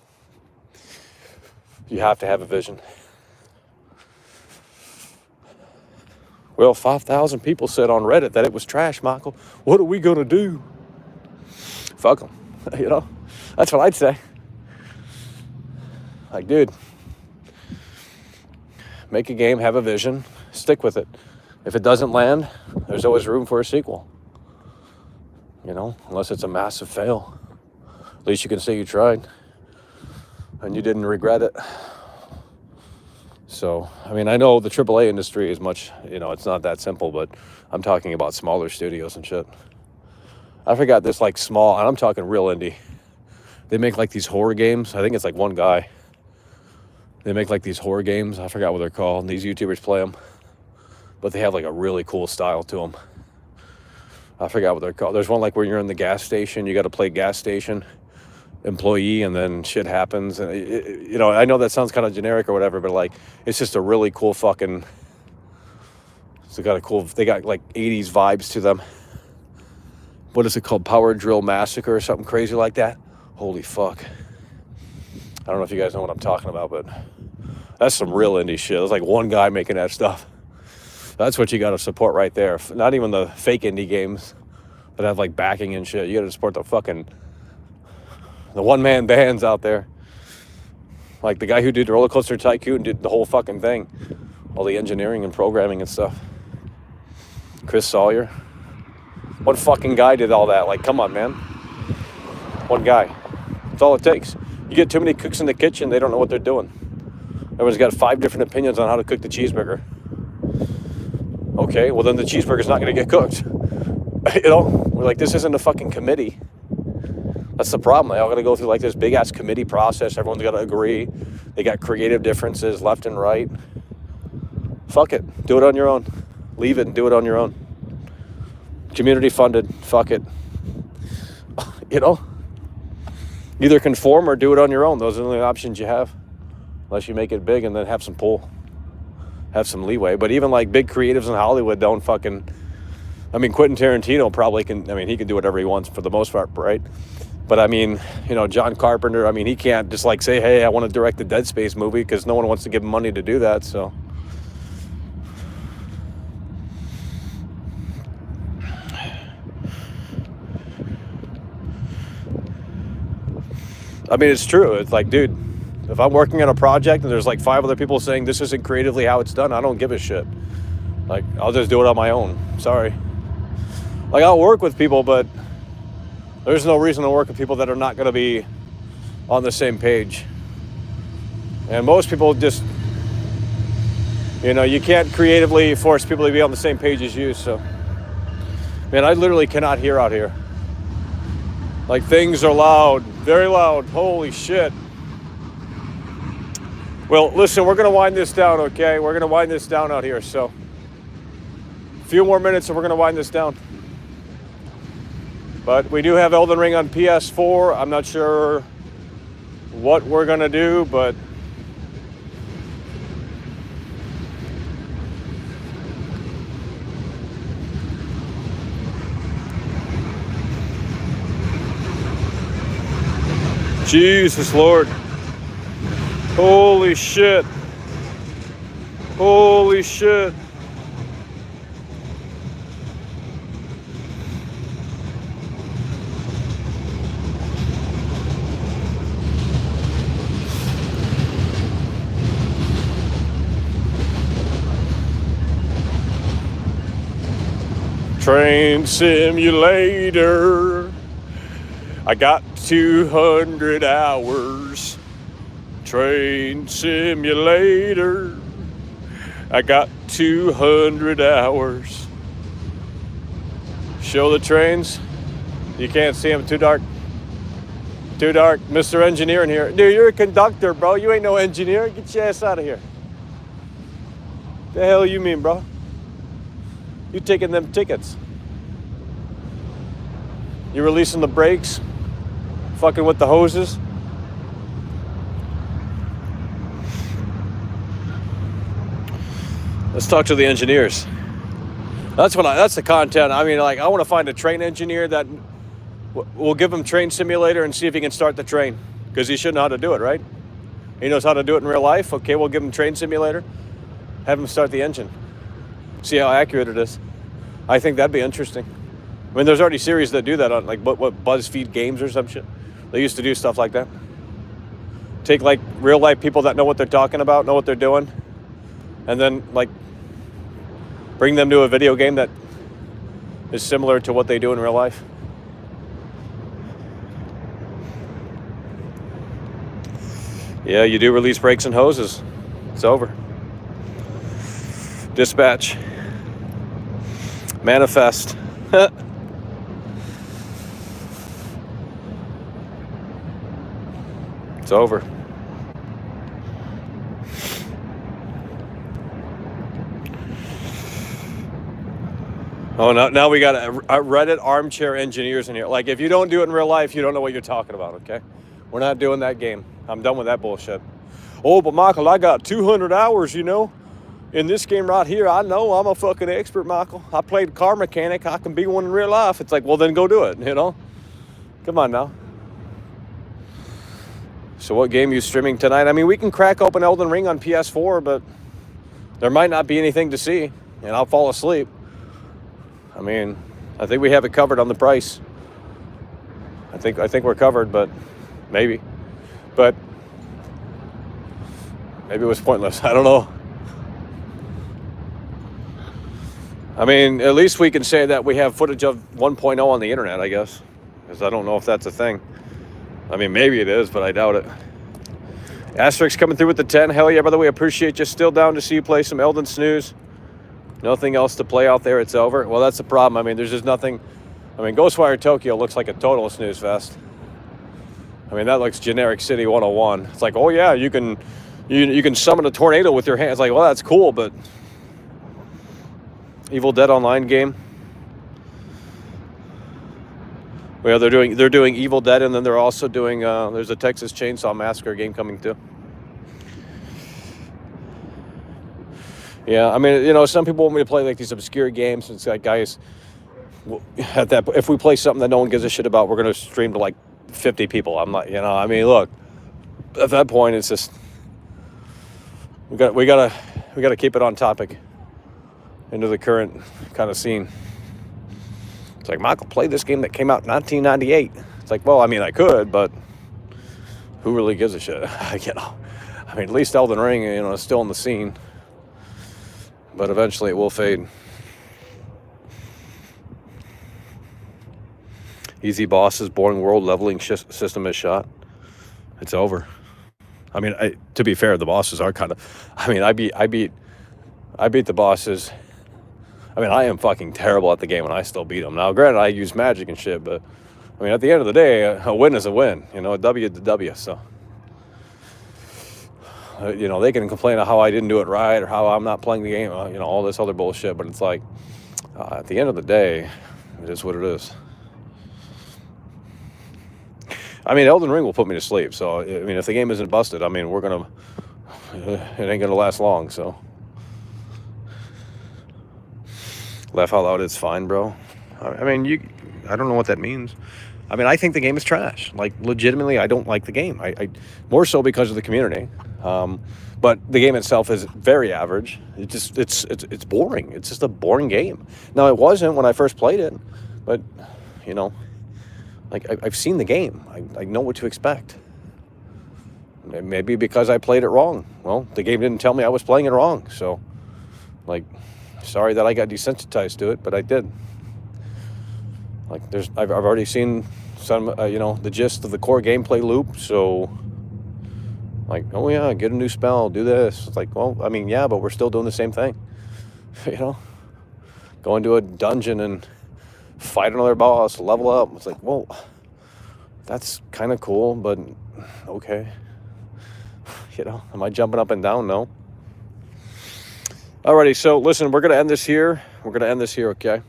You have to have a vision. Well, 5,000 people said on Reddit that it was trash, Michael. What are we going to do? Fuck them. You know? That's what I'd say. Like, dude, make a game, have a vision, stick with it. If it doesn't land, there's always room for a sequel. You know, unless it's a massive fail. At least you can say you tried and you didn't regret it. So, I mean, I know the AAA industry is much, you know, it's not that simple, but I'm talking about smaller studios and shit. I forgot this, like, small, and I'm talking real indie. They make, like, these horror games. I think it's, like, one guy. They make, like, these horror games. I forgot what they're called. These YouTubers play them. But they have, like, a really cool style to them. I forgot what they're called. There's one, like, where you're in the gas station. You got to play gas station employee, and then shit happens. And, you know, I know that sounds kind of generic or whatever, but, like, it's just a really cool fucking... they got, like, 80s vibes to them. What is it called? Power Drill Massacre or something crazy like that? Holy fuck. I don't know if you guys know what I'm talking about, but that's some real indie shit. There's like one guy making that stuff. That's what you got to support right there. Not even the fake indie games that have like backing and shit. You got to support the one-man bands out there. Like the guy who did Roller Coaster Tycoon did the whole fucking thing. All the engineering and programming and stuff. Chris Sawyer. One fucking guy did all that. Like, come on, man. One guy. That's all it takes. You get too many cooks in the kitchen, they don't know what they're doing. Everyone's got 5 different opinions on how to cook the cheeseburger. Okay, well then the cheeseburger's not going to get cooked. You know, we're like, this isn't a fucking committee. That's the problem. They all got to go through like this big ass committee process. Everyone's got to agree. They got creative differences left and right. Fuck it. Do it on your own. Leave it and do it on your own. Community funded. Fuck it. You know? Either conform or do it on your own. Those are the only options you have. Unless you make it big and then have some pull. Have some leeway. But even like big creatives in Hollywood don't fucking... I mean, Quentin Tarantino probably can... I mean, he can do whatever he wants for the most part, right? But I mean, you know, John Carpenter, I mean, he can't just like say, hey, I want to direct a Dead Space movie, because no one wants to give him money to do that, so... I mean, it's true. It's like, dude, if I'm working on a project and there's like 5 other people saying this isn't creatively how it's done, I don't give a shit. Like, I'll just do it on my own. Sorry. Like, I'll work with people, but there's no reason to work with people that are not going to be on the same page. And most people just, you know, you can't creatively force people to be on the same page as you, so. Man, I literally cannot hear out here. Like, things are loud, very loud. Holy shit. Well, listen, we're going to wind this down, okay? We're going to wind this down out here, so. A few more minutes and we're going to wind this down. But we do have Elden Ring on PS4. I'm not sure what we're going to do, but... Jesus Lord. Holy shit. Holy shit. Train simulator. I got 200 hours. Train simulator. I got 200 hours. Show the trains. You can't see them. Too dark. Too dark. Mr. Engineer in here. Dude, you're a conductor, bro. You ain't no engineer. Get your ass out of here. The hell you mean, bro? You taking them tickets. You releasing the brakes? Fucking with the hoses? Let's talk to the engineers. That's the content. I mean, like, I want to find a train engineer that we'll give him Train Simulator and see if he can start the train, because he should know how to do it, right? He knows how to do it in real life. Okay, we'll give him Train Simulator. Have him start the engine. See how accurate it is. I think that'd be interesting. I mean, there's already series that do that on, like, what BuzzFeed Games or some shit. They used to do stuff like that. Take, like, real-life people that know what they're talking about, know what they're doing, and then, like, bring them to a video game that is similar to what they do in real life. Yeah, you do release brakes and hoses. It's over. Dispatch. Manifest. It's over. Oh, now we got a Reddit armchair engineers in here. Like, if you don't do it in real life, you don't know what you're talking about, okay? We're not doing that game. I'm done with that bullshit. Oh, but Michael, I got 200 hours, you know? In this game right here, I know I'm a fucking expert, Michael. I played car mechanic. I can be one in real life. It's like, well, then go do it, you know? Come on now. So what game are you streaming tonight? I mean, we can crack open Elden Ring on PS4, but there might not be anything to see, and I'll fall asleep. I mean, I think we have it covered on the price. I think we're covered, but maybe. But maybe it was pointless. I don't know. I mean, at least we can say that we have footage of 1.0 on the internet, I guess. Because I don't know if that's a thing. I mean, maybe it is, but I doubt it. Asterix coming through with the 10. Hell yeah, by the way, appreciate you. Still down to see you play some Elden Snooze. Nothing else to play out there. It's over. Well, that's the problem. I mean, there's just nothing. I mean, Ghostwire Tokyo looks like a total snooze fest. I mean, that looks generic City 101. It's like, oh yeah, you can summon a tornado with your hands. Like, well, that's cool, but Evil Dead Online game. Well, they're doing Evil Dead, and then they're also doing there's a Texas Chainsaw Massacre game coming too. Yeah, I mean, you know, some people want me to play like these obscure games. It's like, guys, at that, if we play something that no one gives a shit about, we're gonna stream to like 50 people. I'm not, you know, I mean, look, at that point, it's just we gotta keep it on topic into the current kind of scene. It's like, Michael, play this game that came out in 1998. It's like, well, I mean, I could, but who really gives a shit? You know, I mean, at least Elden Ring, you know, is still in the scene, but eventually it will fade. Easy bosses, boring world, leveling system is shot. It's over. I mean, to be fair, the bosses are kind of. I mean, I beat the bosses. I mean, I am fucking terrible at the game, and I still beat them. Now, granted, I use magic and shit, but I mean, at the end of the day, a win is a win. You know, a W is a W. So, you know, they can complain of how I didn't do it right or how I'm not playing the game. You know, all this other bullshit. But it's like, at the end of the day, it is what it is. I mean, Elden Ring will put me to sleep. So, I mean, if the game isn't busted, I mean, it ain't gonna last long. So. Laugh out loud, it's fine, bro. I mean, I don't know what that means. I mean, I think the game is trash. Like, legitimately, I don't like the game. I more so because of the community. But the game itself is very average. It's boring. It's just a boring game. Now, it wasn't when I first played it, but, you know, like, I've seen the game. I know what to expect. Maybe because I played it wrong. Well, the game didn't tell me I was playing it wrong. So, like, sorry that I got desensitized to it, but I did. Like, I've already seen some, you know, the gist of the core gameplay loop. So, like, oh yeah, get a new spell, do this. It's like, well, I mean, yeah, but we're still doing the same thing. You know, go into a dungeon and fight another boss, level up. It's like, well, that's kind of cool, but okay. You know, am I jumping up and down? No. Alrighty, so listen, we're going to end this here. Okay?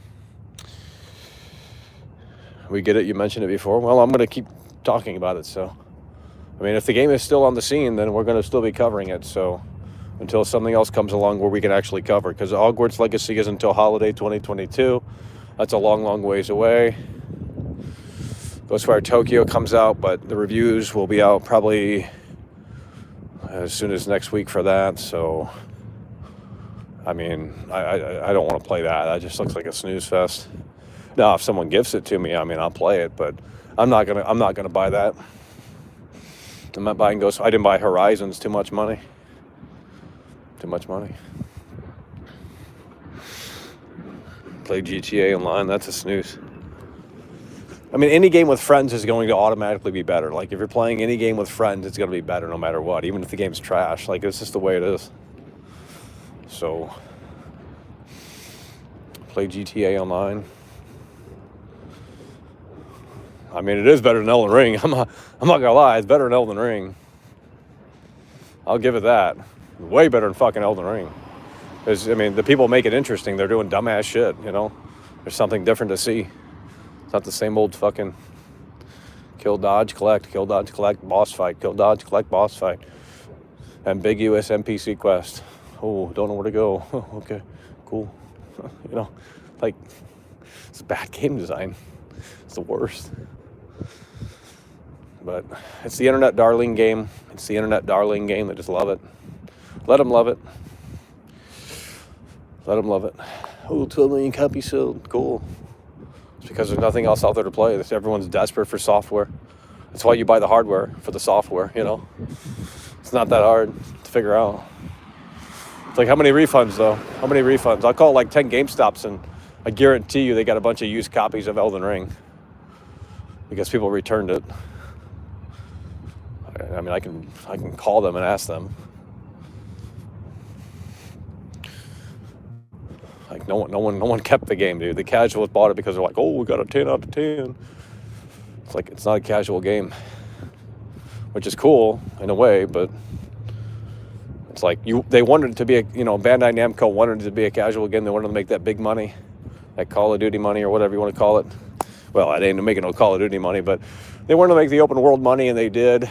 We get it, you mentioned it before. Well, I'm going to keep talking about it, so. I mean, if the game is still on the scene, then we're going to still be covering it, so. Until something else comes along where we can actually cover it. Because Hogwarts Legacy is until holiday 2022. That's a long, long ways away. Ghostwire Tokyo comes out, but the reviews will be out probably as soon as next week for that, so. I mean, I don't want to play that. That just looks like a snooze fest. Now, if someone gives it to me, I mean, I'll play it, but I'm not gonna buy that. I'm not buying Ghost. I didn't buy Horizons. Too much money. Play GTA Online. That's a snooze. I mean, any game with friends is going to automatically be better. Like, if you're playing any game with friends, it's going to be better no matter what, even if the game's trash. Like, it's just the way it is. So, play GTA Online. I mean, it is better than Elden Ring. I'm not gonna lie, it's better than Elden Ring. I'll give it that. Way better than fucking Elden Ring. Because, I mean, the people make it interesting. They're doing dumbass shit, you know? There's something different to see. It's not the same old fucking kill, dodge, collect, boss fight, kill, dodge, collect, boss fight. Ambiguous NPC quest. Oh, don't know where to go. Okay, cool. You know, like, it's bad game design. It's the worst. But it's the internet darling game. They just love it. Let them love it. Oh, 12 million copies sold. Cool. It's because there's nothing else out there to play. Everyone's desperate for software. That's why you buy the hardware, for the software, you know. It's not that hard to figure out. It's like, how many refunds, though? I'll call it like 10 GameStops, and I guarantee you they got a bunch of used copies of Elden Ring because people returned it. I mean, I can call them and ask them. Like no one kept the game, dude. The casuals bought it because they're like, oh, we got a 10 out of 10. It's like, it's not a casual game, which is cool in a way, but it's like they wanted it to be a, Bandai Namco wanted it to be a casual game. They wanted to make that big money, that Call of Duty money or whatever you want to call it. Well, I didn't make it no Call of Duty money, but they wanted to make the open world money, and they did.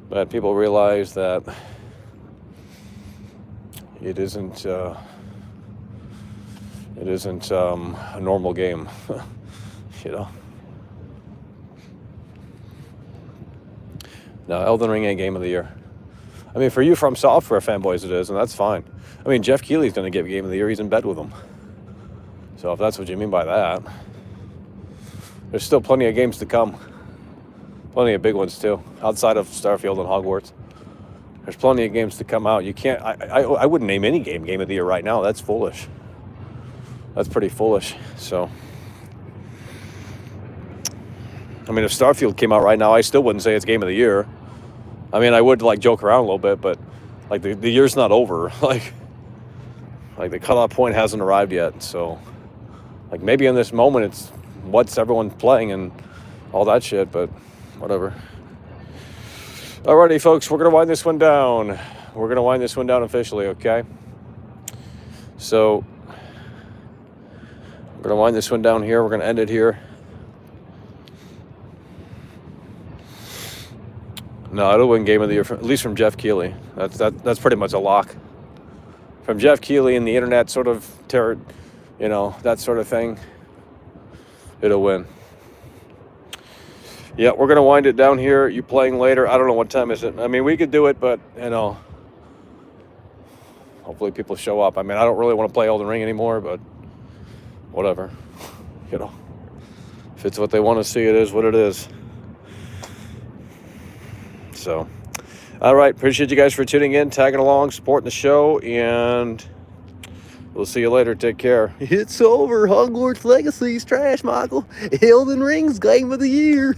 But people realized that it isn't a normal game, No, Elden Ring ain't game of the year. I mean, for you From Software fanboys, it is, and that's fine. I mean, Jeff Keighley's going to get game of the year. He's in bed with them. So if that's what you mean by that, there's still plenty of games to come. Plenty of big ones too, outside of Starfield and Hogwarts. There's plenty of games to come out. You can't. I wouldn't name any game of the year right now. That's foolish. That's pretty foolish. So, I mean, if Starfield came out right now, I still wouldn't say it's game of the year. I mean, I would like joke around a little bit, but like the year's not over. Like the cutoff point hasn't arrived yet. So, like maybe in this moment, it's what's everyone playing and all that shit. But whatever. Alrighty, folks, we're gonna wind this one down. We're gonna wind this one down officially, okay? So we're gonna wind this one down here. We're gonna end it here. No, it'll win game of the year, at least from Jeff Keighley. That's pretty much a lock. From Jeff Keighley and the internet sort of terror, that sort of thing, it'll win. Yeah, we're going to wind it down here. You playing later? I don't know what time is it. I mean, we could do it, but, hopefully people show up. I mean, I don't really want to play Elden Ring anymore, but whatever. If it's what they want to see, it is what it is. So, all right. Appreciate you guys for tuning in, tagging along, supporting the show, and we'll see you later. Take care. It's over. Hogwarts Legacy's trash, Michael. Elden Ring's game of the year.